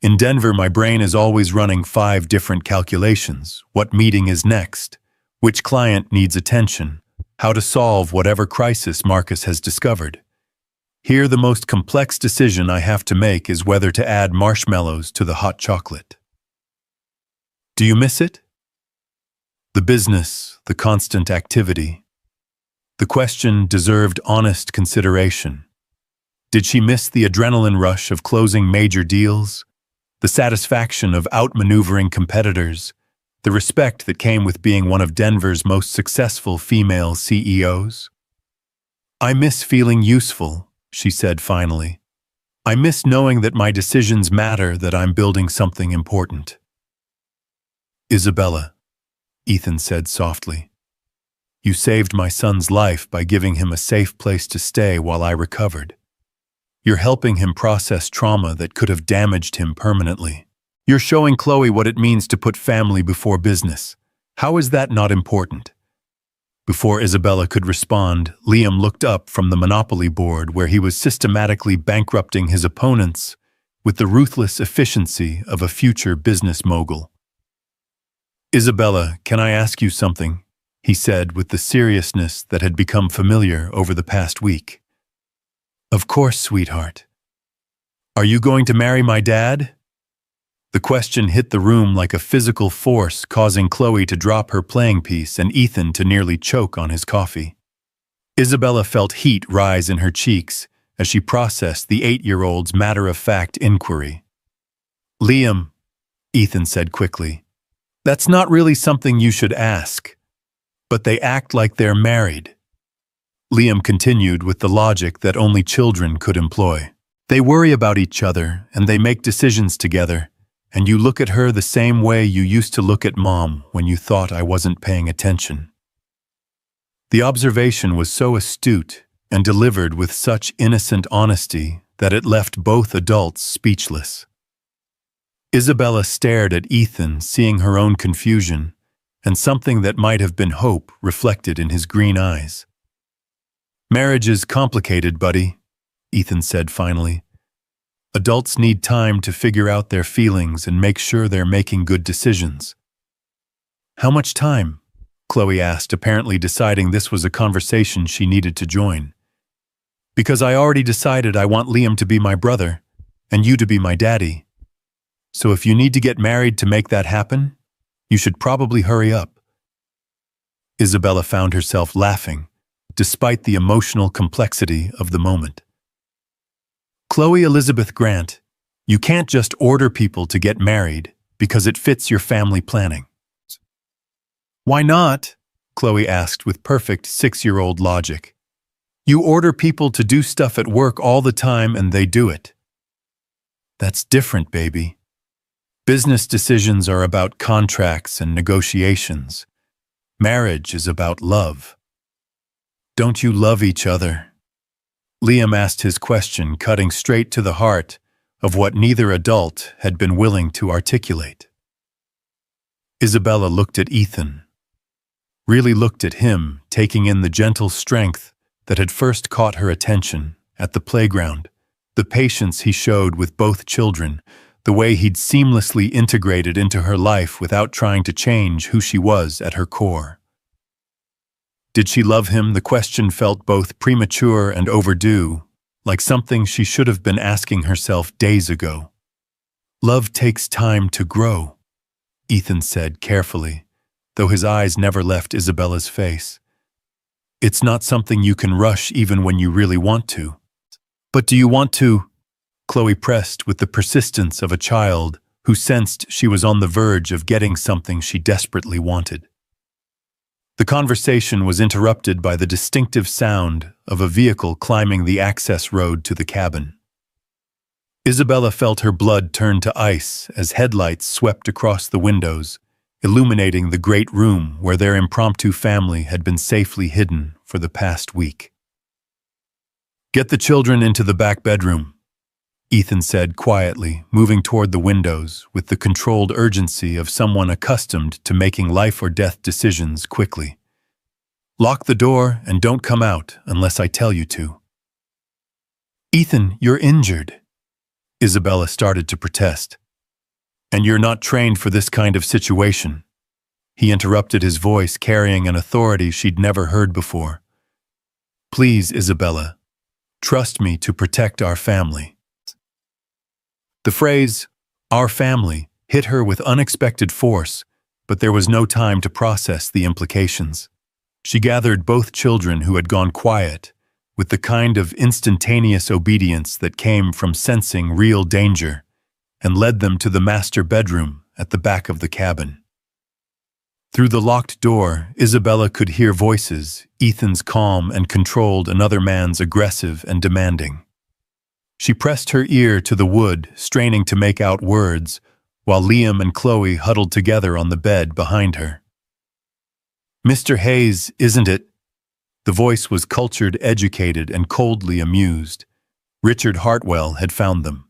In Denver, my brain is always running 5 different calculations: what meeting is next, which client needs attention, how to solve whatever crisis Marcus has discovered. Here, the most complex decision I have to make is whether to add marshmallows to the hot chocolate." "Do you miss it?" The business, the constant activity. The question deserved honest consideration. Did she miss the adrenaline rush of closing major deals, the satisfaction of outmaneuvering competitors, the respect that came with being one of Denver's most successful female CEOs? "I miss feeling useful," she said finally. "I miss knowing that my decisions matter, that I'm building something important." "Isabella," Ethan said softly, "you saved my son's life by giving him a safe place to stay while I recovered. You're helping him process trauma that could have damaged him permanently. You're showing Chloe what it means to put family before business. How is that not important?" Before Isabella could respond, Liam looked up from the Monopoly board where he was systematically bankrupting his opponents with the ruthless efficiency of a future business mogul. "Isabella, can I ask you something?" he said with the seriousness that had become familiar over the past week. "Of course, sweetheart." "Are you going to marry my dad?" The question hit the room like a physical force, causing Chloe to drop her playing piece and Ethan to nearly choke on his coffee. Isabella felt heat rise in her cheeks as she processed the 8-year-old's matter-of-fact inquiry. "Liam," Ethan said quickly, "that's not really something you should ask. But they act like they're married." Liam continued with the logic that only children could employ. "They worry about each other, and they make decisions together, and you look at her the same way you used to look at Mom when you thought I wasn't paying attention." The observation was so astute and delivered with such innocent honesty that it left both adults speechless. Isabella stared at Ethan, seeing her own confusion, and something that might have been hope reflected in his green eyes. "Marriage is complicated, buddy," Ethan said finally. "Adults need time to figure out their feelings and make sure they're making good decisions." "How much time?" Chloe asked, apparently deciding this was a conversation she needed to join. "Because I already decided I want Liam to be my brother, and you to be my daddy. So if you need to get married to make that happen, you should probably hurry up." Isabella found herself laughing, despite the emotional complexity of the moment. "Chloe Elizabeth Grant, you can't just order people to get married because it fits your family planning." "Why not?" Chloe asked with perfect 6-year-old logic. "You order people to do stuff at work all the time and they do it." "That's different, baby. Business decisions are about contracts and negotiations. Marriage is about love." "Don't you love each other?" Liam asked his question, cutting straight to the heart of what neither adult had been willing to articulate. Isabella looked at Ethan. Really looked at him, taking in the gentle strength that had first caught her attention at the playground, the patience he showed with both children, the way he'd seamlessly integrated into her life without trying to change who she was at her core. Did she love him? The question felt both premature and overdue, like something she should have been asking herself days ago. "Love takes time to grow," Ethan said carefully, though his eyes never left Isabella's face. "It's not something you can rush even when you really want to." "But do you want to?" Chloe pressed with the persistence of a child who sensed she was on the verge of getting something she desperately wanted. The conversation was interrupted by the distinctive sound of a vehicle climbing the access road to the cabin. Isabella felt her blood turn to ice as headlights swept across the windows, illuminating the great room where their impromptu family had been safely hidden for the past week. "Get the children into the back bedroom," Ethan said quietly, moving toward the windows with the controlled urgency of someone accustomed to making life-or-death decisions quickly. "Lock the door and don't come out unless I tell you to." "Ethan, you're injured," Isabella started to protest. "And you're not trained for this kind of situation," he interrupted, his voice carrying an authority she'd never heard before. "Please, Isabella, trust me to protect our family." The phrase, "our family," hit her with unexpected force, but there was no time to process the implications. She gathered both children who had gone quiet, with the kind of instantaneous obedience that came from sensing real danger, and led them to the master bedroom at the back of the cabin. Through the locked door, Isabella could hear voices, Ethan's calm and controlled, another man's aggressive and demanding. She pressed her ear to the wood, straining to make out words, while Liam and Chloe huddled together on the bed behind her. "Mr. Hayes, isn't it?" The voice was cultured, educated, and coldly amused. Richard Hartwell had found them.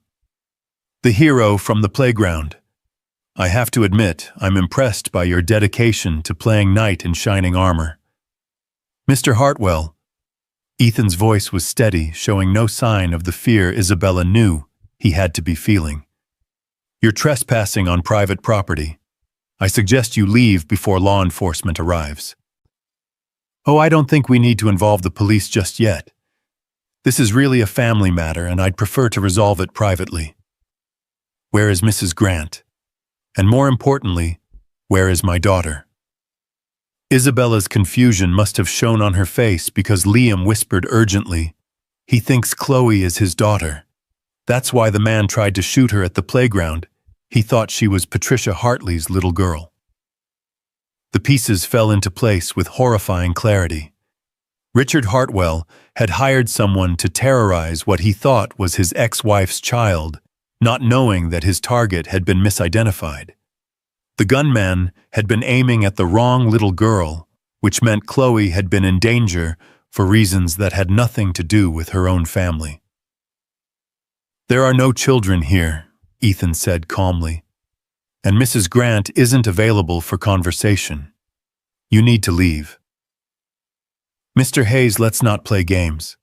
"The hero from the playground. I have to admit, I'm impressed by your dedication to playing knight in shining armor." "Mr. Hartwell." Ethan's voice was steady, showing no sign of the fear Isabella knew he had to be feeling. "You're trespassing on private property. I suggest you leave before law enforcement arrives." "Oh, I don't think we need to involve the police just yet. This is really a family matter, and I'd prefer to resolve it privately." "Where is Mrs. Grant? And more importantly, where is my daughter?" Isabella's confusion must have shown on her face because Liam whispered urgently, He thinks Chloe is his daughter. That's why the man tried to shoot her at the playground. He thought she was Patricia Hartley's little girl. The pieces fell into place with horrifying clarity. Richard Hartwell had hired someone to terrorize what he thought was his ex-wife's child, not knowing that his target had been misidentified. The gunman had been aiming at the wrong little girl, which meant Chloe had been in danger for reasons that had nothing to do with her own family. "There are no children here," Ethan said calmly, "and Mrs. Grant isn't available for conversation. You need to leave." "Mr. Hayes, let's not play games.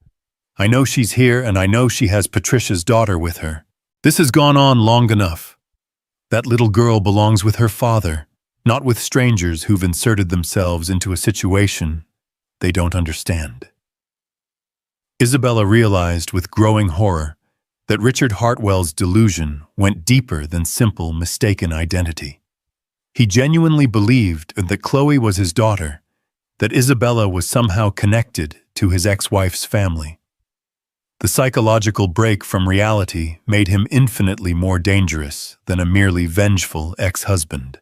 I know she's here and I know she has Patricia's daughter with her. This has gone on long enough. That little girl belongs with her father, not with strangers who've inserted themselves into a situation they don't understand." Isabella realized with growing horror that Richard Hartwell's delusion went deeper than simple mistaken identity. He genuinely believed that Chloe was his daughter, that Isabella was somehow connected to his ex-wife's family. The psychological break from reality made him infinitely more dangerous than a merely vengeful ex-husband.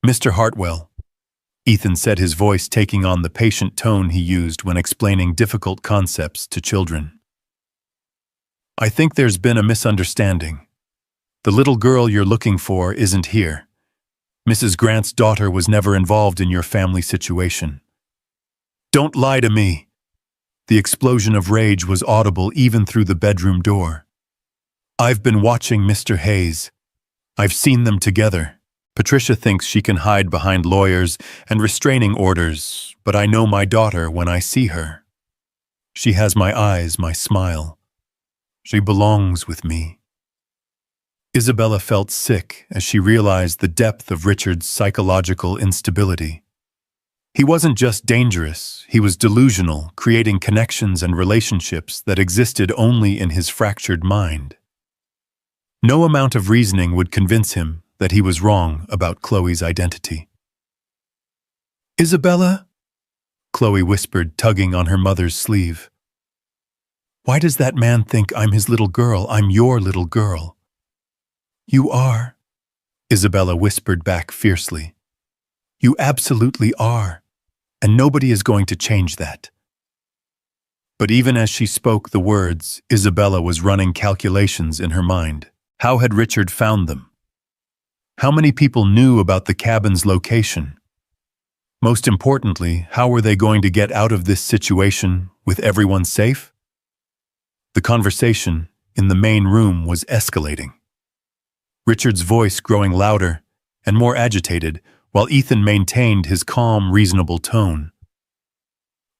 "Mr. Hartwell," Ethan said, his voice taking on the patient tone he used when explaining difficult concepts to children. "I think there's been a misunderstanding. The little girl you're looking for isn't here. Mrs. Grant's daughter was never involved in your family situation." "Don't lie to me!" The explosion of rage was audible even through the bedroom door. "I've been watching Mr. Hayes. I've seen them together. Patricia thinks she can hide behind lawyers and restraining orders, but I know my daughter when I see her. She has my eyes, my smile. She belongs with me." Isabella felt sick as she realized the depth of Richard's psychological instability. He wasn't just dangerous, he was delusional, creating connections and relationships that existed only in his fractured mind. No amount of reasoning would convince him that he was wrong about Chloe's identity. "Isabella?" Chloe whispered, tugging on her mother's sleeve. "Why does that man think I'm his little girl? I'm your little girl." "You are," Isabella whispered back fiercely. "You absolutely are, and nobody is going to change that." But even as she spoke the words, Isabella was running calculations in her mind. How had Richard found them? How many people knew about the cabin's location? Most importantly, how were they going to get out of this situation with everyone safe? The conversation in the main room was escalating. Richard's voice growing louder and more agitated, while Ethan maintained his calm, reasonable tone.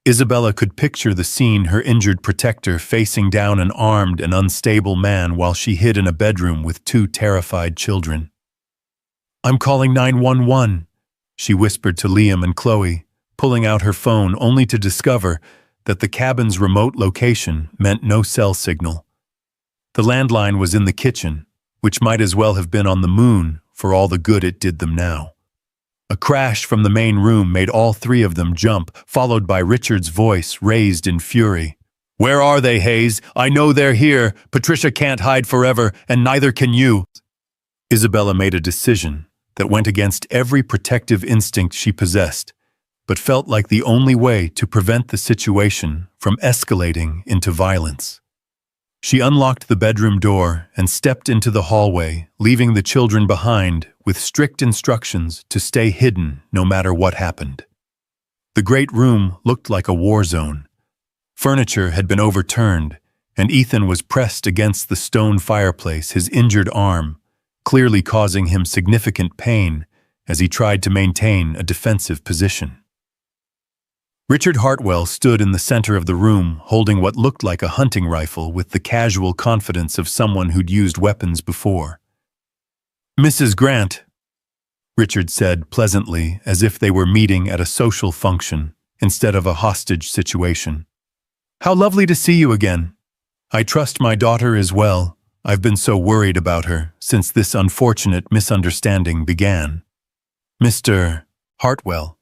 Isabella could picture the scene, her injured protector facing down an armed and unstable man while she hid in a bedroom with two terrified children. "I'm calling 911, she whispered to Liam and Chloe, pulling out her phone only to discover that the cabin's remote location meant no cell signal. The landline was in the kitchen, which might as well have been on the moon for all the good it did them now. A crash from the main room made all three of them jump, followed by Richard's voice raised in fury. "Where are they, Hayes? I know they're here. Patricia can't hide forever, and neither can you." Isabella made a decision that went against every protective instinct she possessed, but felt like the only way to prevent the situation from escalating into violence. She unlocked the bedroom door and stepped into the hallway, leaving the children behind with strict instructions to stay hidden no matter what happened. The great room looked like a war zone. Furniture had been overturned, and Ethan was pressed against the stone fireplace, his injured arm clearly causing him significant pain as he tried to maintain a defensive position. Richard Hartwell stood in the center of the room, holding what looked like a hunting rifle with the casual confidence of someone who'd used weapons before. "Mrs. Grant," Richard said pleasantly, as if they were meeting at a social function instead of a hostage situation. "How lovely to see you again. I trust my daughter is well. I've been so worried about her since this unfortunate misunderstanding began." "Mr. Hartwell,"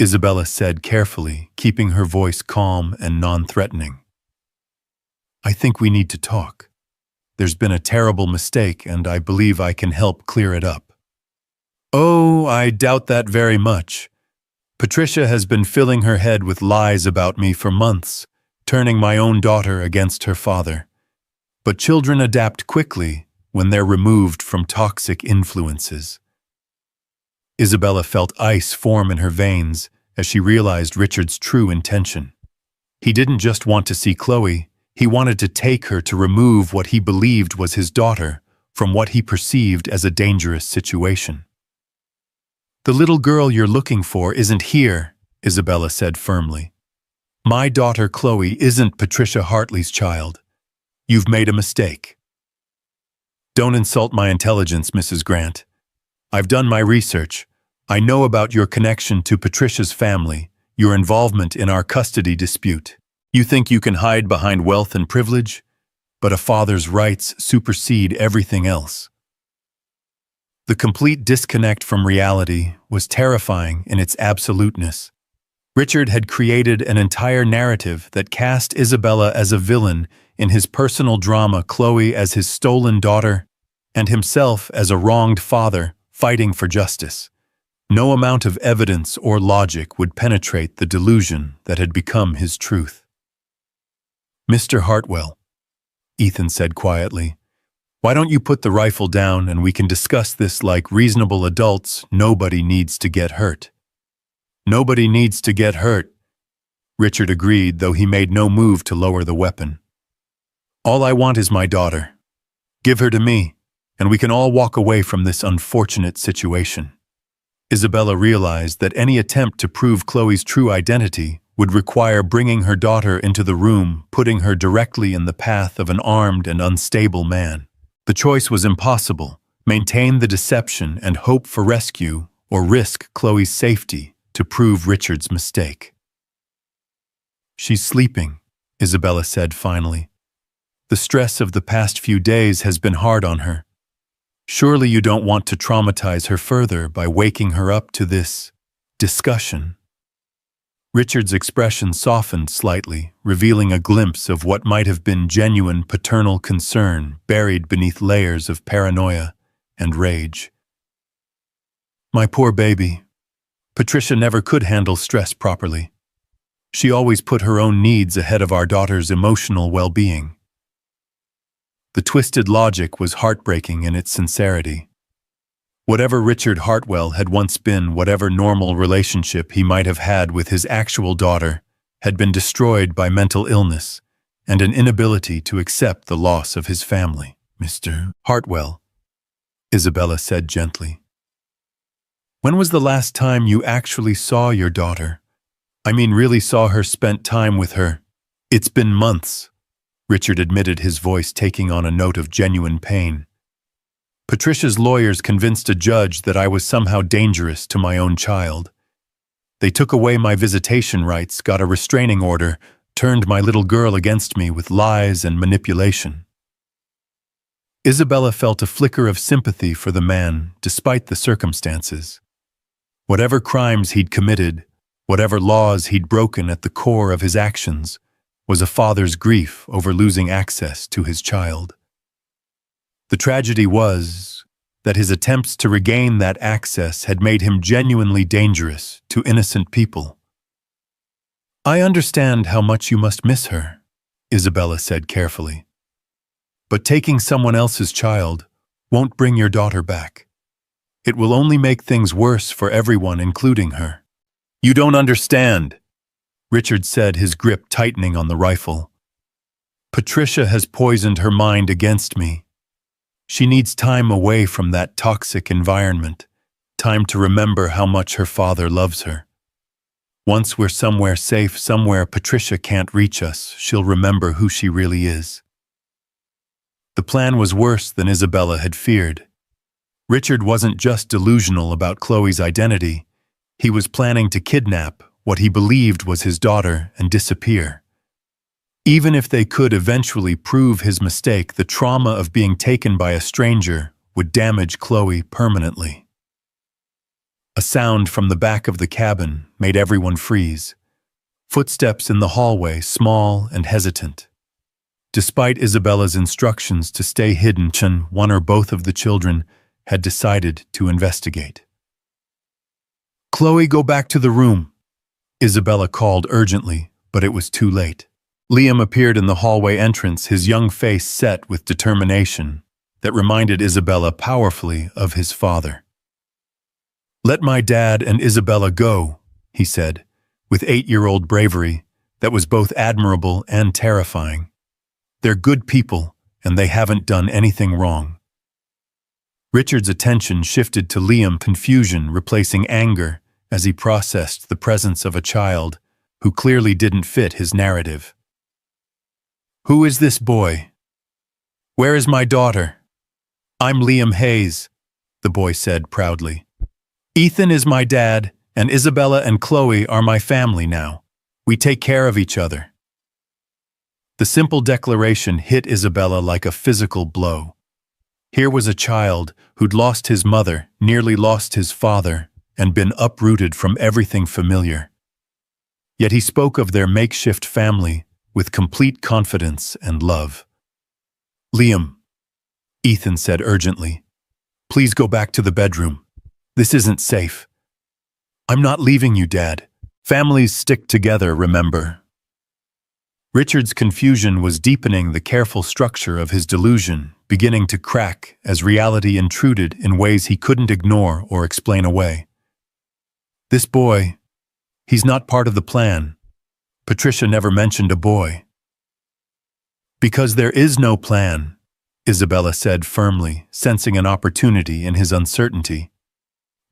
Isabella said carefully, keeping her voice calm and non-threatening. I think we need to talk. There's been a terrible mistake, and I believe I can help clear it up. Oh, I doubt that very much. Patricia has been filling her head with lies about me for months, turning my own daughter against her father. But children adapt quickly when they're removed from toxic influences. Isabella felt ice form in her veins as she realized Richard's true intention. He didn't just want to see Chloe, he wanted to take her to remove what he believed was his daughter from what he perceived as a dangerous situation. The little girl you're looking for isn't here, Isabella said firmly. My daughter Chloe isn't Patricia Hartley's child. You've made a mistake. Don't insult my intelligence, Mrs. Grant. I've done my research. I know about your connection to Patricia's family, your involvement in our custody dispute. You think you can hide behind wealth and privilege? But a father's rights supersede everything else. The complete disconnect from reality was terrifying in its absoluteness. Richard had created an entire narrative that cast Isabella as a villain in his personal drama, Chloe as his stolen daughter, and himself as a wronged father fighting for justice. No amount of evidence or logic would penetrate the delusion that had become his truth. Mr. Hartwell, Ethan said quietly, why don't you put the rifle down and we can discuss this like reasonable adults? Nobody needs to get hurt. Nobody needs to get hurt, Richard agreed, though he made no move to lower the weapon. All I want is my daughter. Give her to me, and we can all walk away from this unfortunate situation. Isabella realized that any attempt to prove Chloe's true identity would require bringing her daughter into the room, putting her directly in the path of an armed and unstable man. The choice was impossible: maintain the deception and hope for rescue, or risk Chloe's safety to prove Richard's mistake. She's sleeping, Isabella said finally. The stress of the past few days has been hard on her. Surely you don't want to traumatize her further by waking her up to this discussion. Richard's expression softened slightly, revealing a glimpse of what might have been genuine paternal concern buried beneath layers of paranoia and rage. My poor baby. Patricia never could handle stress properly. She always put her own needs ahead of our daughter's emotional well-being. The twisted logic was heartbreaking in its sincerity. Whatever Richard Hartwell had once been, whatever normal relationship he might have had with his actual daughter, had been destroyed by mental illness and an inability to accept the loss of his family. Mr. Hartwell, Isabella said gently. When was the last time you actually saw your daughter? I mean, really saw her, spent time with her? It's been months, Richard admitted, his voice taking on a note of genuine pain. Patricia's lawyers convinced a judge that I was somehow dangerous to my own child. They took away my visitation rights, got a restraining order, turned my little girl against me with lies and manipulation. Isabella felt a flicker of sympathy for the man, despite the circumstances. Whatever crimes he'd committed, whatever laws he'd broken, at the core of his actions was a father's grief over losing access to his child. The tragedy was that his attempts to regain that access had made him genuinely dangerous to innocent people. I understand how much you must miss her, Isabella said carefully. But taking someone else's child won't bring your daughter back. It will only make things worse for everyone, including her. You don't understand, Richard said, his grip tightening on the rifle. Patricia has poisoned her mind against me. She needs time away from that toxic environment, time to remember how much her father loves her. Once we're somewhere safe, somewhere Patricia can't reach us, she'll remember who she really is. The plan was worse than Isabella had feared. Richard wasn't just delusional about Chloe's identity. He was planning to kidnap what he believed was his daughter and disappear. Even if they could eventually prove his mistake, the trauma of being taken by a stranger would damage Chloe permanently. A sound from the back of the cabin made everyone freeze. Footsteps in the hallway, small and hesitant. Despite Isabella's instructions to stay hidden, one or both of the children had decided to investigate. "Chloe, go back to the room," Isabella called urgently, but it was too late. Liam appeared in the hallway entrance, his young face set with determination that reminded Isabella powerfully of his father. "Let my dad and Isabella go," he said, with 8-year-old bravery that was both admirable and terrifying. "They're good people, and they haven't done anything wrong." Richard's attention shifted to Liam, confusion replacing anger as he processed the presence of a child who clearly didn't fit his narrative. "Who is this boy? Where is my daughter?" "I'm Liam Hayes," the boy said proudly. "Ethan is my dad, and Isabella and Chloe are my family now. We take care of each other." The simple declaration hit Isabella like a physical blow. Here was a child who'd lost his mother, nearly lost his father, and been uprooted from everything familiar. Yet he spoke of their makeshift family with complete confidence and love. "Liam," Ethan said urgently, "please go back to the bedroom. This isn't safe." "I'm not leaving you, Dad. Families stick together, remember?" Richard's confusion was deepening the careful structure of his delusion, beginning to crack as reality intruded in ways he couldn't ignore or explain away. "This boy, he's not part of the plan. Patricia never mentioned a boy." "Because there is no plan," Isabella said firmly, sensing an opportunity in his uncertainty.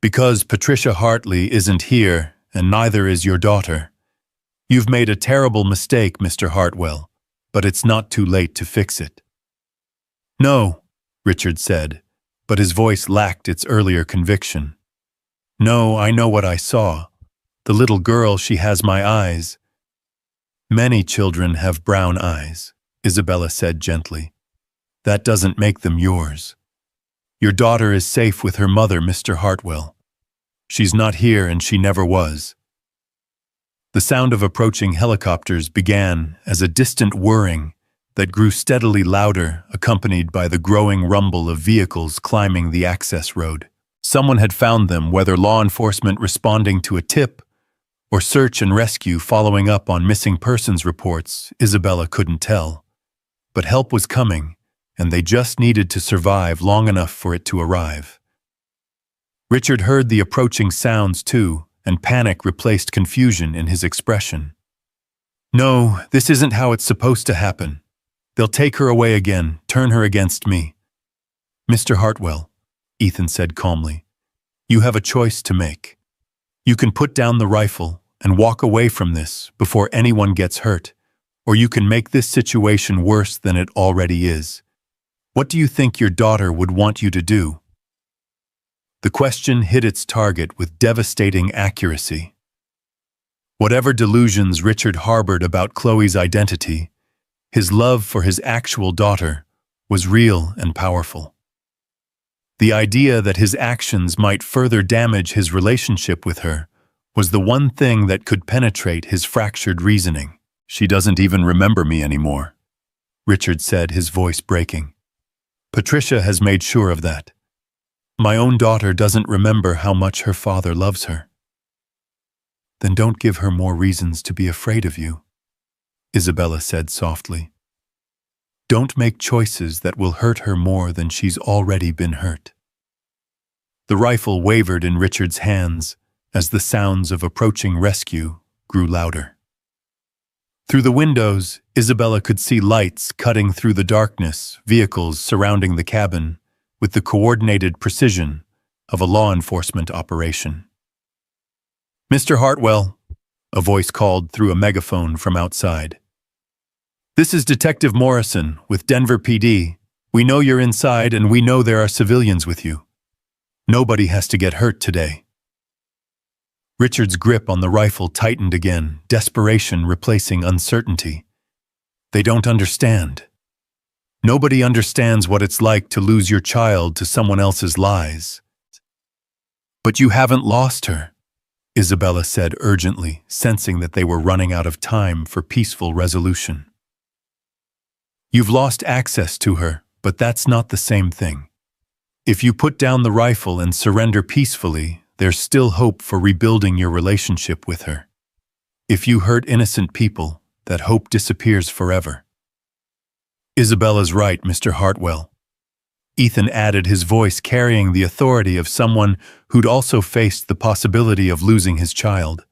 "Because Patricia Hartley isn't here, and neither is your daughter. You've made a terrible mistake, Mr. Hartwell, but it's not too late to fix it." "No," Richard said, but his voice lacked its earlier conviction. "No, I know what I saw. The little girl, she has my eyes." "Many children have brown eyes," Isabella said gently. "That doesn't make them yours. Your daughter is safe with her mother, Mr. Hartwell. She's not here, and she never was." The sound of approaching helicopters began as a distant whirring that grew steadily louder, accompanied by the growing rumble of vehicles climbing the access road. Someone had found them, whether law enforcement responding to a tip or search and rescue following up on missing persons reports, Isabella couldn't tell. But help was coming, and they just needed to survive long enough for it to arrive. Richard heard the approaching sounds too, and panic replaced confusion in his expression. "No, this isn't how it's supposed to happen. They'll take her away again, turn her against me." "Mr. Hartwell," Ethan said calmly, "you have a choice to make. You can put down the rifle and walk away from this before anyone gets hurt, or you can make this situation worse than it already is. What do you think your daughter would want you to do?" The question hit its target with devastating accuracy. Whatever delusions Richard harbored about Chloe's identity, his love for his actual daughter was real and powerful. The idea that his actions might further damage his relationship with her was the one thing that could penetrate his fractured reasoning. "She doesn't even remember me anymore," Richard said, his voice breaking. "Patricia has made sure of that. My own daughter doesn't remember how much her father loves her." "Then don't give her more reasons to be afraid of you," Isabella said softly. "Don't make choices that will hurt her more than she's already been hurt." The rifle wavered in Richard's hands as the sounds of approaching rescue grew louder. Through the windows, Isabella could see lights cutting through the darkness, vehicles surrounding the cabin, with the coordinated precision of a law enforcement operation. "Mr. Hartwell," a voice called through a megaphone from outside. "This is Detective Morrison with Denver PD. We know you're inside, and we know there are civilians with you. Nobody has to get hurt today." Richard's grip on the rifle tightened again, desperation replacing uncertainty. "They don't understand. Nobody understands what it's like to lose your child to someone else's lies." "But you haven't lost her," Isabella said urgently, sensing that they were running out of time for peaceful resolution. You've lost access to her, but that's not the same thing. If you put down the rifle and surrender peacefully, there's still hope for rebuilding your relationship with her. If you hurt innocent people, that hope disappears forever. Isabella's right, Mr. Hartwell. Ethan added, his voice carrying the authority of someone who'd also faced the possibility of losing his child.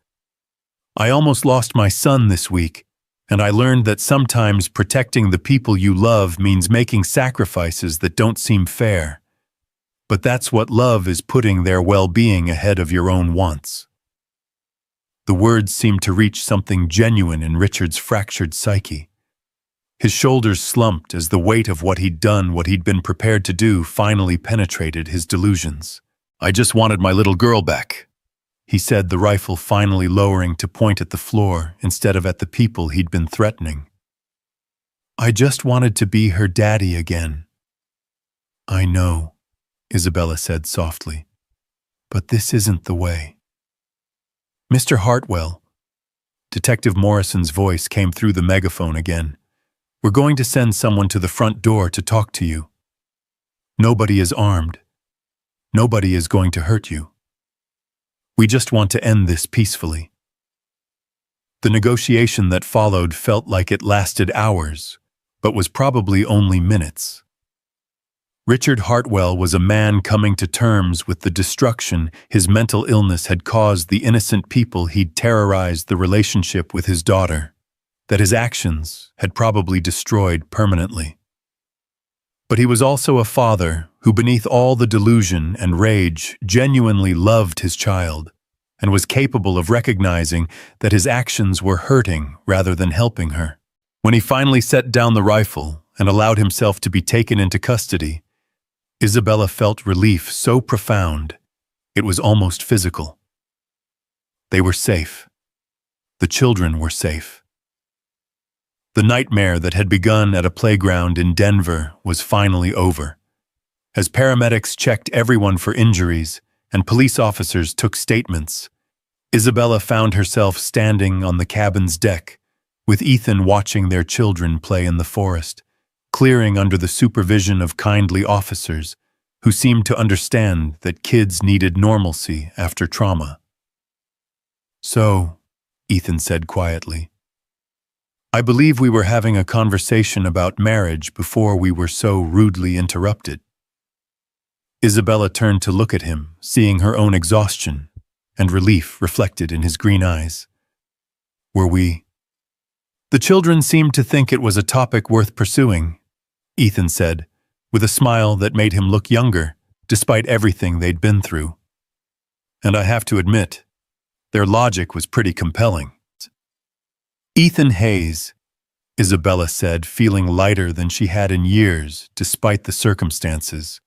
I almost lost my son this week, and I learned that sometimes protecting the people you love means making sacrifices that don't seem fair. But that's what love is, putting their well-being ahead of your own wants. The words seemed to reach something genuine in Richard's fractured psyche. His shoulders slumped as the weight of what he'd done, what he'd been prepared to do, finally penetrated his delusions. I just wanted my little girl back, he said, the rifle finally lowering to point at the floor instead of at the people he'd been threatening. I just wanted to be her daddy again. I know, Isabella said softly, but this isn't the way. Mr. Hartwell, Detective Morrison's voice came through the megaphone again. We're going to send someone to the front door to talk to you. Nobody is armed. Nobody is going to hurt you. We just want to end this peacefully. The negotiation that followed felt like it lasted hours, but was probably only minutes. Richard Hartwell was a man coming to terms with the destruction his mental illness had caused the innocent people he'd terrorized, the relationship with his daughter, that his actions had probably destroyed permanently. But he was also a father who, beneath all the delusion and rage, genuinely loved his child and was capable of recognizing that his actions were hurting rather than helping her. When he finally set down the rifle and allowed himself to be taken into custody, Isabella felt relief so profound it was almost physical. They were safe. The children were safe. The nightmare that had begun at a playground in Denver was finally over. As paramedics checked everyone for injuries and police officers took statements, Isabella found herself standing on the cabin's deck, with Ethan watching their children play in the forest, clearing under the supervision of kindly officers who seemed to understand that kids needed normalcy after trauma. So, Ethan said quietly, I believe we were having a conversation about marriage before we were so rudely interrupted. Isabella turned to look at him, seeing her own exhaustion and relief reflected in his green eyes. Were we? The children seemed to think it was a topic worth pursuing, Ethan said, with a smile that made him look younger, despite everything they'd been through. And I have to admit, their logic was pretty compelling. Ethan Hayes, Isabella said, feeling lighter than she had in years, despite the circumstances.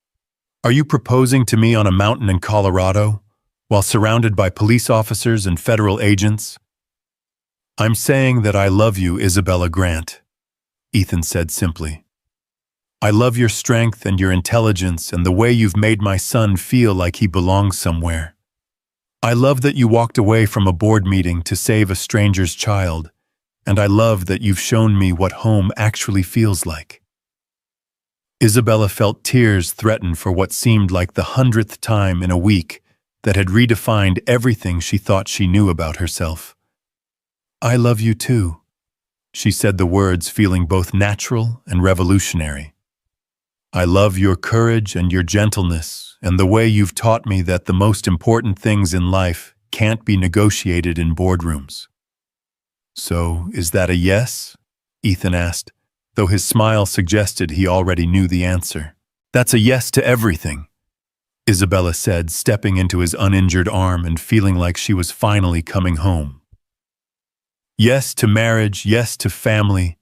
Are you proposing to me on a mountain in Colorado, while surrounded by police officers and federal agents? I'm saying that I love you, Isabella Grant, Ethan said simply. I love your strength and your intelligence and the way you've made my son feel like he belongs somewhere. I love that you walked away from a board meeting to save a stranger's child, and I love that you've shown me what home actually feels like. Isabella felt tears threaten for what seemed like the 100th time in a week that had redefined everything she thought she knew about herself. I love you too, she said, the words feeling both natural and revolutionary. I love your courage and your gentleness and the way you've taught me that the most important things in life can't be negotiated in boardrooms. So, is that a yes? Ethan asked, though his smile suggested he already knew the answer. That's a yes to everything, Isabella said, stepping into his uninjured arm and feeling like she was finally coming home. Yes to marriage, yes to family,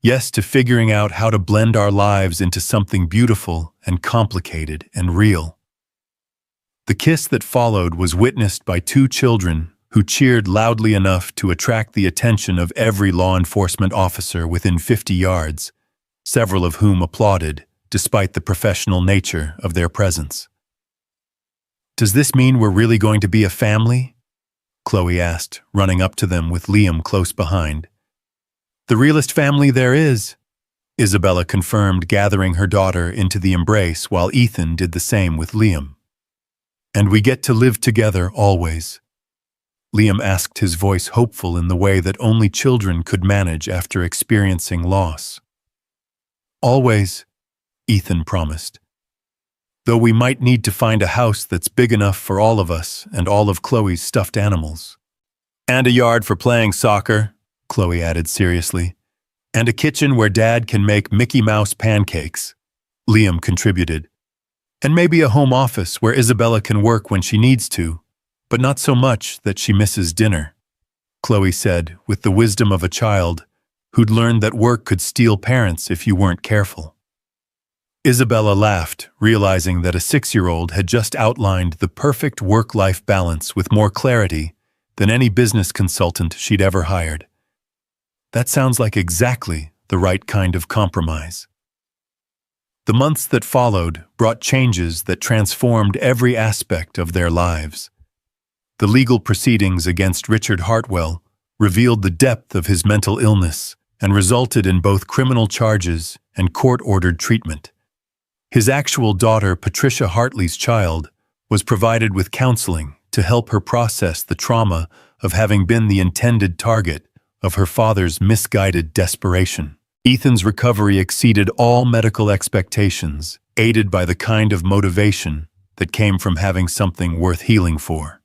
yes to figuring out how to blend our lives into something beautiful and complicated and real. The kiss that followed was witnessed by two children who cheered loudly enough to attract the attention of every law enforcement officer within 50 yards, several of whom applauded, despite the professional nature of their presence. Does this mean we're really going to be a family? Chloe asked, running up to them with Liam close behind. The realest family there is, Isabella confirmed, gathering her daughter into the embrace while Ethan did the same with Liam. "And we get to live together always," Liam asked, his voice hopeful in the way that only children could manage after experiencing loss. "Always," Ethan promised. "Though we might need to find a house that's big enough for all of us and all of Chloe's stuffed animals." "And a yard for playing soccer," Chloe added seriously. "And a kitchen where Dad can make Mickey Mouse pancakes," Liam contributed. "And maybe a home office where Isabella can work when she needs to, but not so much that she misses dinner," Chloe said, with the wisdom of a child who'd learned that work could steal parents if you weren't careful. Isabella laughed, realizing that a 6-year-old had just outlined the perfect work-life balance with more clarity than any business consultant she'd ever hired. That sounds like exactly the right kind of compromise. The months that followed brought changes that transformed every aspect of their lives. The legal proceedings against Richard Hartwell revealed the depth of his mental illness and resulted in both criminal charges and court-ordered treatment. His actual daughter, Patricia Hartley's child, was provided with counseling to help her process the trauma of having been the intended target of her father's misguided desperation. Ethan's recovery exceeded all medical expectations, aided by the kind of motivation that came from having something worth healing for.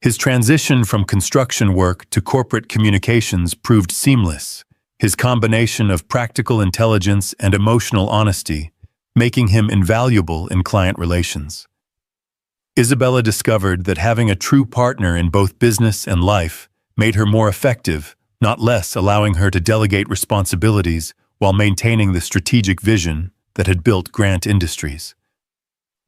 His transition from construction work to corporate communications proved seamless, his combination of practical intelligence and emotional honesty making him invaluable in client relations. Isabella discovered that having a true partner in both business and life made her more effective, not less, allowing her to delegate responsibilities while maintaining the strategic vision that had built Grant Industries.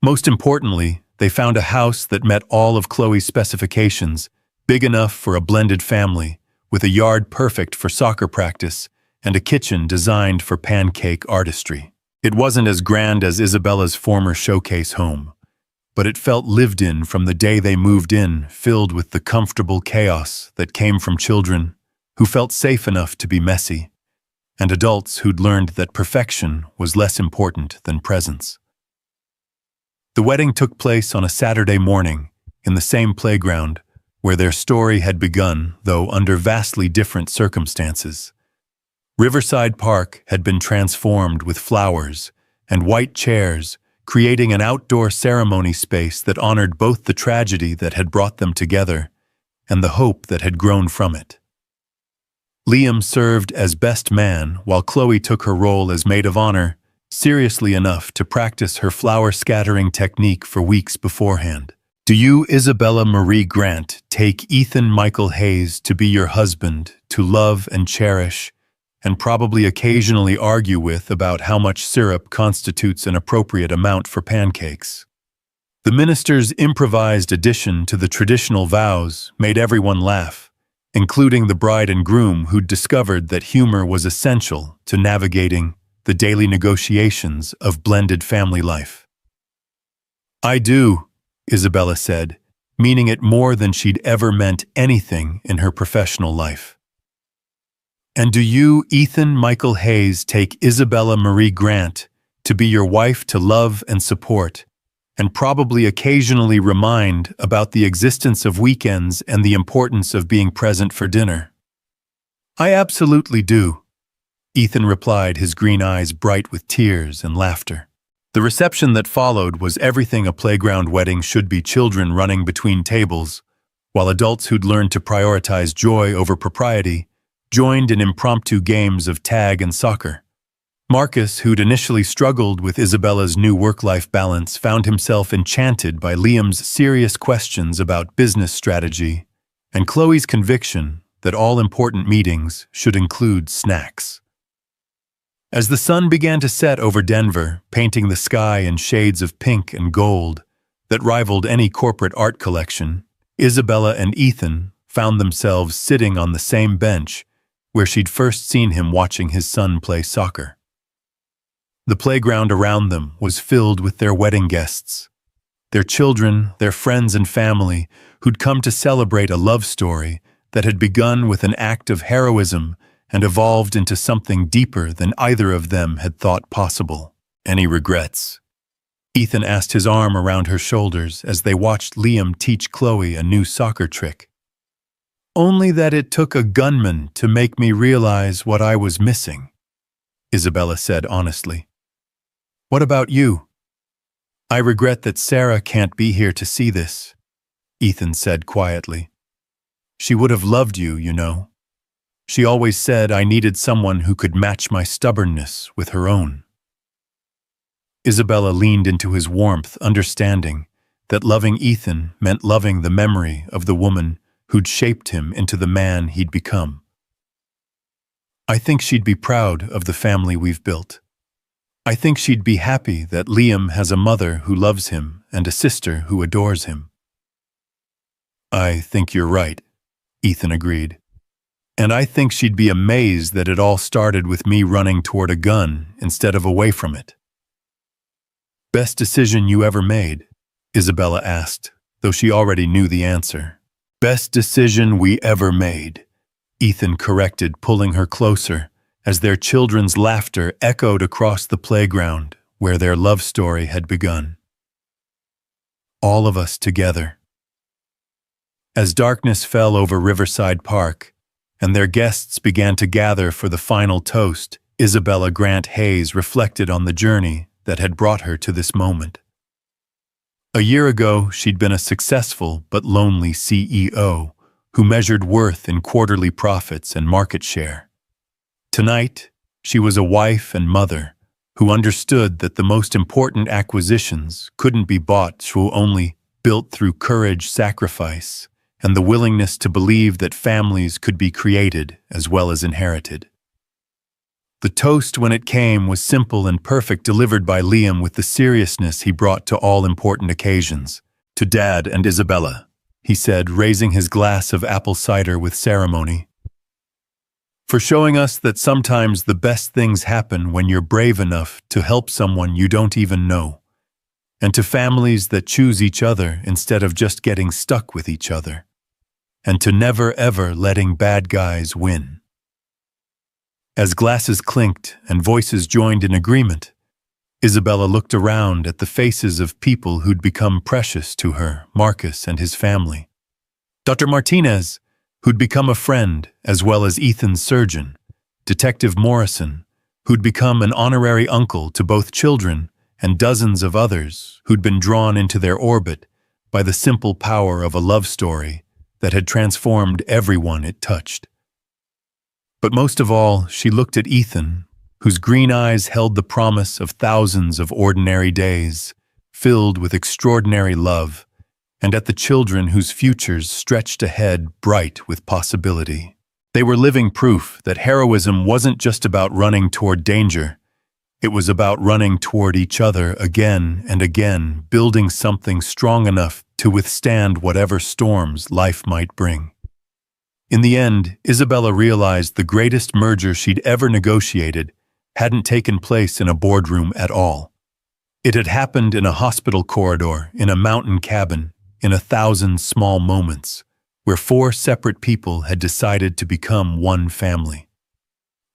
Most importantly, they found a house that met all of Chloe's specifications, big enough for a blended family, with a yard perfect for soccer practice and a kitchen designed for pancake artistry. It wasn't as grand as Isabella's former showcase home, but it felt lived in from the day they moved in, filled with the comfortable chaos that came from children who felt safe enough to be messy, and adults who'd learned that perfection was less important than presence. The wedding took place on a Saturday morning in the same playground where their story had begun, though under vastly different circumstances. Riverside Park had been transformed with flowers and white chairs, creating an outdoor ceremony space that honored both the tragedy that had brought them together and the hope that had grown from it. Liam served as best man while Chloe took her role as maid of honor, seriously enough to practice her flower-scattering technique for weeks beforehand. "Do you, Isabella Marie Grant, take Ethan Michael Hayes to be your husband, to love and cherish, and probably occasionally argue with about how much syrup constitutes an appropriate amount for pancakes?" The minister's improvised addition to the traditional vows made everyone laugh, including the bride and groom, who'd discovered that humor was essential to navigating the daily negotiations of blended family life. "I do," Isabella said, meaning it more than she'd ever meant anything in her professional life. "And do you, Ethan Michael Hayes, take Isabella Marie Grant to be your wife, to love and support, and probably occasionally remind about the existence of weekends and the importance of being present for dinner?" "I absolutely do," Ethan replied, his green eyes bright with tears and laughter. The reception that followed was everything a playground wedding should be, children running between tables, while adults who'd learned to prioritize joy over propriety joined in impromptu games of tag and soccer. Marcus, who'd initially struggled with Isabella's new work-life balance, found himself enchanted by Liam's serious questions about business strategy and Chloe's conviction that all important meetings should include snacks. As the sun began to set over Denver, painting the sky in shades of pink and gold that rivaled any corporate art collection, Isabella and Ethan found themselves sitting on the same bench where she'd first seen him watching his son play soccer. The playground around them was filled with their wedding guests, their children, their friends and family, who'd come to celebrate a love story that had begun with an act of heroism and evolved into something deeper than either of them had thought possible. Any regrets? Ethan asked, his arm around her shoulders as they watched Liam teach Chloe a new soccer trick. Only that it took a gunman to make me realize what I was missing, Isabella said honestly. What about you? I regret that Sarah can't be here to see this, Ethan said quietly. She would have loved you, you know. She always said I needed someone who could match my stubbornness with her own. Isabella leaned into his warmth, understanding that loving Ethan meant loving the memory of the woman who'd shaped him into the man he'd become. I think she'd be proud of the family we've built. I think she'd be happy that Liam has a mother who loves him and a sister who adores him. I think you're right, Ethan agreed. And I think she'd be amazed that it all started with me running toward a gun instead of away from it. Best decision you ever made? Isabella asked, though she already knew the answer. Best decision we ever made, Ethan corrected, pulling her closer, as their children's laughter echoed across the playground where their love story had begun. All of us together. As darkness fell over Riverside Park, and their guests began to gather for the final toast, Isabella Grant Hayes reflected on the journey that had brought her to this moment. A year ago, she'd been a successful but lonely CEO who measured worth in quarterly profits and market share. Tonight, she was a wife and mother who understood that the most important acquisitions couldn't be bought through only built through courage, sacrifice, and the willingness to believe that families could be created as well as inherited. The toast, when it came, was simple and perfect, delivered by Liam with the seriousness he brought to all important occasions. To Dad and Isabella, he said, raising his glass of apple cider with ceremony. For showing us that sometimes the best things happen when you're brave enough to help someone you don't even know. And to families that choose each other instead of just getting stuck with each other. And to never ever letting bad guys win. As glasses clinked and voices joined in agreement, Isabella looked around at the faces of people who'd become precious to her, Marcus and his family. Dr. Martinez, who'd become a friend as well as Ethan's surgeon, Detective Morrison, who'd become an honorary uncle to both children, and dozens of others who'd been drawn into their orbit by the simple power of a love story that had transformed everyone it touched. But most of all, she looked at Ethan, whose green eyes held the promise of thousands of ordinary days, filled with extraordinary love, and at the children whose futures stretched ahead bright with possibility. They were living proof that heroism wasn't just about running toward danger. It was about running toward each other again and again, building something strong enough to withstand whatever storms life might bring. In the end, Isabella realized the greatest merger she'd ever negotiated hadn't taken place in a boardroom at all. It had happened in a hospital corridor, in a mountain cabin, in 1,000 small moments, where 4 separate people had decided to become one family.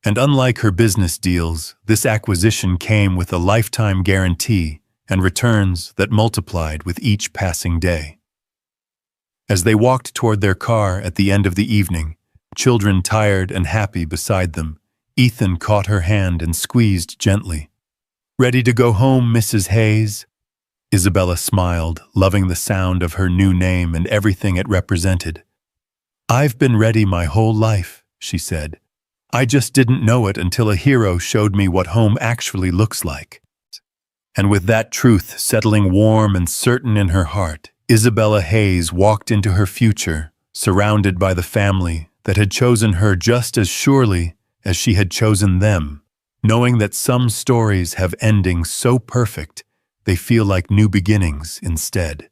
And unlike her business deals, this acquisition came with a lifetime guarantee and returns that multiplied with each passing day. As they walked toward their car at the end of the evening, children tired and happy beside them, Ethan caught her hand and squeezed gently. Ready to go home, Mrs. Hayes? Isabella smiled, loving the sound of her new name and everything it represented. I've been ready my whole life, she said. I just didn't know it until a hero showed me what home actually looks like. And with that truth settling warm and certain in her heart, Isabella Hayes walked into her future, surrounded by the family that had chosen her just as surely as she had chosen them, knowing that some stories have endings so perfect they feel like new beginnings instead.